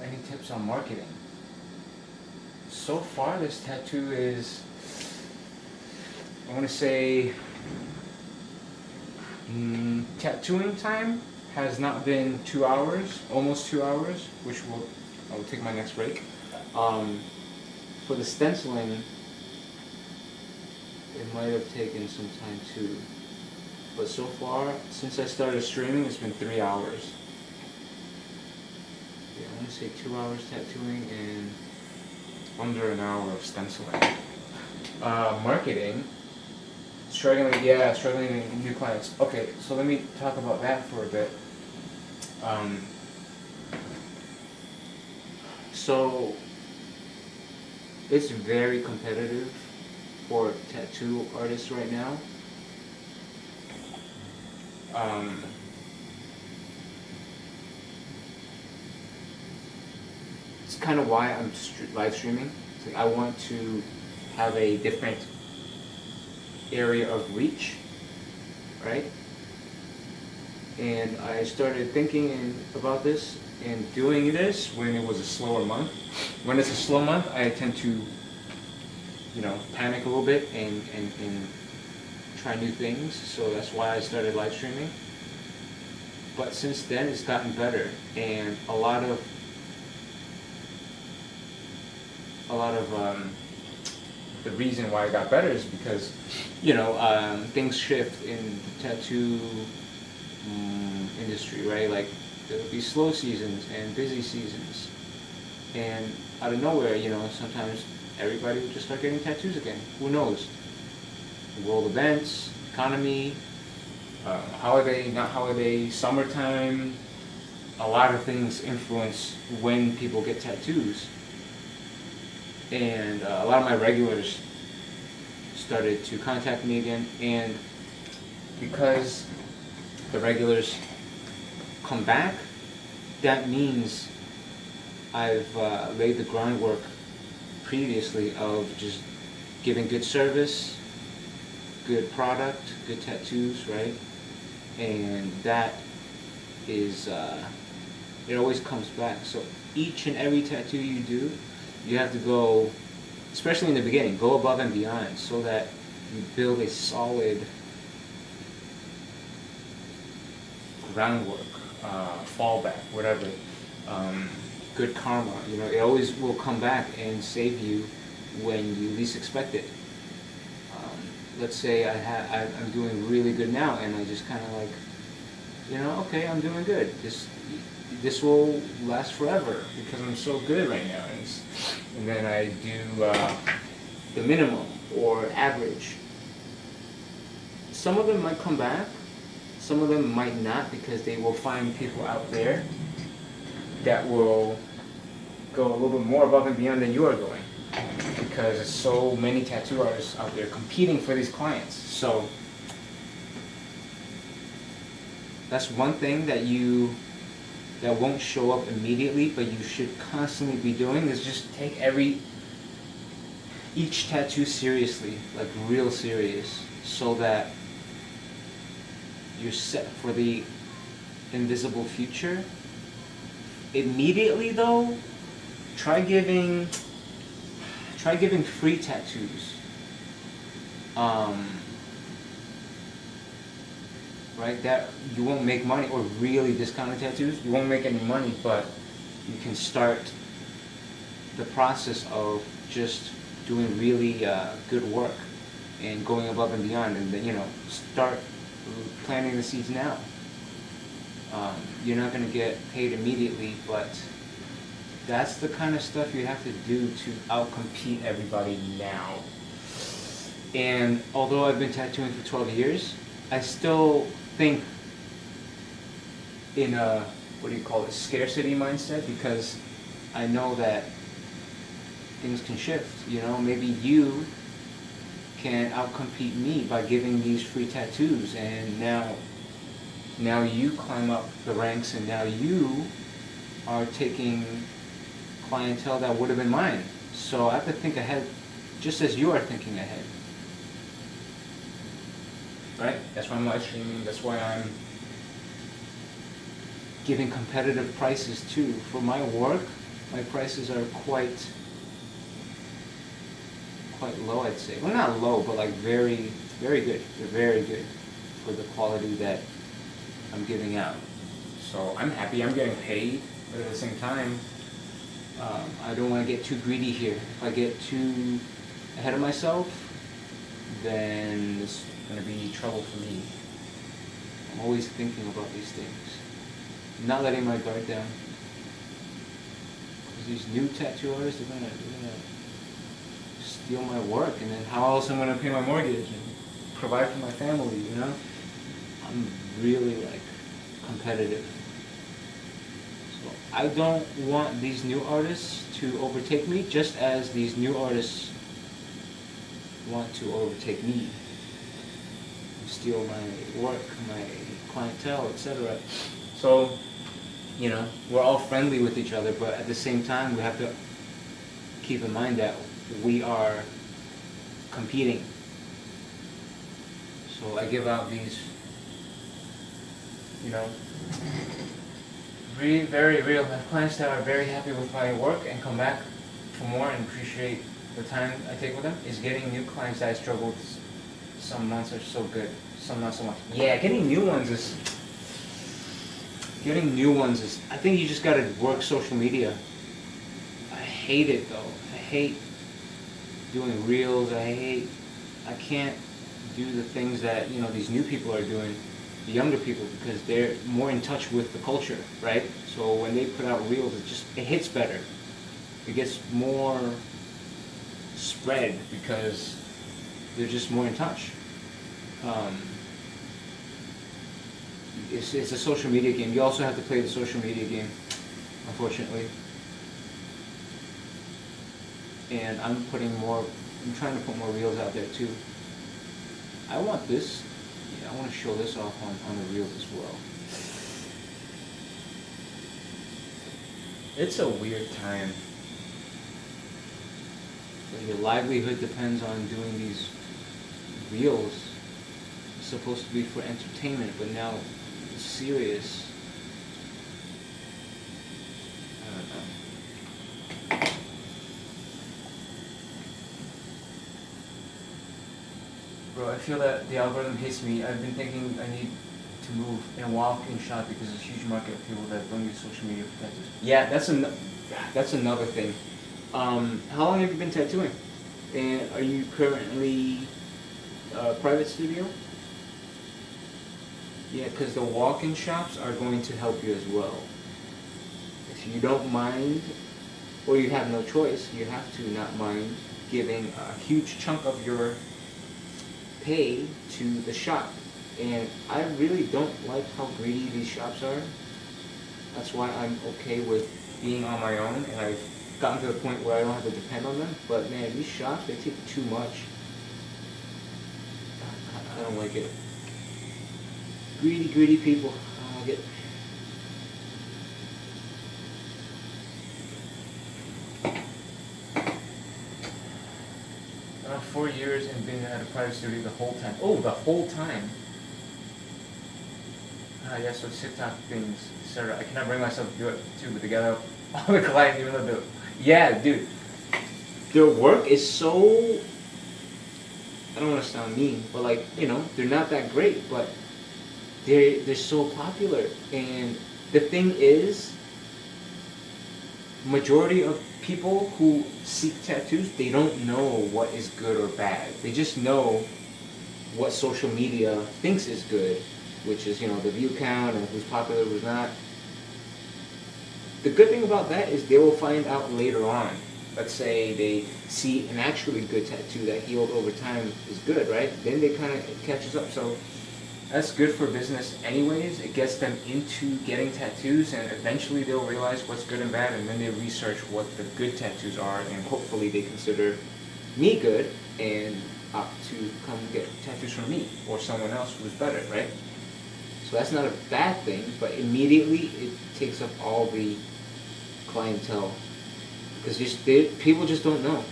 Any tips on marketing? So far, this tattoo is, I want to say, tattooing time has not been 2 hours, almost 2 hours, which I will take my next break. For the stenciling, it might have taken some time too. But so far, since I started streaming, it's been 3 hours. Yeah, I want to say 2 hours tattooing and under an hour of stenciling. Marketing, struggling with new clients. Okay, so let me talk about that for a bit. So it's very competitive for tattoo artists right now. It's kind of why I'm live streaming. It's like I want to have a different area of reach, right? And I started thinking about this and doing this when it was a slower month. When it's a slow month, I tend to, panic a little bit and try new things. So that's why I started live streaming. But since then, it's gotten better, and a lot of the reason why it got better is because, things shift in the tattoo industry, right? Like there will be slow seasons and busy seasons, and out of nowhere, sometimes everybody will just start getting tattoos again. Who knows? World events, economy, holiday, not holiday, summertime. A lot of things influence when people get tattoos. And a lot of my regulars started to contact me again, and because the regulars come back, that means I've laid the groundwork previously of just giving good service, good product, good tattoos, right? And that is, it always comes back. So each and every tattoo you do, you have to go, especially in the beginning, go above and beyond so that you build a solid groundwork, fallback, whatever, good karma. It always will come back and save you when you least expect it. Let's say I'm doing really good now, and I just kind of like, okay, I'm doing good. This will last forever because I'm so good right now. And then I do the minimum or average. Some of them might come back, some of them might not, because they will find people out there that will go a little bit more above and beyond than you are going, because there's so many tattoo artists out there competing for these clients. So that's one thing that won't show up immediately, but you should constantly be doing, is just take each tattoo seriously, like real serious, so that you're set for the invisible future. Immediately though, try giving free tattoos. Right, that you won't make money, or really discounted tattoos, you won't make any money, but you can start the process of just doing really good work and going above and beyond, and then start planting the seeds now. You're not going to get paid immediately, but that's the kind of stuff you have to do to outcompete everybody now. And although I've been tattooing for 12 years, I still think in a, scarcity mindset, because I know that things can shift. Maybe you can outcompete me by giving these free tattoos, and now you climb up the ranks, and now you are taking clientele that would have been mine. So I have to think ahead, just as you are thinking ahead. Right? That's why I'm live streaming. That's why I'm giving competitive prices too. For my work, my prices are quite low, I'd say. Well, not low, but like very, very good. They're very good for the quality that I'm giving out. So I'm happy I'm getting paid, but at the same time, I don't want to get too greedy here. If I get too ahead of myself, then it's going to be trouble for me. I'm always thinking about these things. Not letting my guard down. Because these new tattoo artists, they're gonna steal my work, and then how else am I gonna pay my mortgage and provide for my family, you know? I'm really like competitive. So I don't want these new artists to overtake me, just as these new artists want to overtake me, steal my work, my clientele, etc. So, you know, we're all friendly with each other, but at the same time, we have to keep in mind that we are competing. So I give out these, you know, really very real clients that are very happy with my work and come back for more and appreciate the time I take with them. Is getting new clients that I struggled. Some months are so good, some not so much. Yeah, getting new ones is. I think you just gotta work social media. I hate it though. I hate doing reels. I can't do the things that, you know, these new people are doing, the younger people, because they're more in touch with the culture, right? So when they put out reels, it hits better. It gets more spread because they're just more in touch. It's a social media game. You also have to play the social media game, unfortunately. And I'm trying to put more reels out there too. I want this, I want to show this off on the reels as well. It's a weird time. So your livelihood depends on doing these reels. It's supposed to be for entertainment, but now it's serious. I don't know. Bro, I feel that the algorithm hates me. I've been thinking I need to move and walk in shop because there's a huge market of people that don't use social media for tattoos. Yeah, that's another thing. How long have you been tattooing? And are you currently private studio? Yeah, because the walk-in shops are going to help you as well. If you don't mind, or you have no choice, you have to not mind giving a huge chunk of your pay to the shop. And I really don't like how greedy these shops are. That's why I'm okay with being on my own, and I've gotten to the point where I don't have to depend on them. But man, these shops, they take too much. I don't like it. Greedy people. I don't like it. Around 4 years and been at a private studio the whole time. Oh, the whole time. Yeah, so TikTok things, etc. I cannot bring myself to do it too, but together all the clients, even though they're, yeah, dude, their work is so, I don't want to sound mean, but like, you know, they're not that great, but they're so popular. And the thing is, majority of people who seek tattoos, they don't know what is good or bad. They just know what social media thinks is good, which is, you know, the view count and who's popular, who's not. The good thing about that is they will find out later on. Let's say they see an actually good tattoo that healed over time is good, right? Then they kind of catches up. So that's good for business anyways. It gets them into getting tattoos, and eventually they'll realize what's good and bad, and then they research what the good tattoos are, and hopefully they consider me good and opt to come get tattoos from me or someone else who's better, right? So that's not a bad thing, but immediately it takes up all the clientele because people just don't know.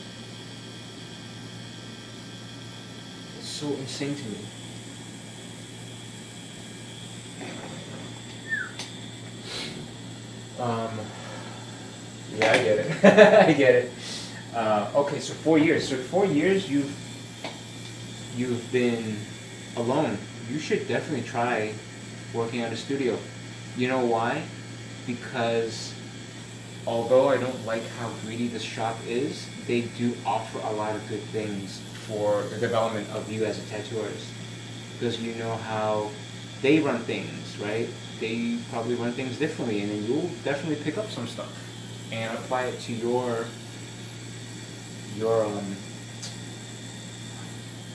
It's so insane to me. Yeah, I get it. I get it. Okay, so 4 years. So 4 years you've been alone. You should definitely try working at a studio. You know why? Because although I don't like how greedy the shop is, they do offer a lot of good things for the development of you as a tattoo artist. Because you know how they run things, right? They probably run things differently, and then you'll definitely pick up some stuff and apply it to your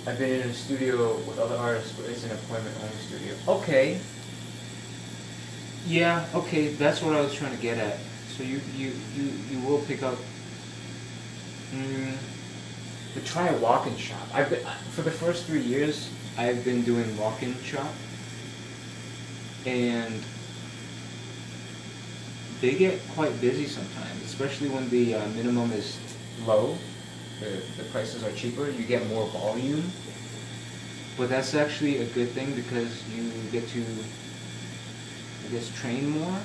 I've been in a studio with other artists, but it's an appointment-only studio. Okay. Yeah, okay, that's what I was trying to get at. So you will pick up. But try a walk-in shop. For the first 3 years, I've been doing walk-in shop, and they get quite busy sometimes, especially when the minimum is low. The prices are cheaper. You get more volume, but that's actually a good thing because you get to, I guess, train more,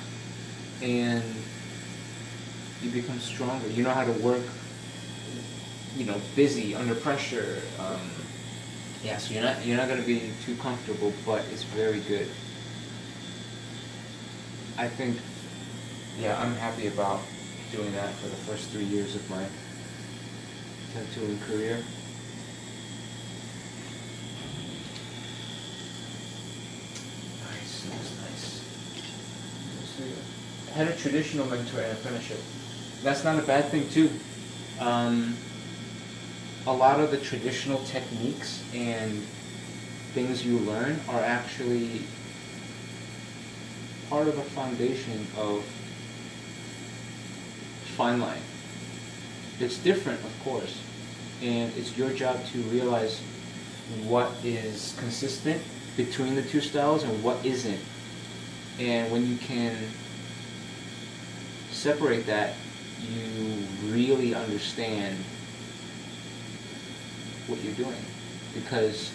and you become stronger. You know how to work, busy under pressure. Yeah, so you're not gonna be too comfortable, but it's very good. I think, yeah, I'm happy about doing that for the first 3 years of my tattooing career. Nice. So I had a traditional mentor and apprenticeship. That's not a bad thing too. A lot of the traditional techniques and things you learn are actually part of a foundation of fine line. It's different, of course, and it's your job to realize what is consistent between the two styles and what isn't. And when you can separate that, you really understand what you're doing, because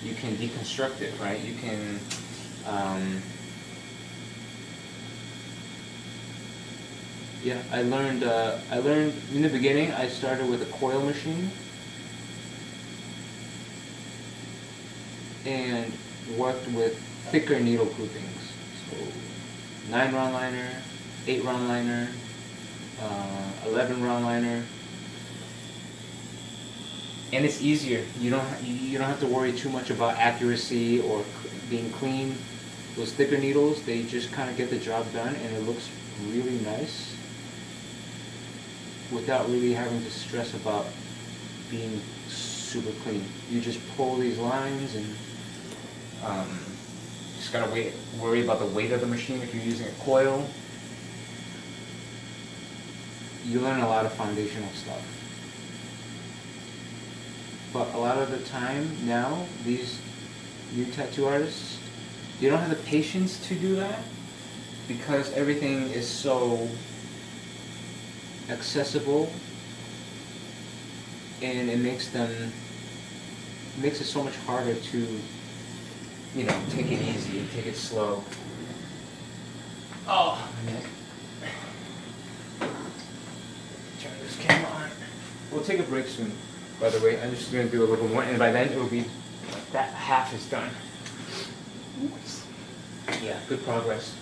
you can deconstruct it, right? You can I learned in the beginning. I started with a coil machine and worked with thicker needle groupings. So 9 round liner, 8 round liner, 11 round liner. And it's easier. You don't have to worry too much about accuracy or being clean. Those thicker needles, they just kind of get the job done, and it looks really nice without really having to stress about being super clean. You just pull these lines and just gotta worry about the weight of the machine if you're using a coil. You learn a lot of foundational stuff. But a lot of the time now, these new tattoo artists, they don't have the patience to do that because everything is so accessible, and it makes it so much harder to, take it easy and take it slow. Oh, man. Turn this camera on. We'll take a break soon, by the way. I'm just going to do a little more, and by then it will be that half is done. Yeah, good progress.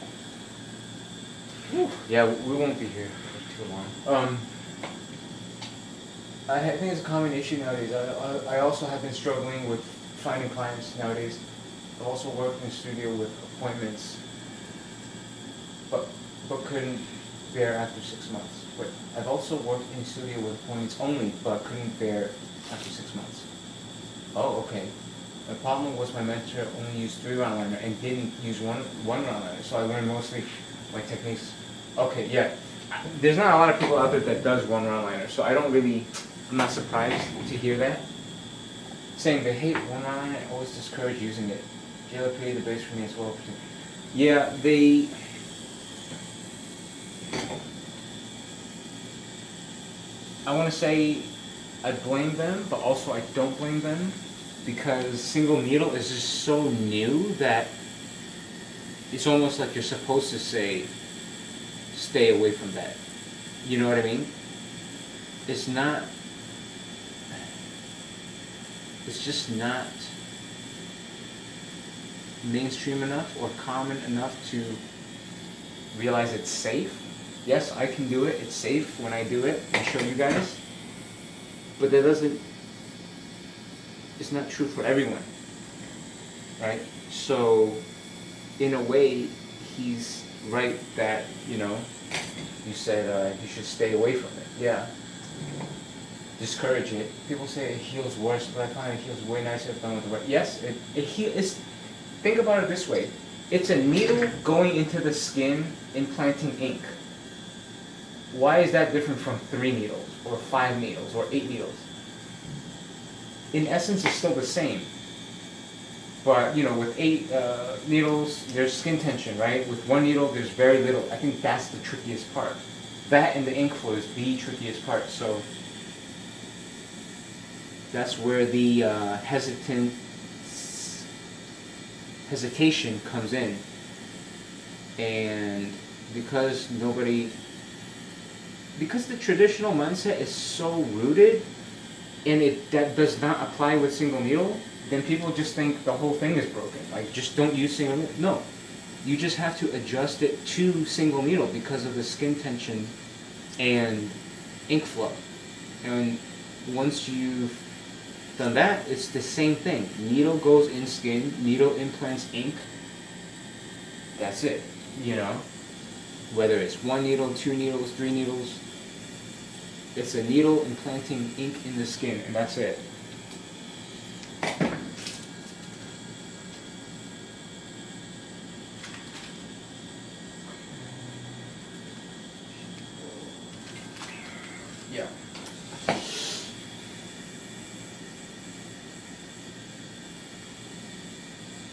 Whew. Yeah, we won't be here for too long. I think it's a common issue nowadays. I also have been struggling with finding clients nowadays. I've also worked in the studio with appointments, but couldn't bear after 6 months. But I've also worked in the studio with appointments only, but couldn't bear after 6 months. Oh, okay. The problem was my mentor only used 3 round liner and didn't use one round liner, so I learned mostly my techniques. Okay, yeah. There's not a lot of people out there that does 1 round liner, so I'm not surprised to hear that. Saying they hate 1 round liner, I always discourage using it. Jailer created the base for me as well. Yeah, I want to say I blame them, but also I don't blame them, because single needle is just so new that it's almost like you're supposed to say, stay away from that. You know what I mean? It's just not mainstream enough or common enough to realize it's safe. Yes, I can do it. It's safe when I do it and show you guys. But that doesn't, it's not true for everyone. Right? So, in a way, he's right that, you know, you said you should stay away from it. Yeah. Discourage it. People say it heals worse, but I find it heals way nicer if done with the right. Yes, it heals. Think about it this way. It's a needle going into the skin, implanting ink. Why is that different from 3 needles, or 5 needles, or 8 needles? In essence, it's still the same. But, you know, with 8 needles, there's skin tension, right? With 1 needle, there's very little. I think that's the trickiest part. That and the ink flow is the trickiest part. So that's where the hesitation comes in. And because the traditional mindset is so rooted, and that does not apply with single needle, then people just think the whole thing is broken. Like, just don't use single needle. No. You just have to adjust it to single needle because of the skin tension and ink flow. And once you've done that, it's the same thing. Needle goes in skin, needle implants ink. That's it, you know? Whether it's 1 needle, 2 needles, 3 needles, it's a needle implanting ink in the skin, and that's it. Yeah.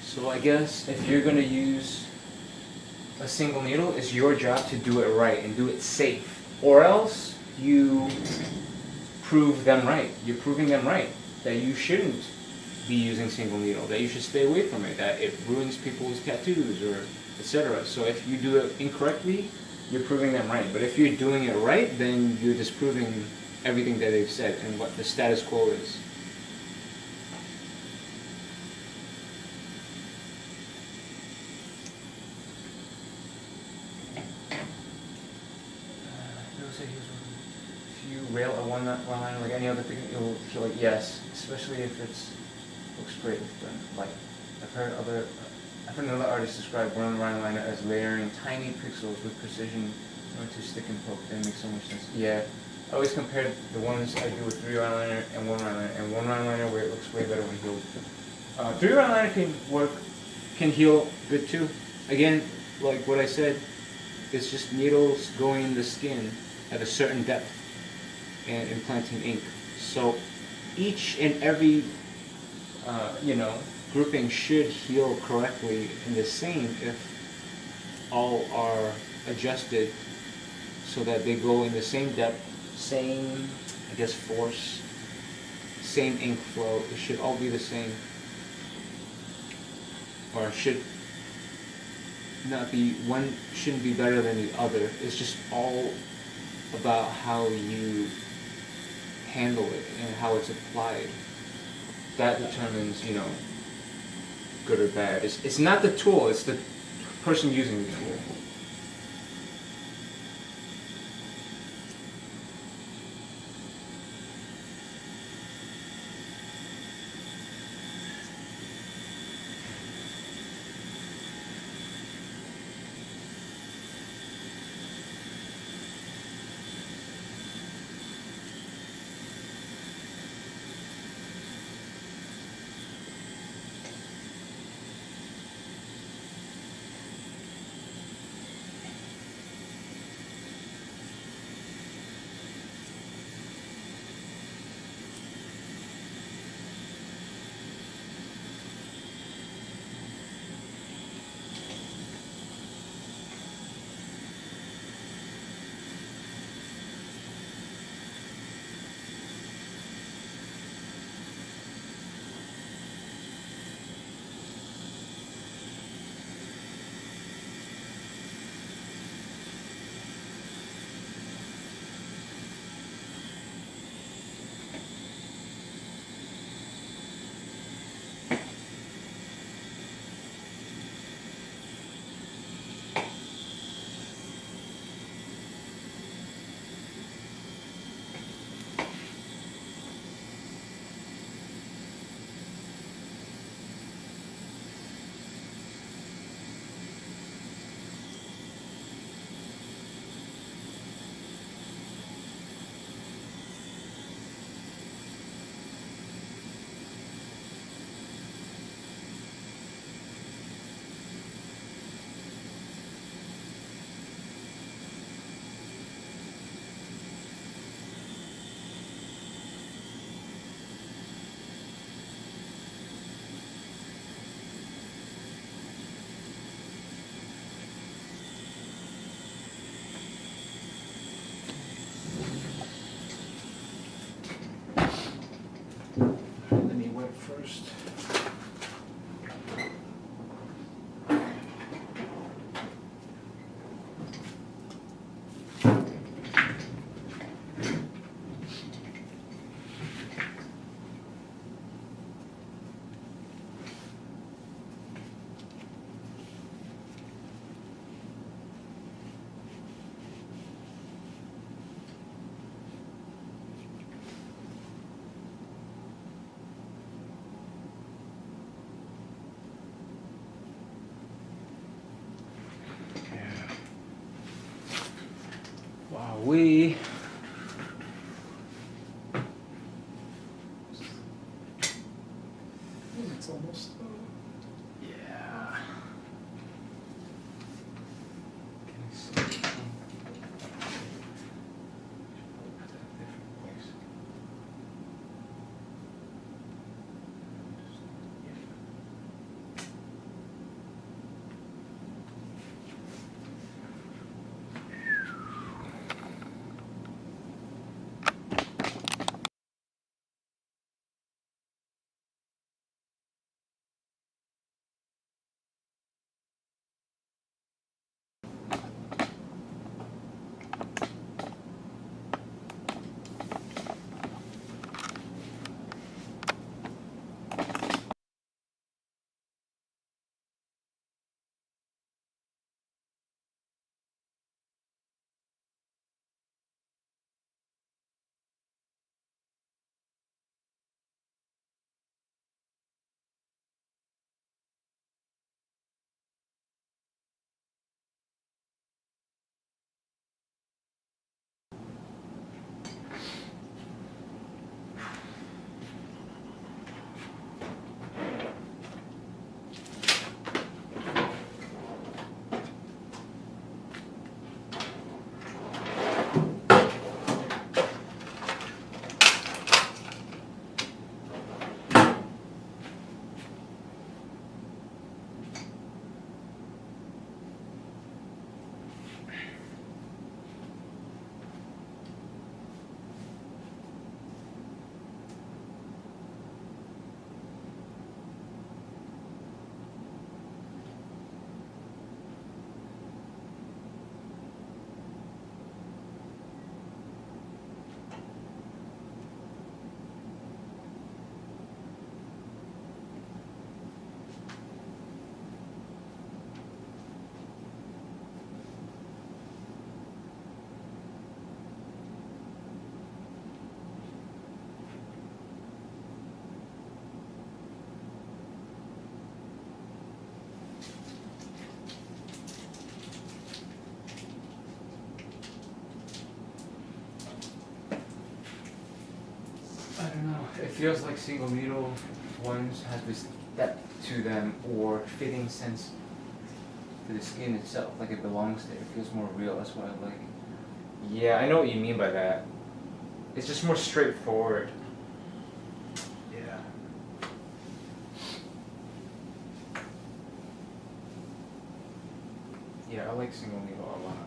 So I guess if you're going to use a single needle, it's your job to do it right and do it safe. Or else you prove them right. You're proving them right that you shouldn't be using single needle, that you should stay away from it, that it ruins people's tattoos or etc. So if you do it incorrectly, you're proving them right. But if you're doing it right, then you're disproving everything that they've said and what the status quo is. If you rail a one-liner like any other thing, you'll feel like yes, especially if it's looks great if done. Like I've heard another artist describe one-liner as layering tiny pixels with precision to stick and poke. That makes so much sense. Yeah, I always compared the ones I do with 3 liner and 1 liner, and 1 liner where it looks way better when healed. 3 liner can heal good too. Again, like what I said, it's just needles going in the skin at a certain depth and implanting ink. So each and every grouping should heal correctly and the same if all are adjusted so that they go in the same depth, same, I guess, force, same ink flow. It should all be the same, or should not be, one shouldn't be better than the other. It's just all about how you handle it and how it's applied. That determines, good or bad. It's not the tool, it's the person using the tool. first. Wow, It's almost. yeah. Can I see? Put that in a different place. I don't know. It feels like single needle ones have this depth to them or fitting sense to the skin itself, like it belongs there. It feels more real. That's what I like. Yeah, I know what you mean by that. It's just more straightforward. Yeah. Yeah, I like single needle a lot.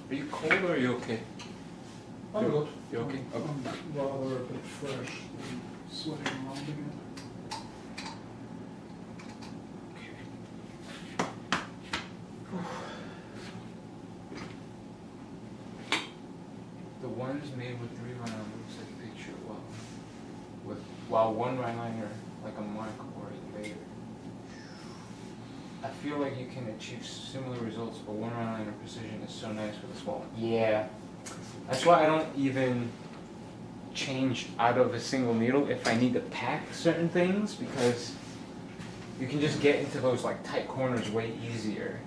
Are you cold or are you okay? I'm good. You okay? Okay. I'm rather a bit fresh. I'm sweating around again. The ones made with 3 liner looks like a picture while 1 liner like a mark or a layer. I feel like you can achieve similar results, but 1 liner precision is so nice with a small one. Yeah. That's why I don't even change out of a single needle if I need to pack certain things, because you can just get into those like tight corners way easier.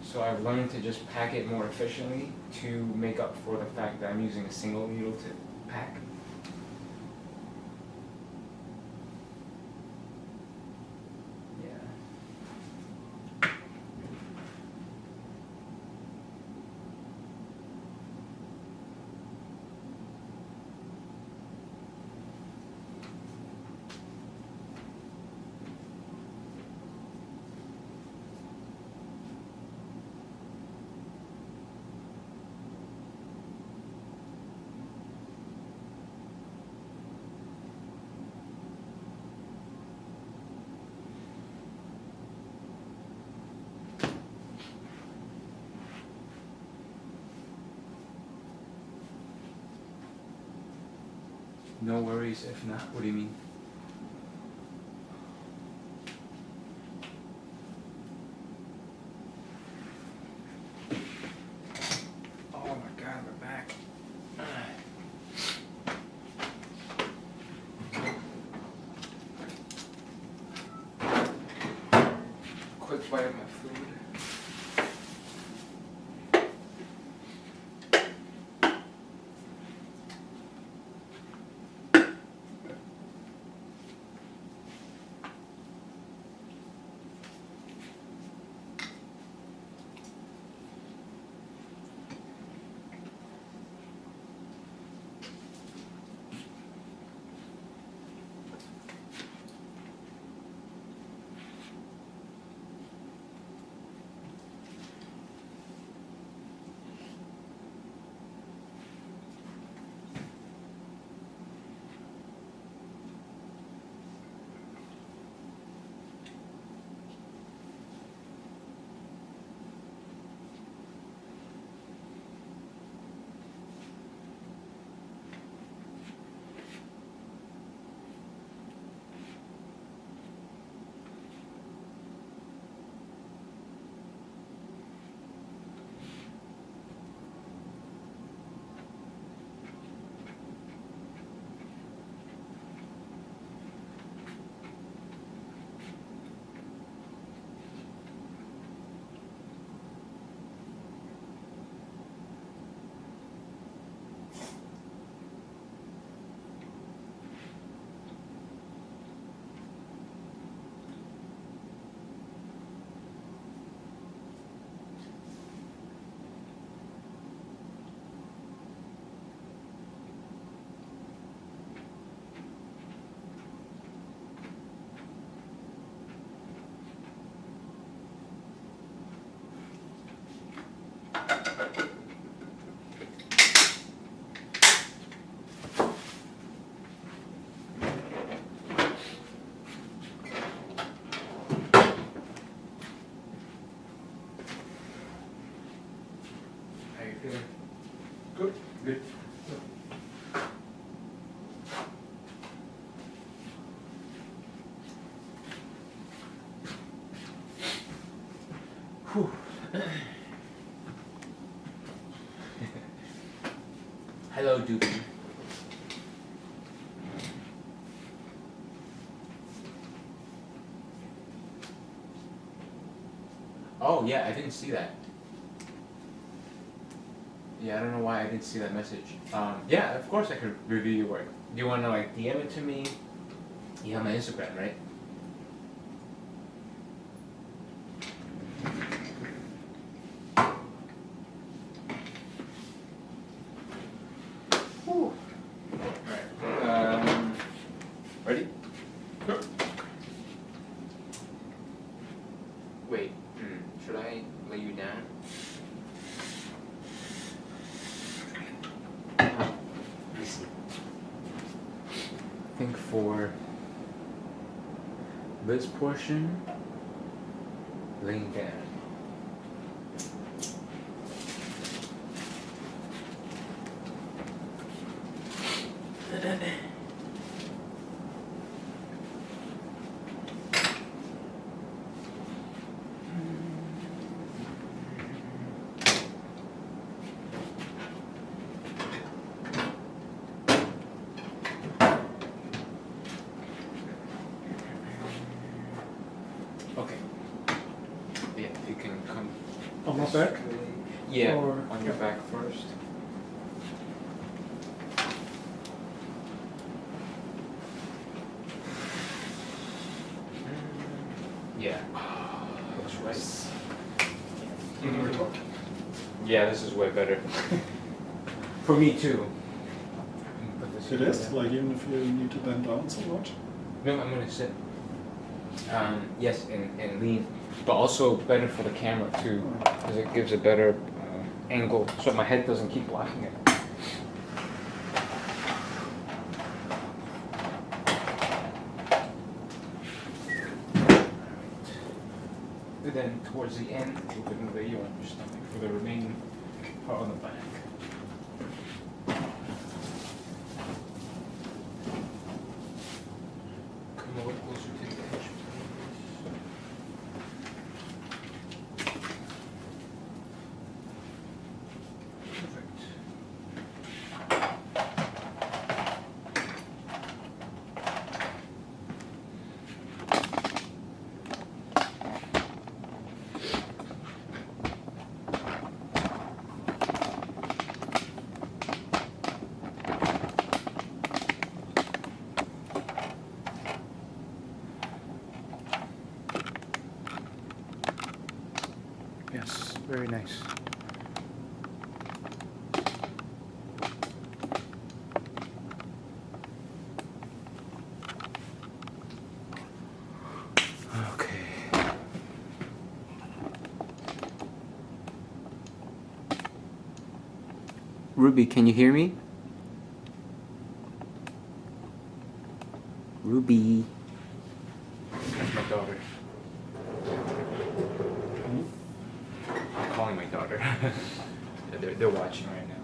So I've learned to just pack it more efficiently to make up for the fact that I'm using a single needle to pack. Yeah. No worries if not. What do you mean? Oh my god, my back. Quick bite of my food. How you feeling? Good. Good. Whew. Hello, Doobie. Oh yeah, I didn't see that. Yeah, I don't know why I didn't see that message. Yeah, of course I could review your work. Do you want to like DM it to me? You have my Instagram, right? Whew. Alright. Ready? Sure. Wait. Should I lay you down? think for this portion, laying down. Okay. Yeah, if you can come. On my back? Yeah, Or- on your back first. Yeah. Looks right. Yeah, this is way better. For me too. Put this It here. is, like even if you need to bend down so much. No, I'm gonna sit. Yes, and lean, but also better for the camera too, because it gives a better angle, so my head doesn't keep blocking it. And then towards the end, we're going to lay you on your stomach for the remaining part on the back. Come a little closer to the edge. Perfect. Yes, very nice. Okay. Ruby, can you hear me? Ruby. That's my daughter. I'm calling my daughter. they're watching right now.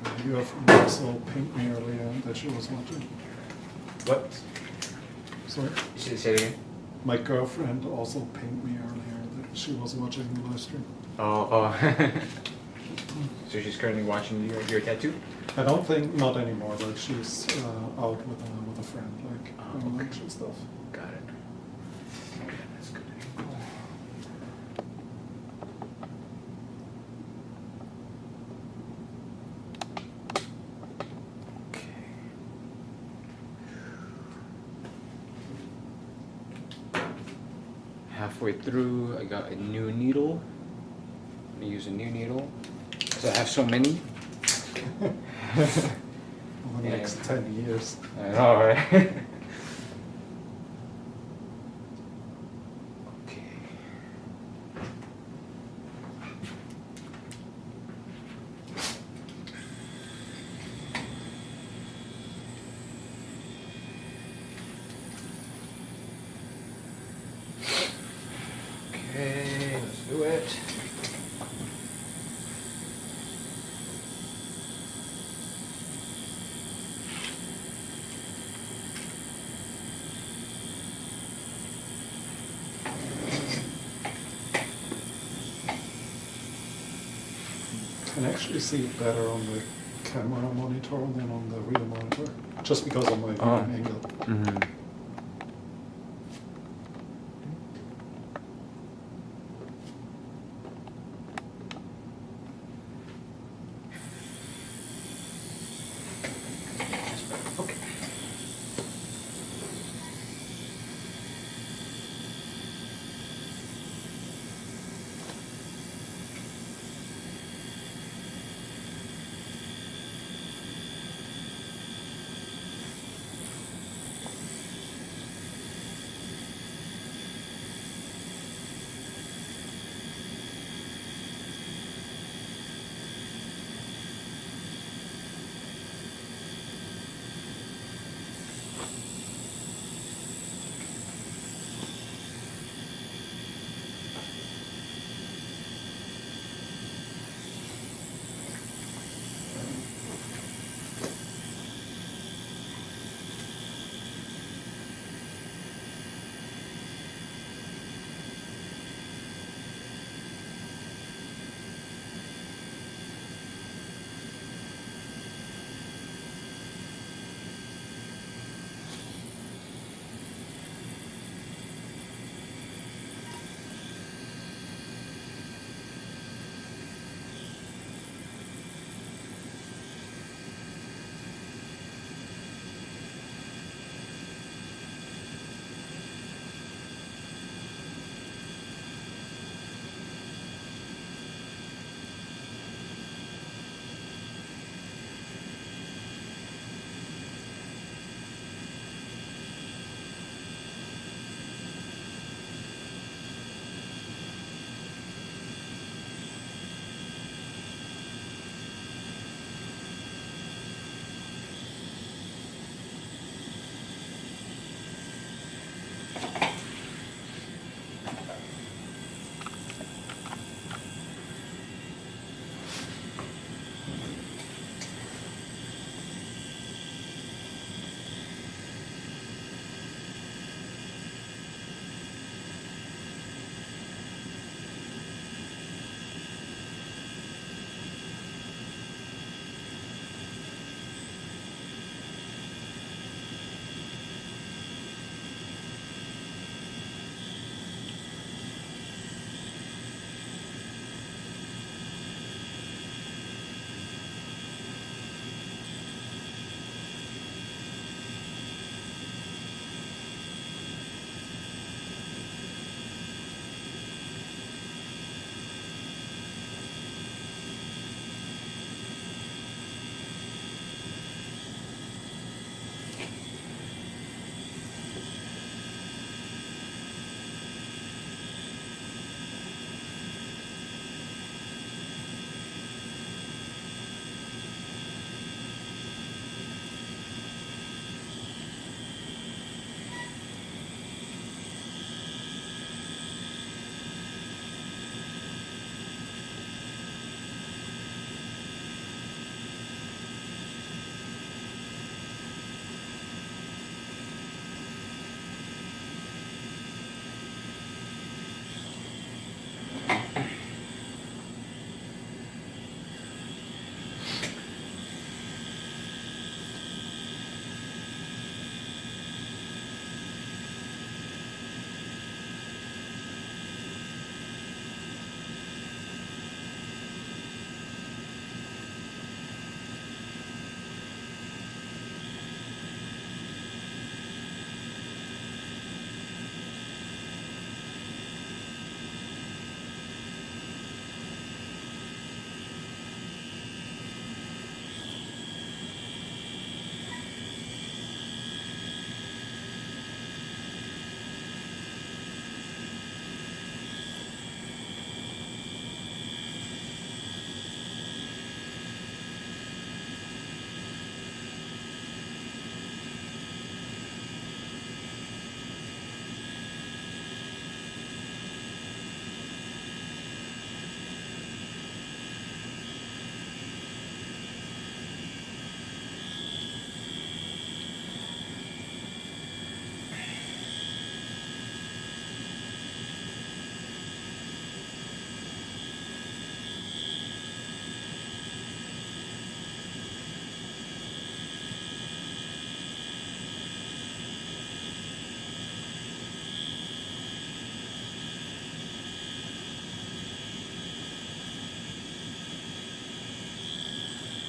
So. You have also pinged me earlier that she was watching. What? Sorry? Say it again? My girlfriend also pinged me earlier that she was watching the live stream. Oh. So she's currently watching your tattoo? I don't think, not anymore, like she's out with a friend, like Oh, doing okay. lunch and stuff. Got it. Okay, that's good. Okay. Halfway through, I got a new needle. I'm gonna use a new needle because I have so many. For the next 10 years. I know, right? Okay. Okay, let's do it. Can actually see it better on the camera monitor than on the real monitor, just because of my viewing angle. Mm-hmm. Okay.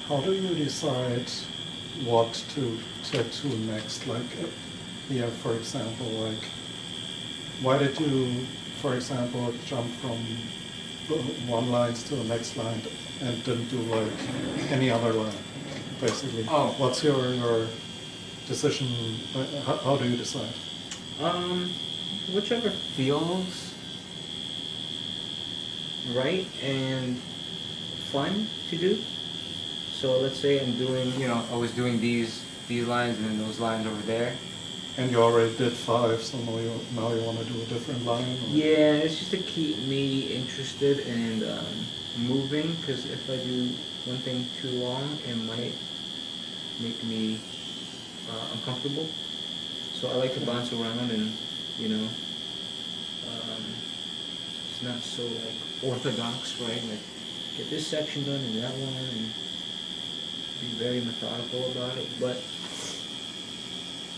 how do you decide what to tattoo next? Like, here, for example, like, why did you, for example, jump from one line to the next line and didn't do like any other line, basically? Oh. What's your decision? How do you decide? Whichever feels right and fun to do. So let's say I'm doing, I was doing these lines and then those lines over there. And you already did 5, so now you want to do a different line? Or? Yeah, it's just to keep me interested and moving, because if I do one thing too long, it might make me uncomfortable. So I like to bounce around and, it's not so like orthodox, right? Like get this section done and that one, and be very methodical about it. But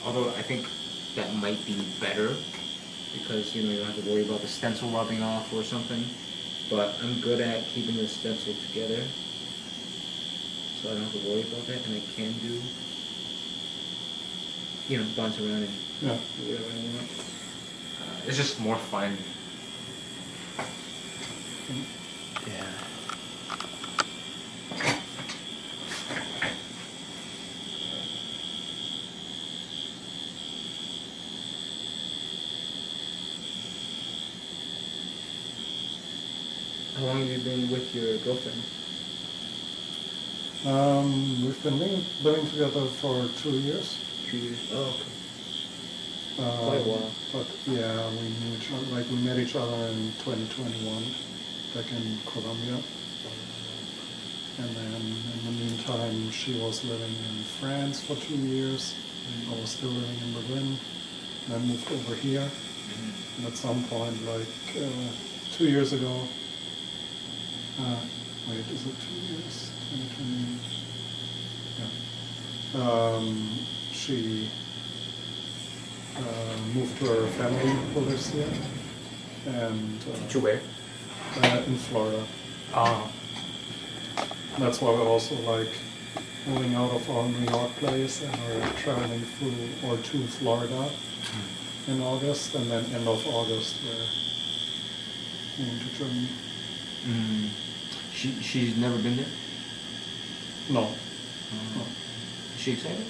although I think that might be better, because you don't have to worry about the stencil rubbing off or something. But I'm good at keeping the stencil together, so I don't have to worry about that, and I can do, bounce around and do whatever I want. It's just more fun. Yeah. How long have you been with your girlfriend? We've been living together for 2 years. 2 years. Oh, okay. Quite a while. But yeah, we met each other in 2021, back in Colombia. And then in the meantime, she was living in France for 2 years. Mm-hmm. I was still living in Berlin. And I moved over here. Mm-hmm. And at some point, 2 years ago, wait, is it 2 years? 2020? Yeah. She moved to her family who lives here. And To where? in Florida. Oh. That's why we're also moving out of our New York place and we're traveling through or to Florida in August, and then end of August we're moving to Germany. Mm. She's never been there? No. No. Is she excited?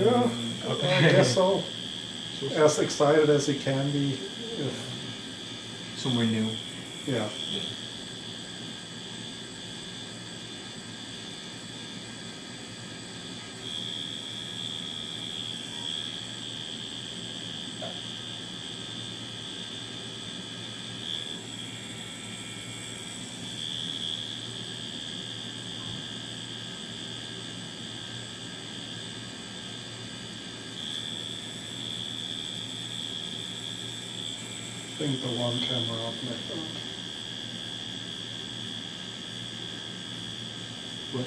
Yeah, Okay. I guess so. So As excited as he can be if, somewhere new. yeah. I think the one camera up like that. What? I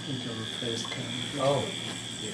think your face cam. Oh. Yeah.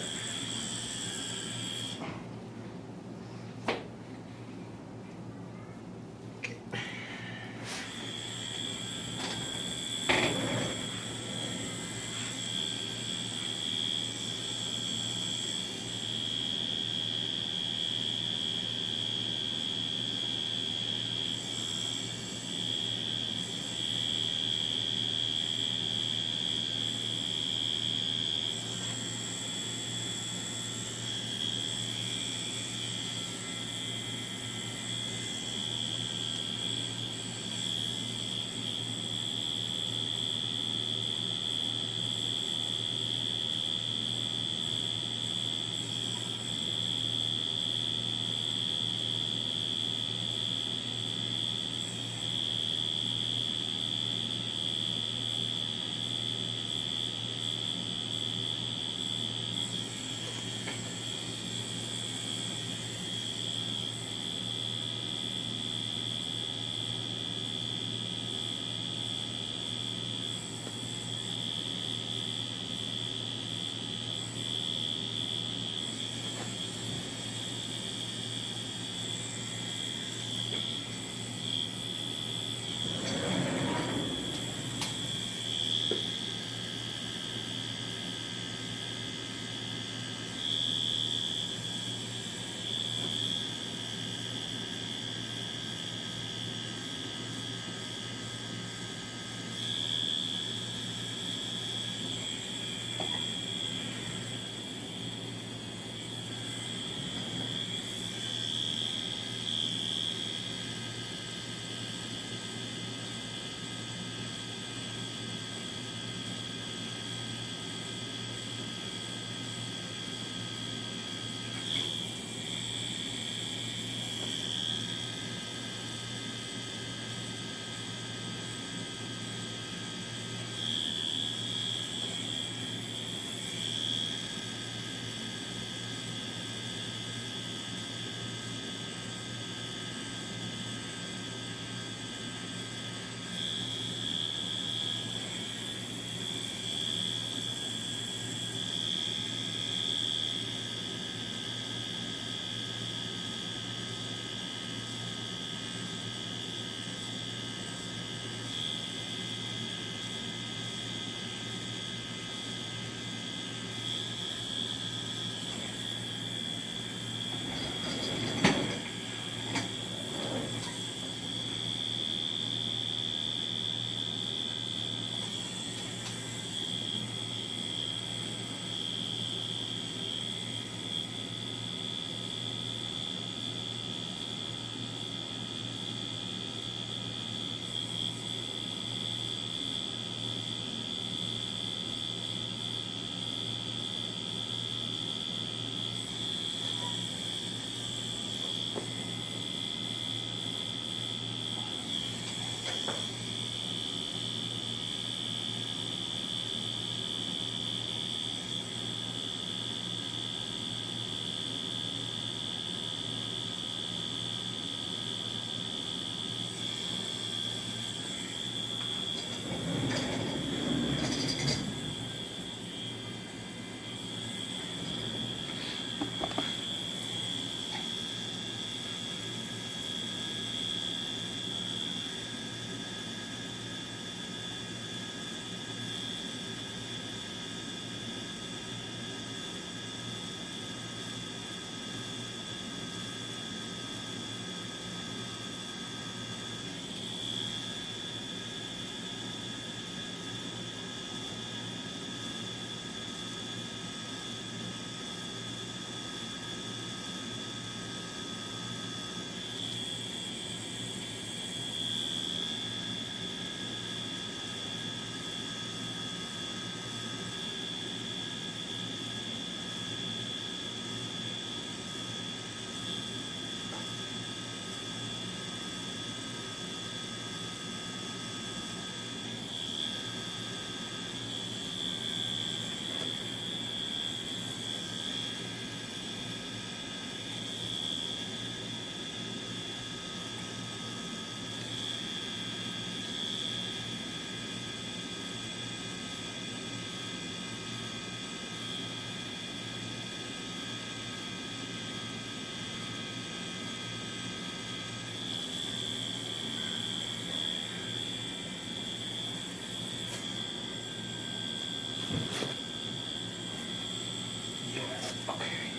Yeah, okay.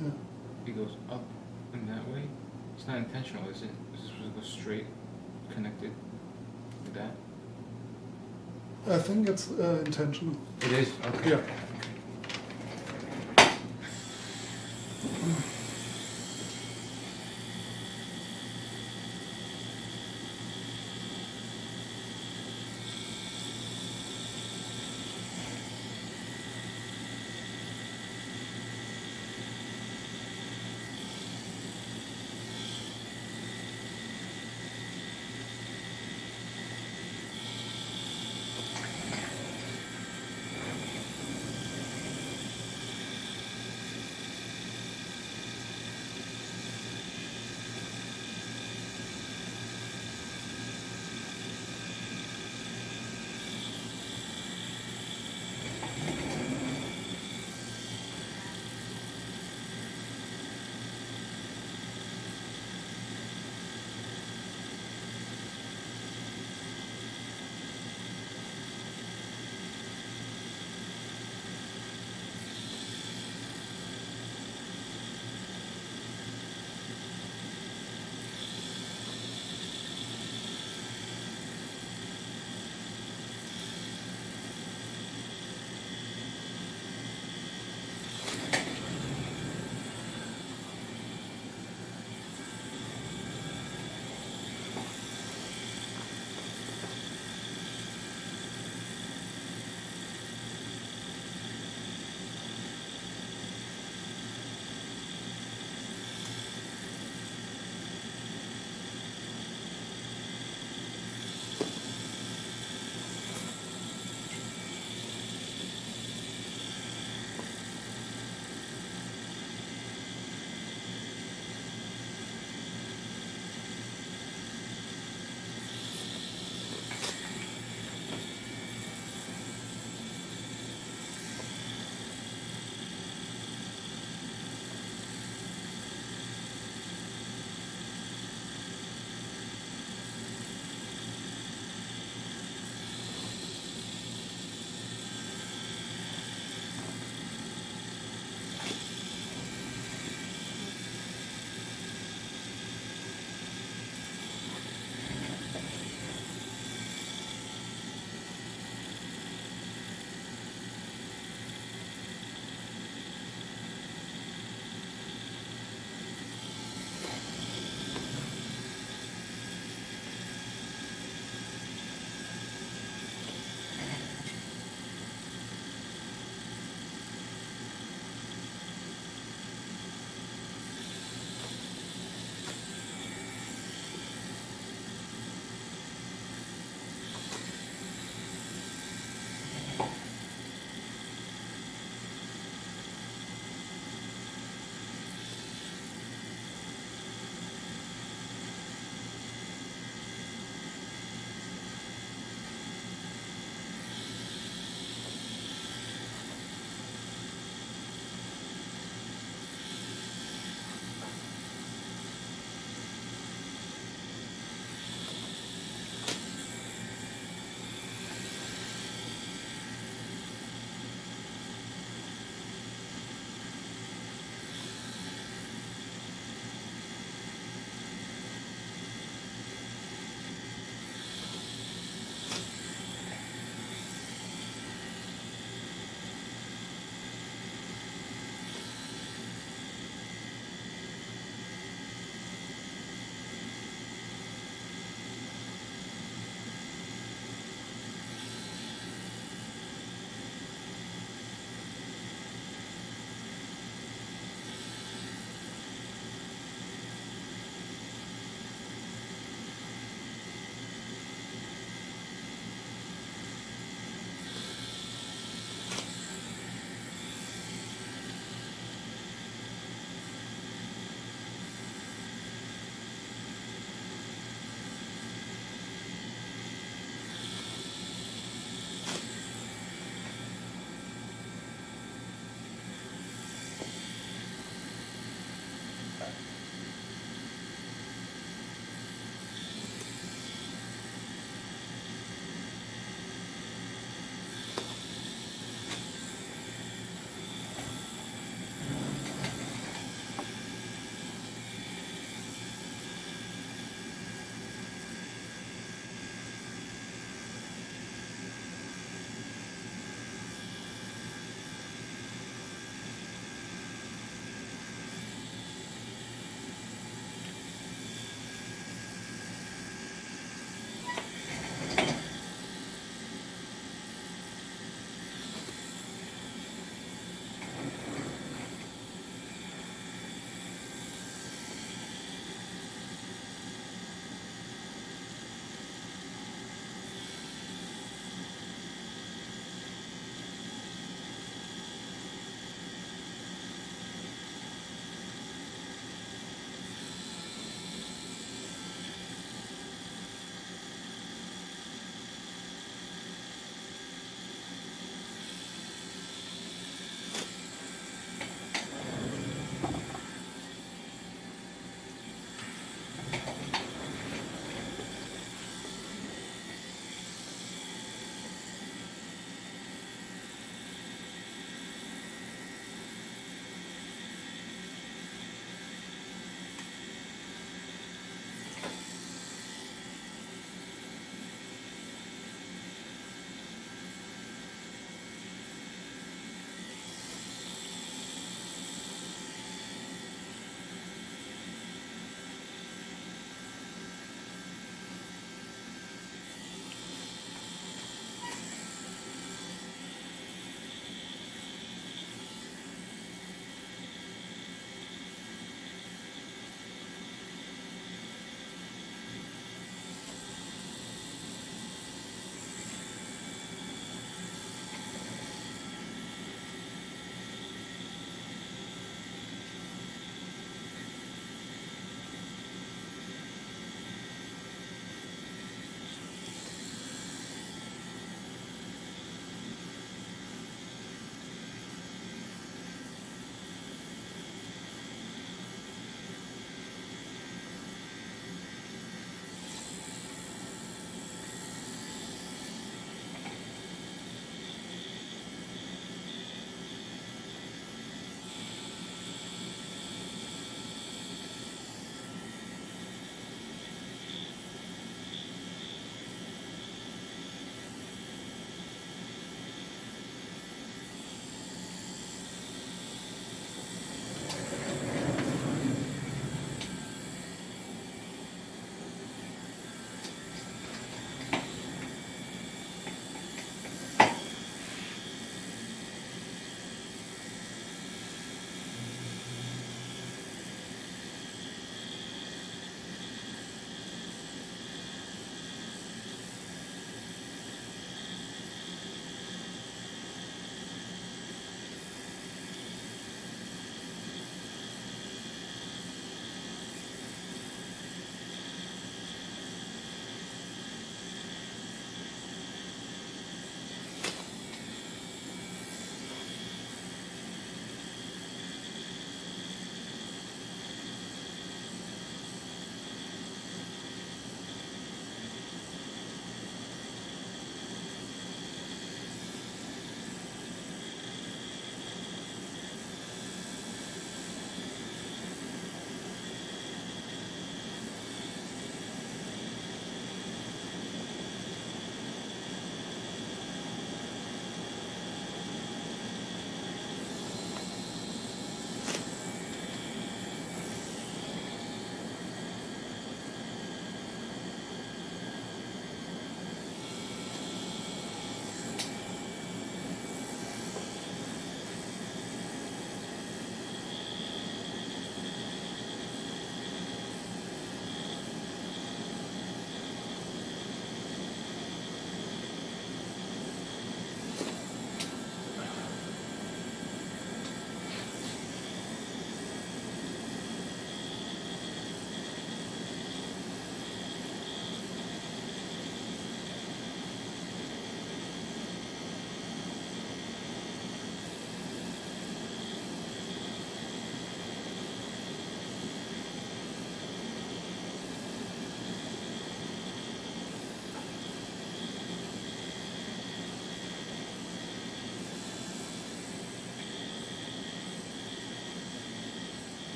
Yeah. It goes up in that way. It's not intentional, is it? It's supposed to go straight, connected with that. I think it's intentional. It is. Okay. Yeah.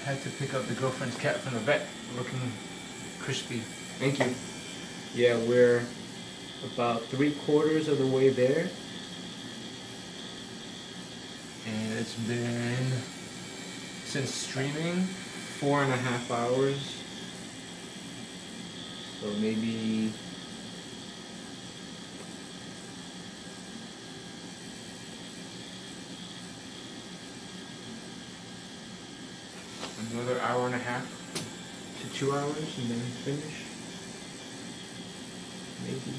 Had to pick up the girlfriend's cat from the vet, looking crispy. Thank you. Yeah, we're about 3/4 of the way there. And it's been, since streaming, 4.5 hours. So maybe another 1.5 to 2 hours and then finish. Maybe.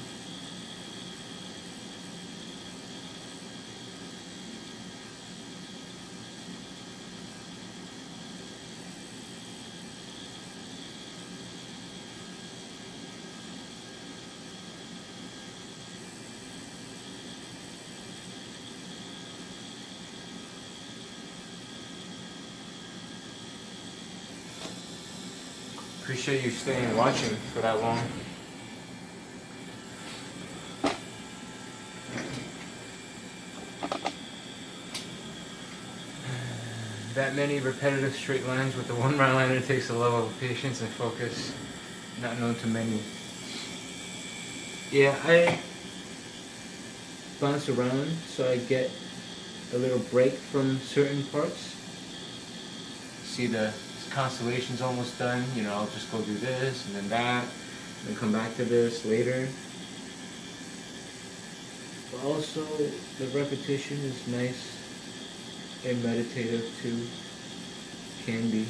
Appreciate you staying and watching for that long. That many repetitive straight lines with the one liner takes a level of patience and focus not known to many. Yeah, I bounce around so I get a little break from certain parts. See, the constellation's almost done, you know, I'll just go do this and then that, and then come back to this later. But also, the repetition is nice and meditative too, can be.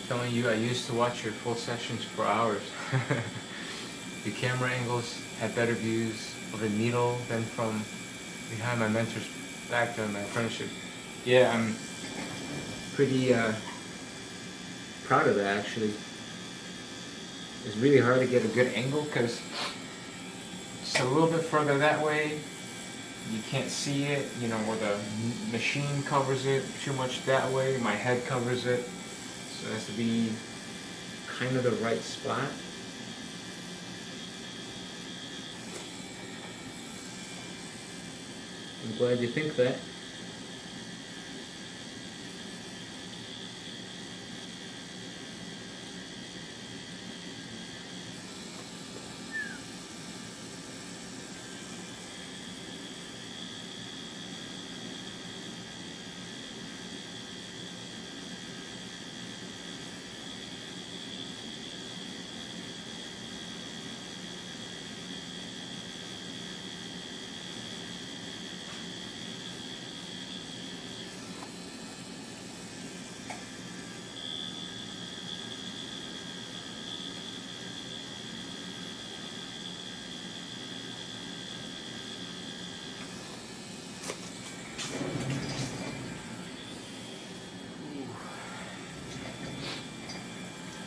Telling you, I used to watch your full sessions for hours. The camera angles had better views of the needle than from behind my mentor's back during my apprenticeship. Yeah, I'm pretty proud of that actually. It's really hard to get a good angle because it's a little bit further that way. You can't see it, you know, where the machine covers it too much that way. My head covers it. So it has to be kind of the right spot. I'm glad you think that.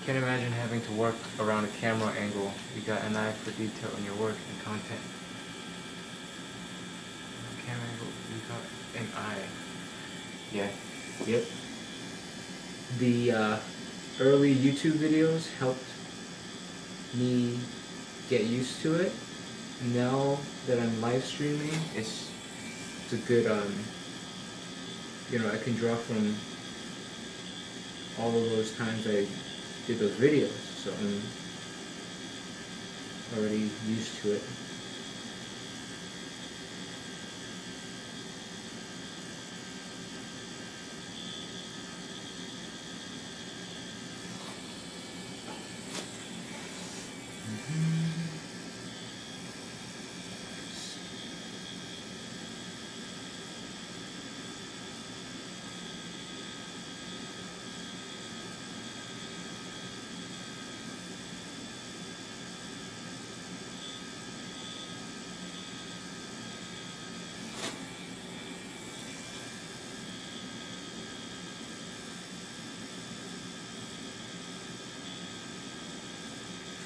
Can't imagine having to work around a camera angle. You got an eye for detail in your work and content. Camera angle, you got an eye. Yeah. Yep. The early YouTube videos helped me get used to it. Now that I'm live streaming, it's it's a good, I can draw from all of those times I did those videos, so I'm already used to it.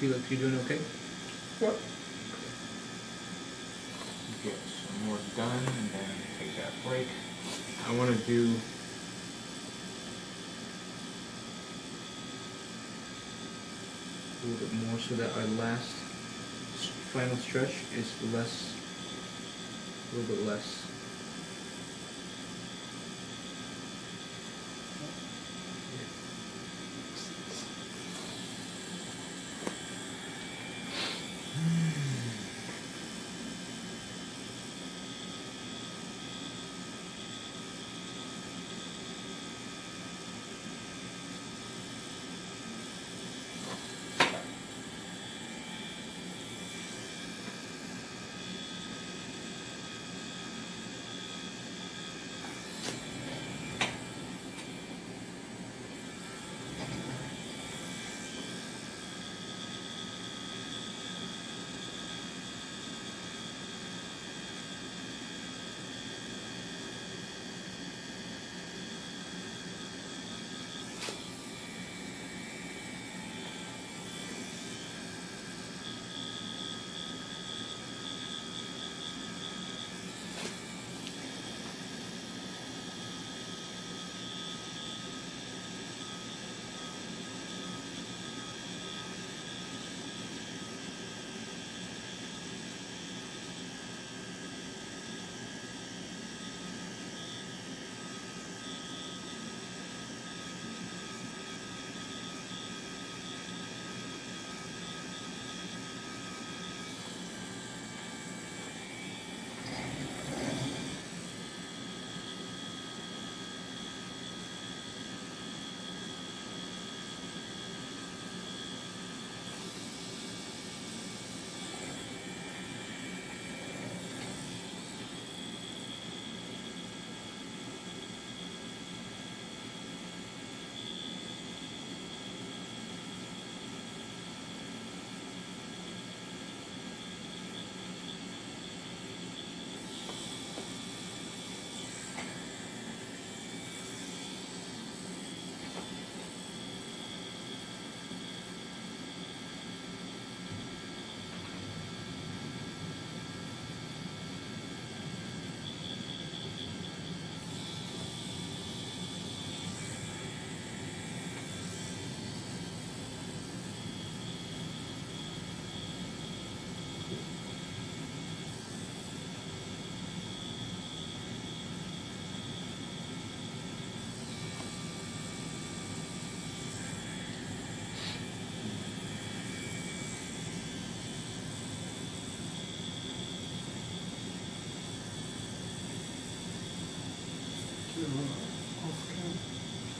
Feel like you're doing okay? What? Get some more done and then take that break. I want to do a little bit more so that our last final stretch is less, a little bit less.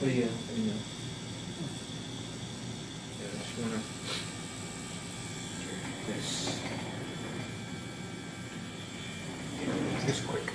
Oh yeah, I know. Yeah, I just wanna do this quick.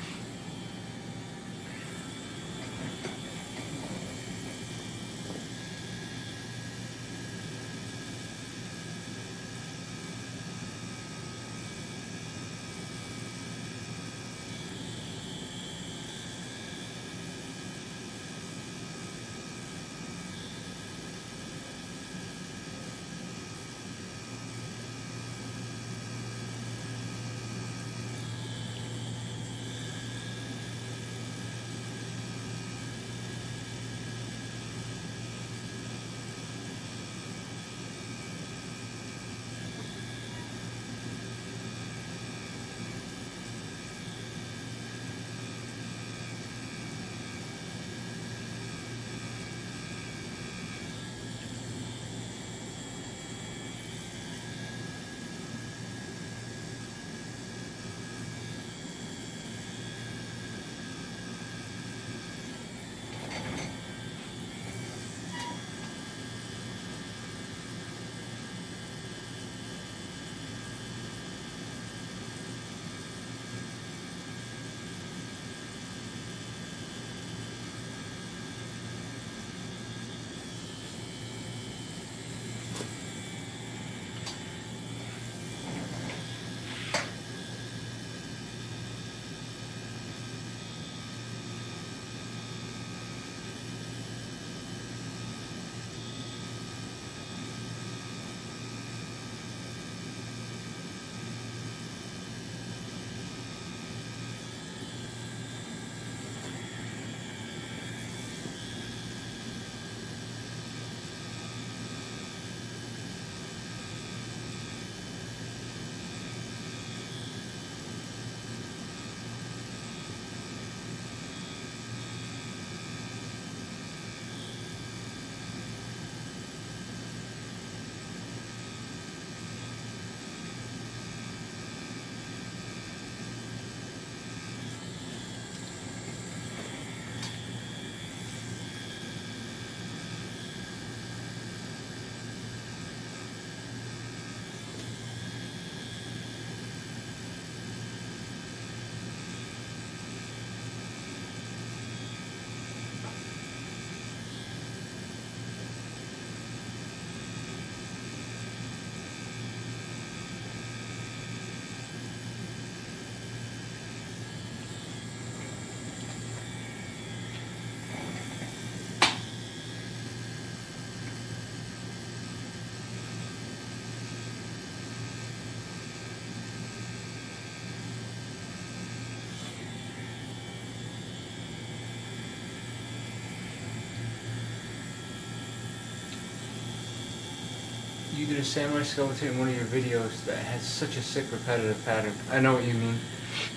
you did a samurai skeleton in one of your videos that has such a sick repetitive pattern. I know what you mean.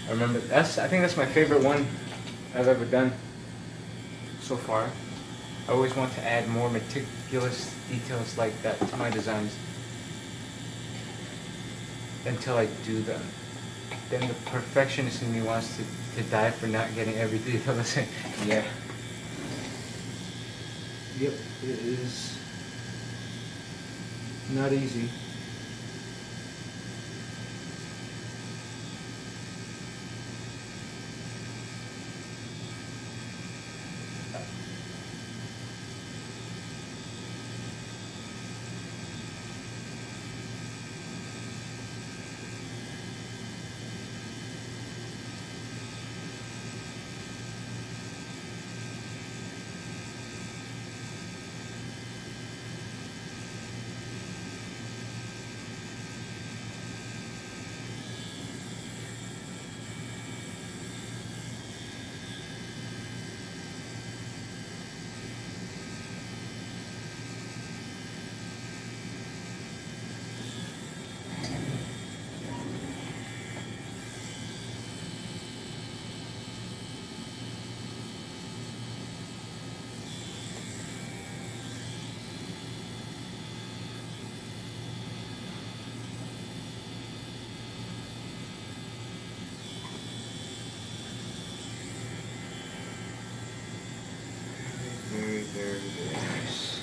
I remember I think that's my favorite one I've ever done so far. I always want to add more meticulous details like that to my designs until I do them. Then the perfectionist in me wants to die for not getting every detail the same. Yeah. Yep, it is not easy. Very nice.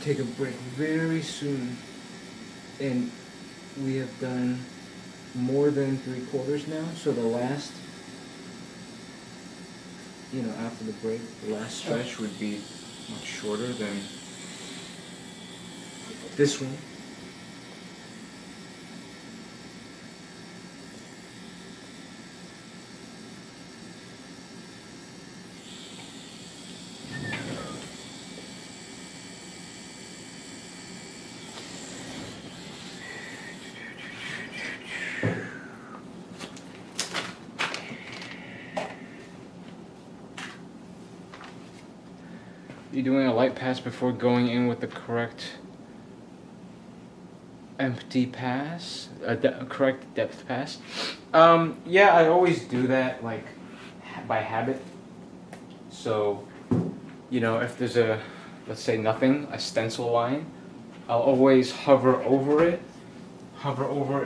take a break very soon, and we have done more than 3/4 now. So the last, after the break, the last stretch would be much shorter than this one. You're doing a light pass before going in with the correct empty pass, correct depth pass. Yeah, I always do that, like by habit. So, if there's let's say nothing, a stencil line, I'll always hover over it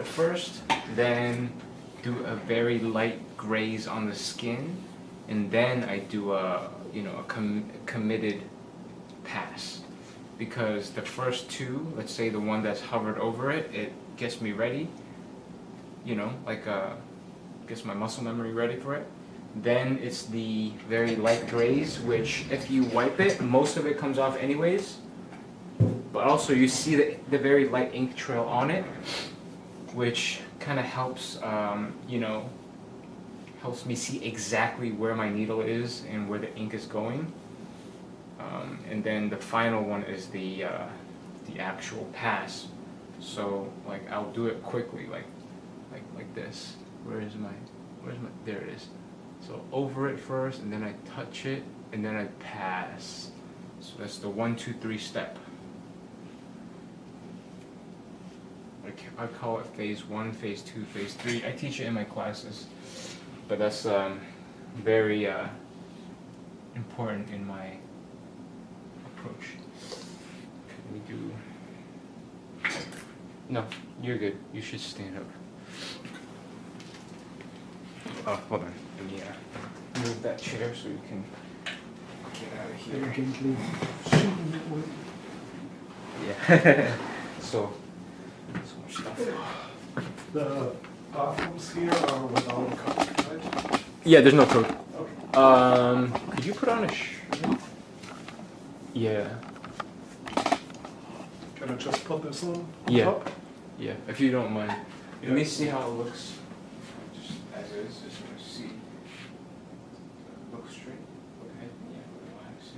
first, then do a very light graze on the skin, and then I do a committed pass, because the first two, let's say the one that's hovered over it, it gets me ready, gets my muscle memory ready for it. Then it's the very light graze, which if you wipe it, most of it comes off anyways, but also you see the very light ink trail on it, which kind of helps, helps me see exactly where my needle is and where the ink is going. And then the final one is the actual pass. So like I'll do it quickly, like this. Where's my there it is. So over it first, and then I touch it, and then I pass. So that's the 1, 2, 3 step. I call it phase 1, phase 2, phase 3. I teach it in my classes, but that's very important in my approach. Can we do? No, you're good. You should stand up. Oh, hold on. Let me move that chair so you can get out of here. Gently. Yeah. So much stuff. The bathrooms here are without a coat, right? Yeah, there's no coat. Okay. Could you put on a shirt? Yeah. Can I just put this on Yeah. top? Yeah, if you don't mind. Yeah. Let me see how it looks. Just as is, just want to see. Look straight. Look ahead. Yeah, relax.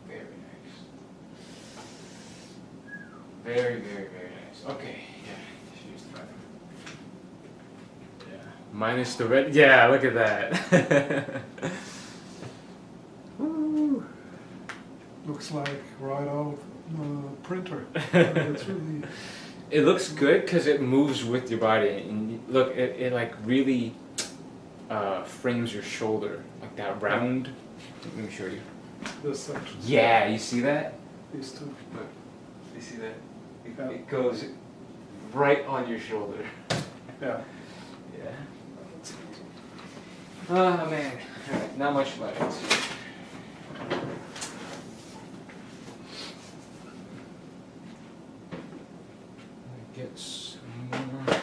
Very nice. Very, very, very nice. Okay, yeah. She used the bathroom. Yeah. Minus the red. Yeah, look at that. Woo. Looks like right out printer. It's really. It looks good because it moves with your body, and look, it like really frames your shoulder, like that round. Let me show you. This section. Yeah, you see that? These two. Look, you see that? Yeah. It goes right on your shoulder. Yeah. Yeah. Oh man, all right, not much left. Get some more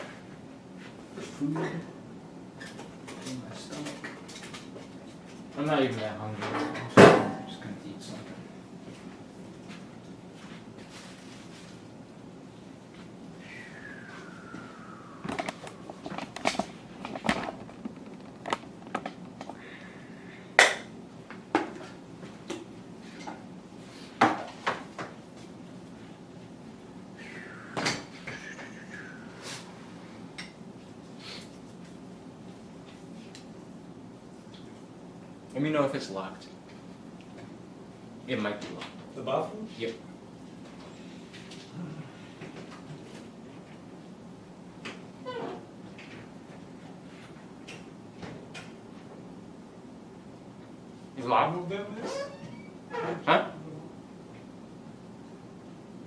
food in my stomach. I'm not even that hungry. I'm just gonna eat something. Let me know if it's locked. It might be locked. The bathroom? Yep. It's locked? One of them is? Huh?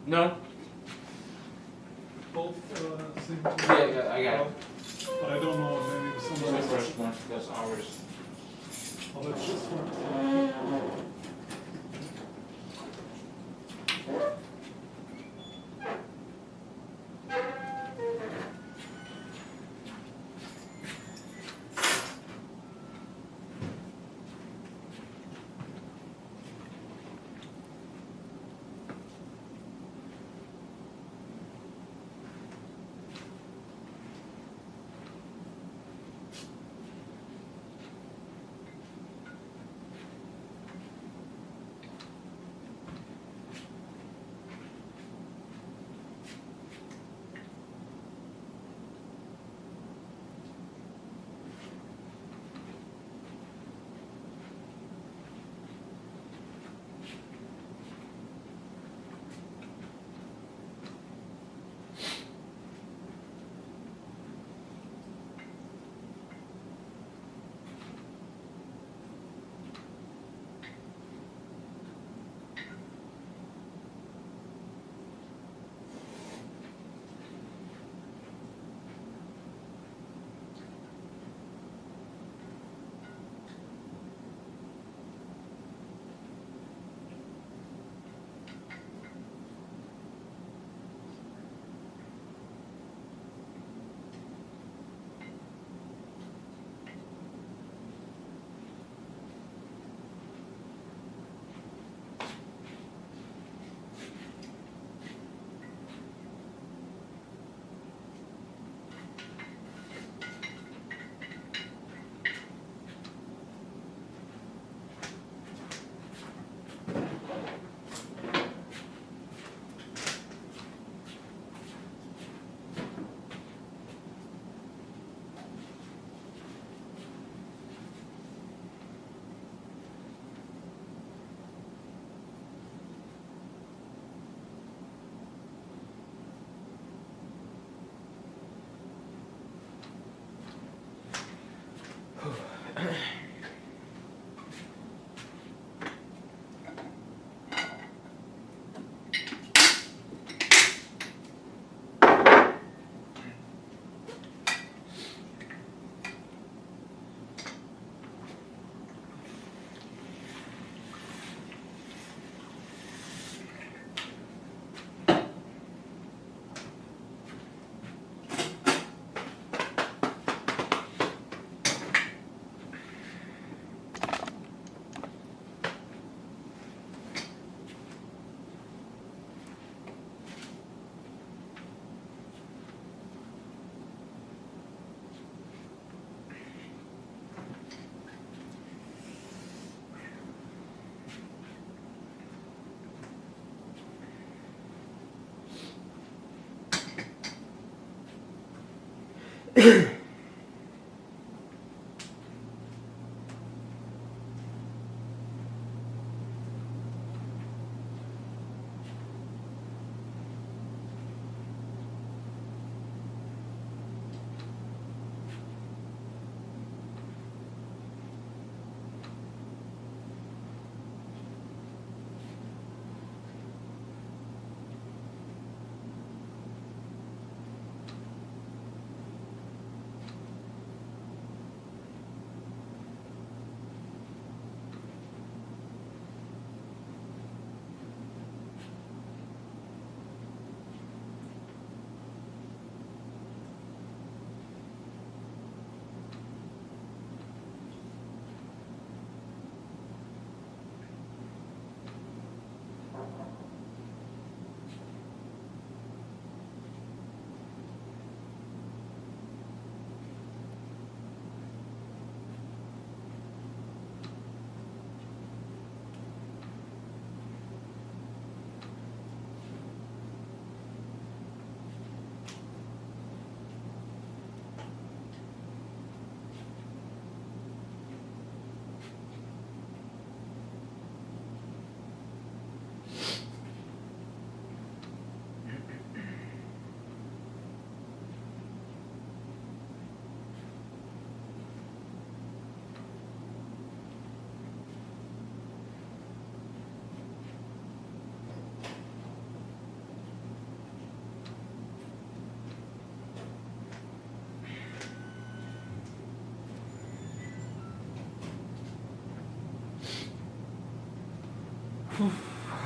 No? Both seem to be. Yeah, I got it. But I don't know, maybe This someone is the else. first one. That's ours. Oh, that's just one.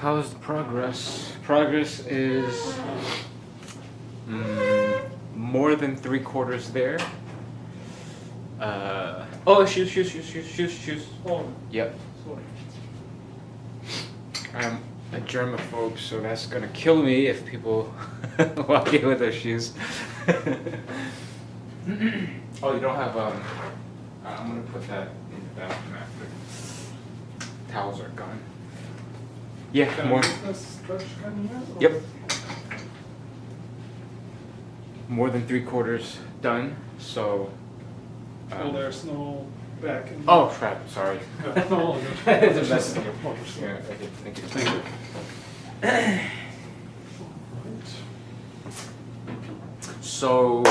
How's the progress? Progress is more than 3/4 there. Oh, shoes. Oh, Yep. sorry. I'm a germaphobe, so that's gonna kill me if people walk in with their shoes. Oh, you don't have I'm gonna put that in the bathroom after. Towels are gone. Yeah, Can I more. use this trash can here? or- Yep. More than 3/4 done. So. Oh, there's no back in. Oh crap! Sorry. Yeah, no, all good. It's a mess in here. Oh, just- Yeah, thank you. Thank you. Right. So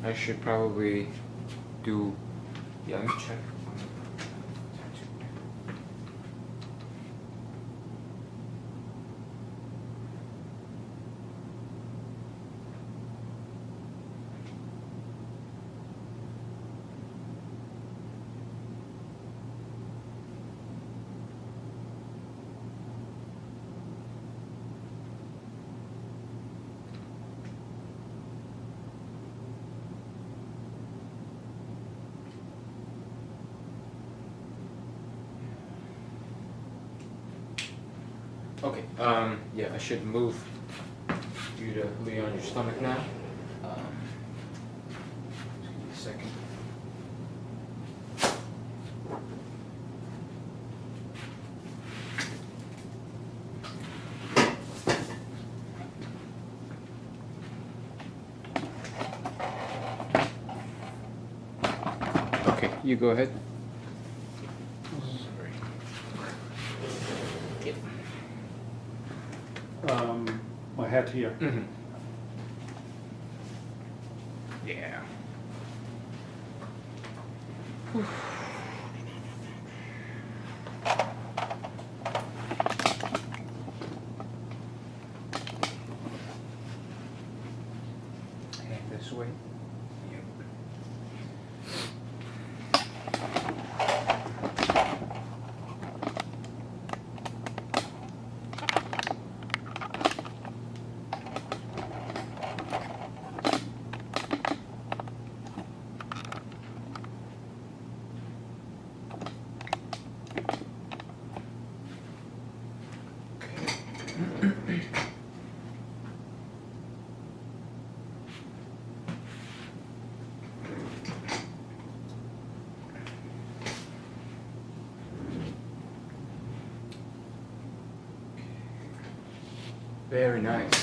I should probably do. Yeah, let me check. Okay, yeah, I should move you to lay on your stomach now. Just give me a second. Okay, you go ahead. Sorry. Yep. My head here. Mm-hmm. Yeah. And this way. Yep. Very nice.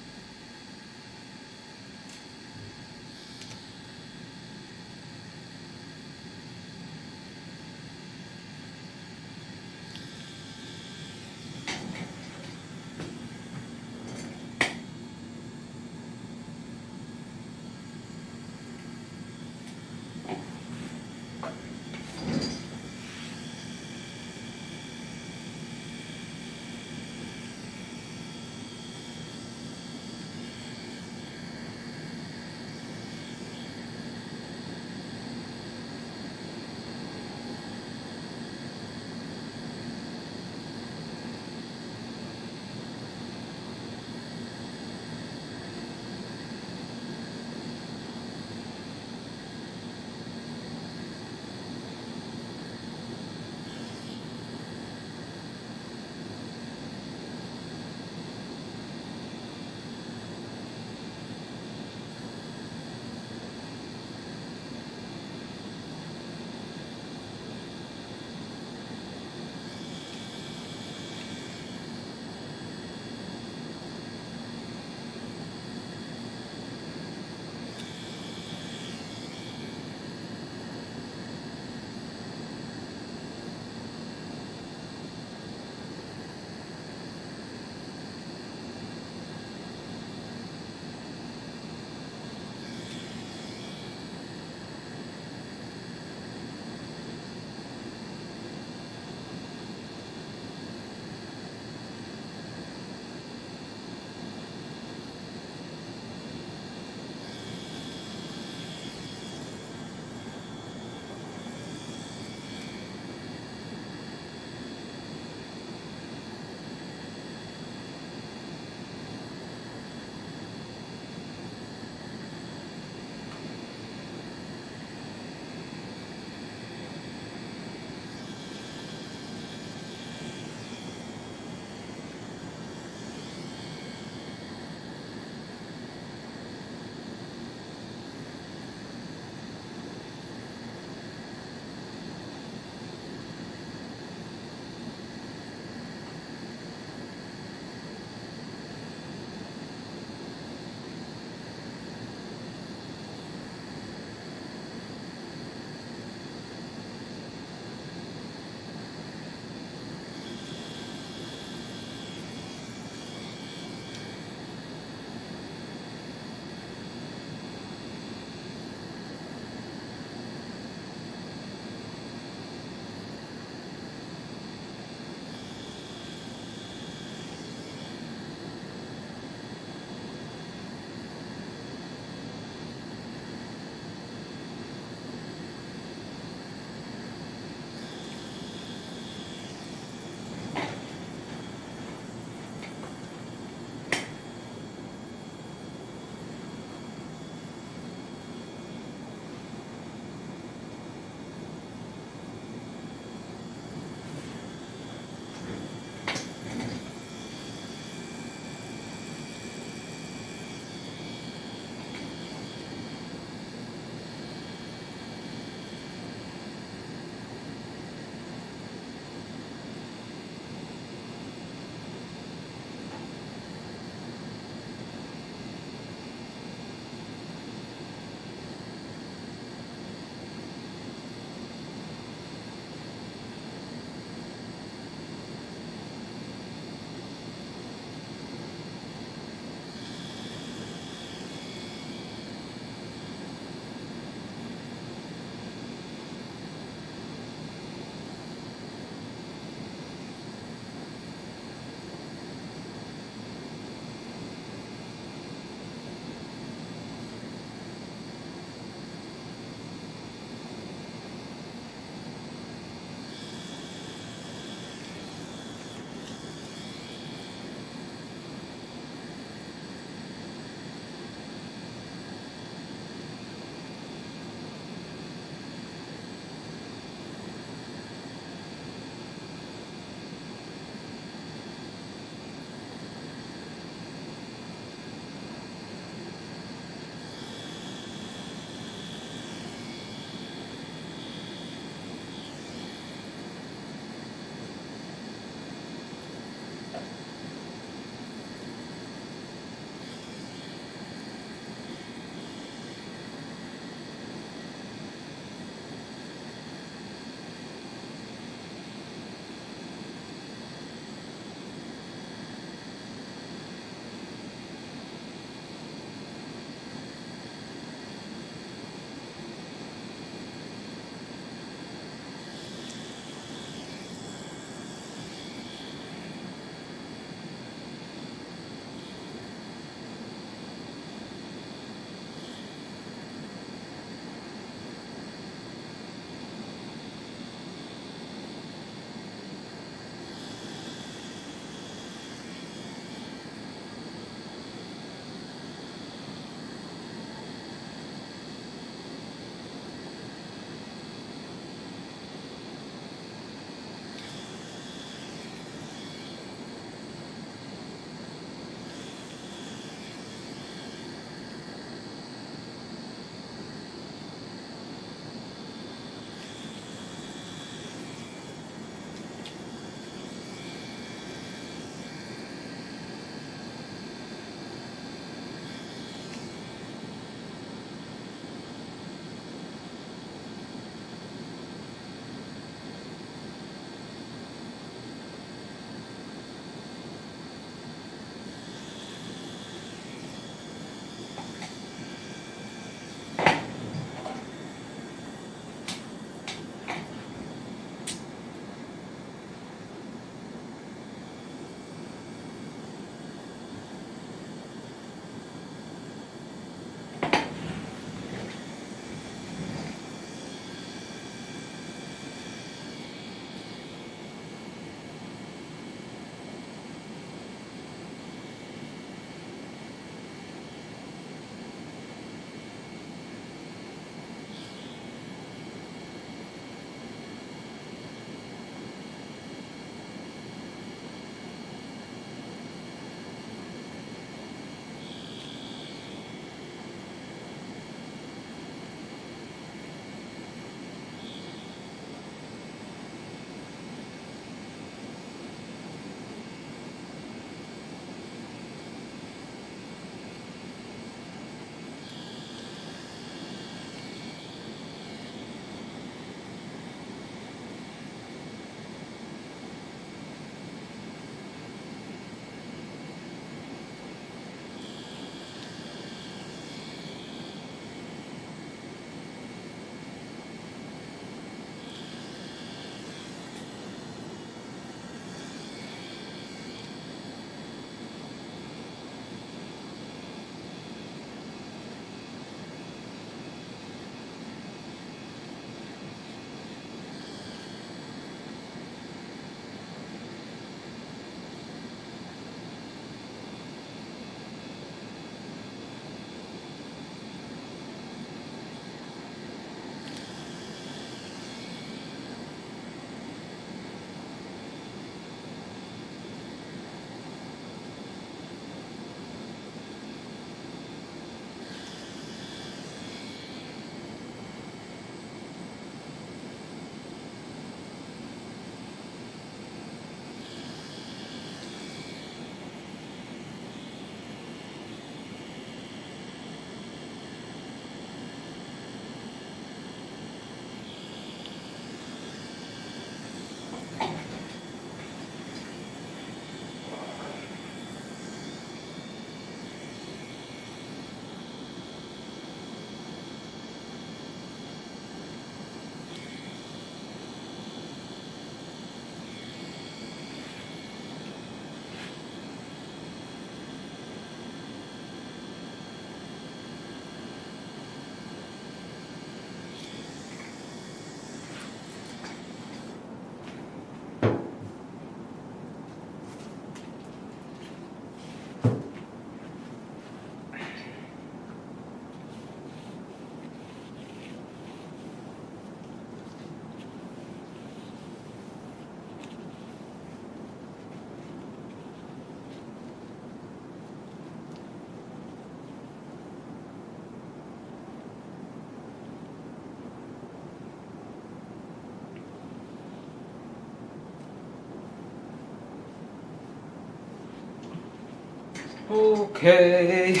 Okay.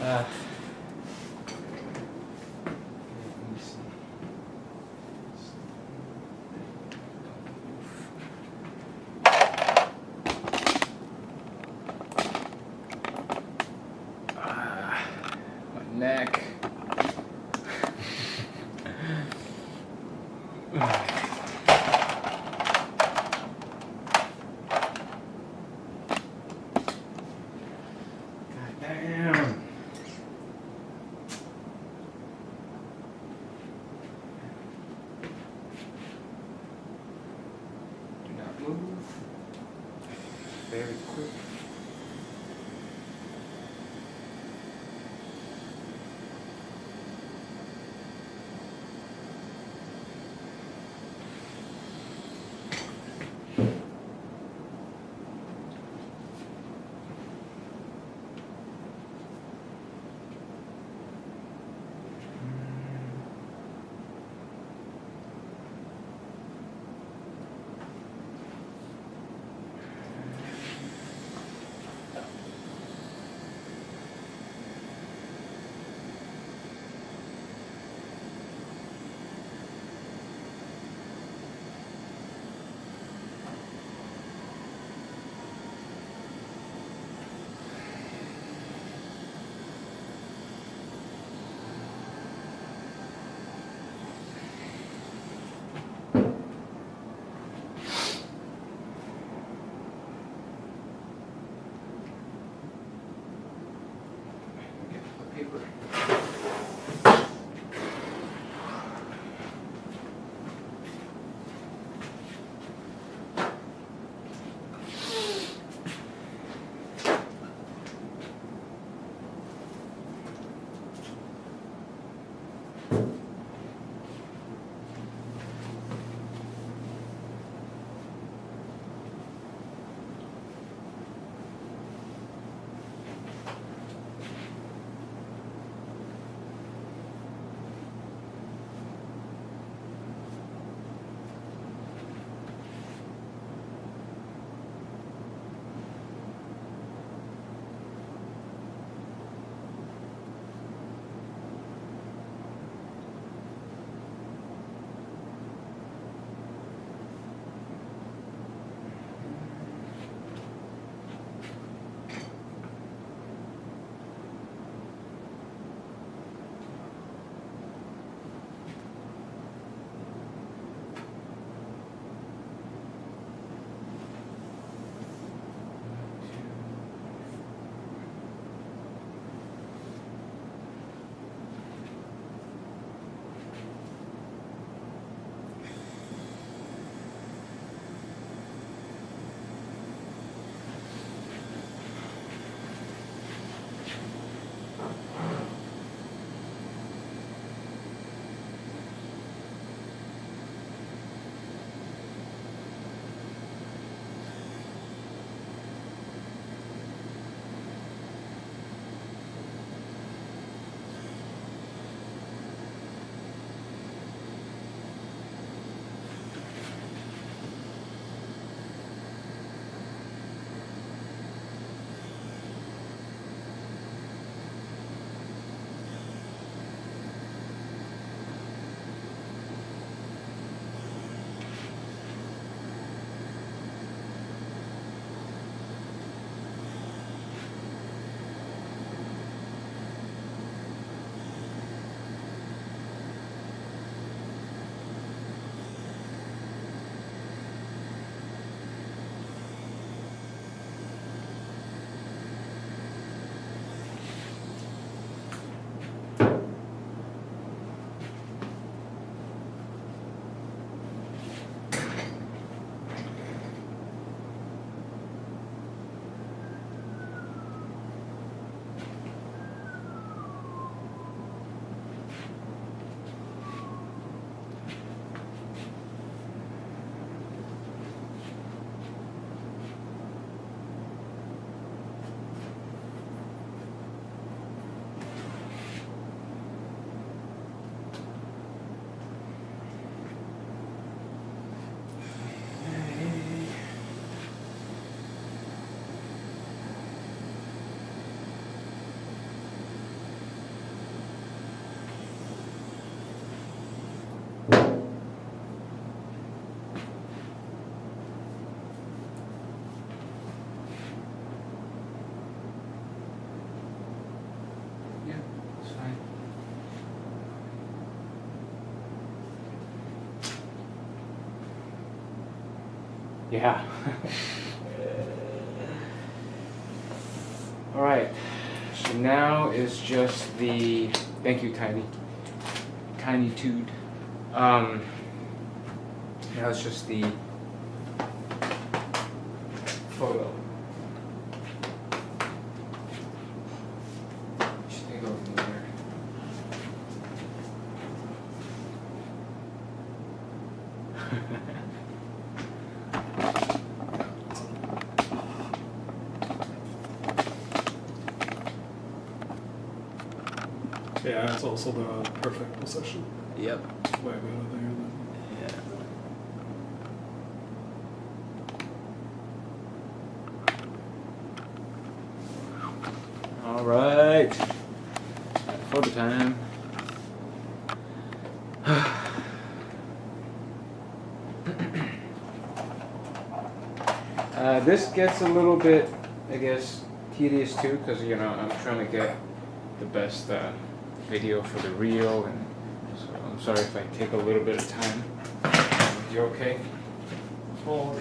Let me see. My neck. God damn. Do not move. Very quick. Yeah. All right. So now is just the. Thank you, Tiny Tude. Now it's just the photo. Should take over there. Yeah, it's also the perfect position. Yep. Way better there than. Yeah. All right. Photo time. This gets a little bit, I guess, tedious too, because I'm trying to get the best video for the reel, and so I'm sorry if I take a little bit of time. You okay? Oh,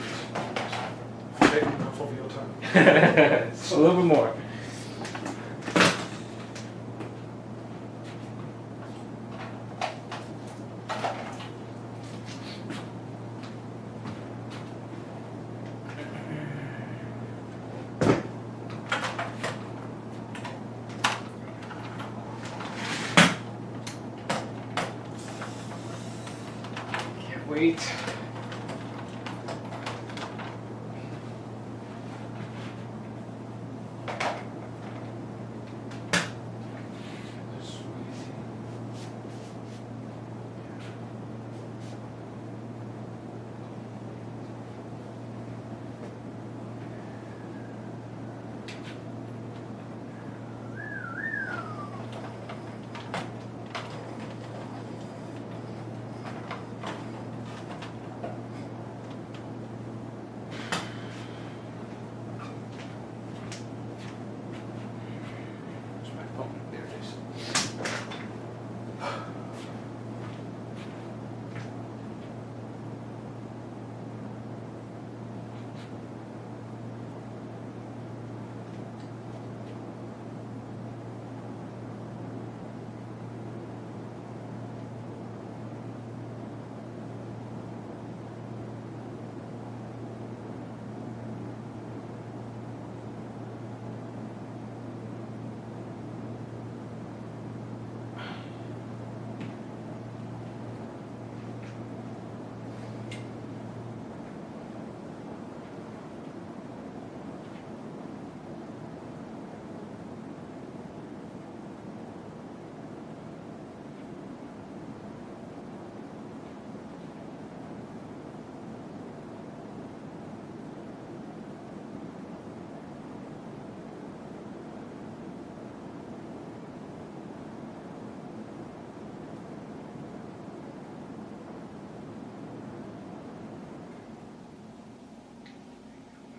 take enough of your time. Just a little bit more. Can't wait. Where's my phone? There it is.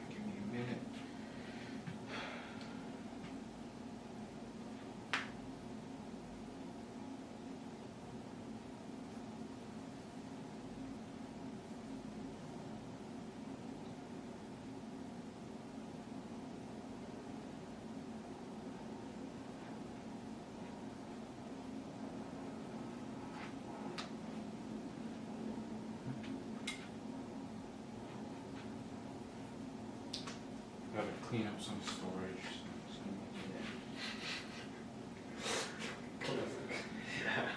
Give me a minute. Gotta clean up some storage. Yeah.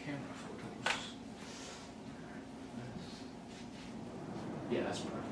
Camera photos. Yeah, that's perfect.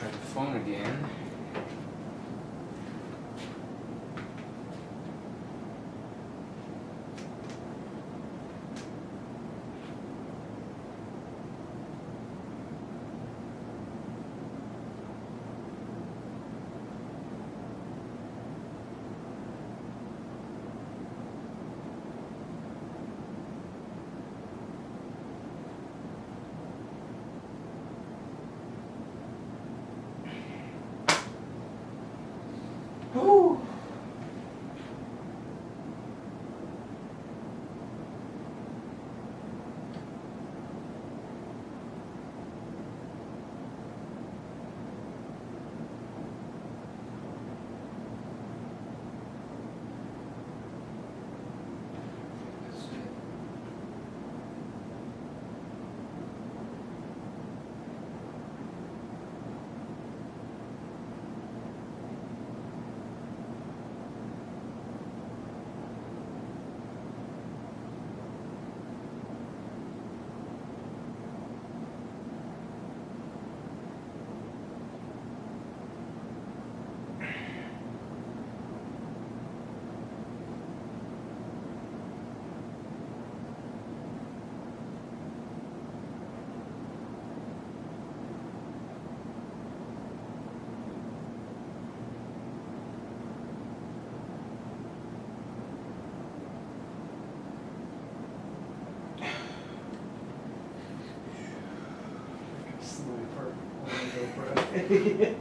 Try the phone again. Whew. That's it. Sniper. Only go for it.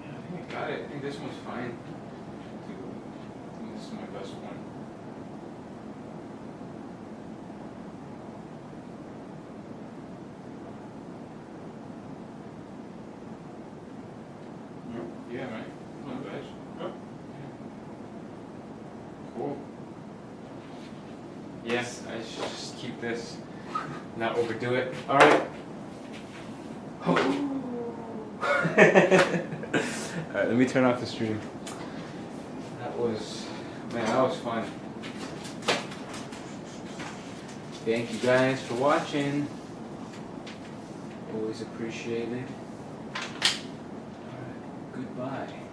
Yeah, I think I got it. I think this one's fine. I think this is my best one. Yeah, man. Not bad. Oh. Cool. Yes, I should just keep this, not overdo it. All right. All right, let me turn off the stream. That was, man, that was fun. Thank you guys for watching. Always appreciated. All right, goodbye.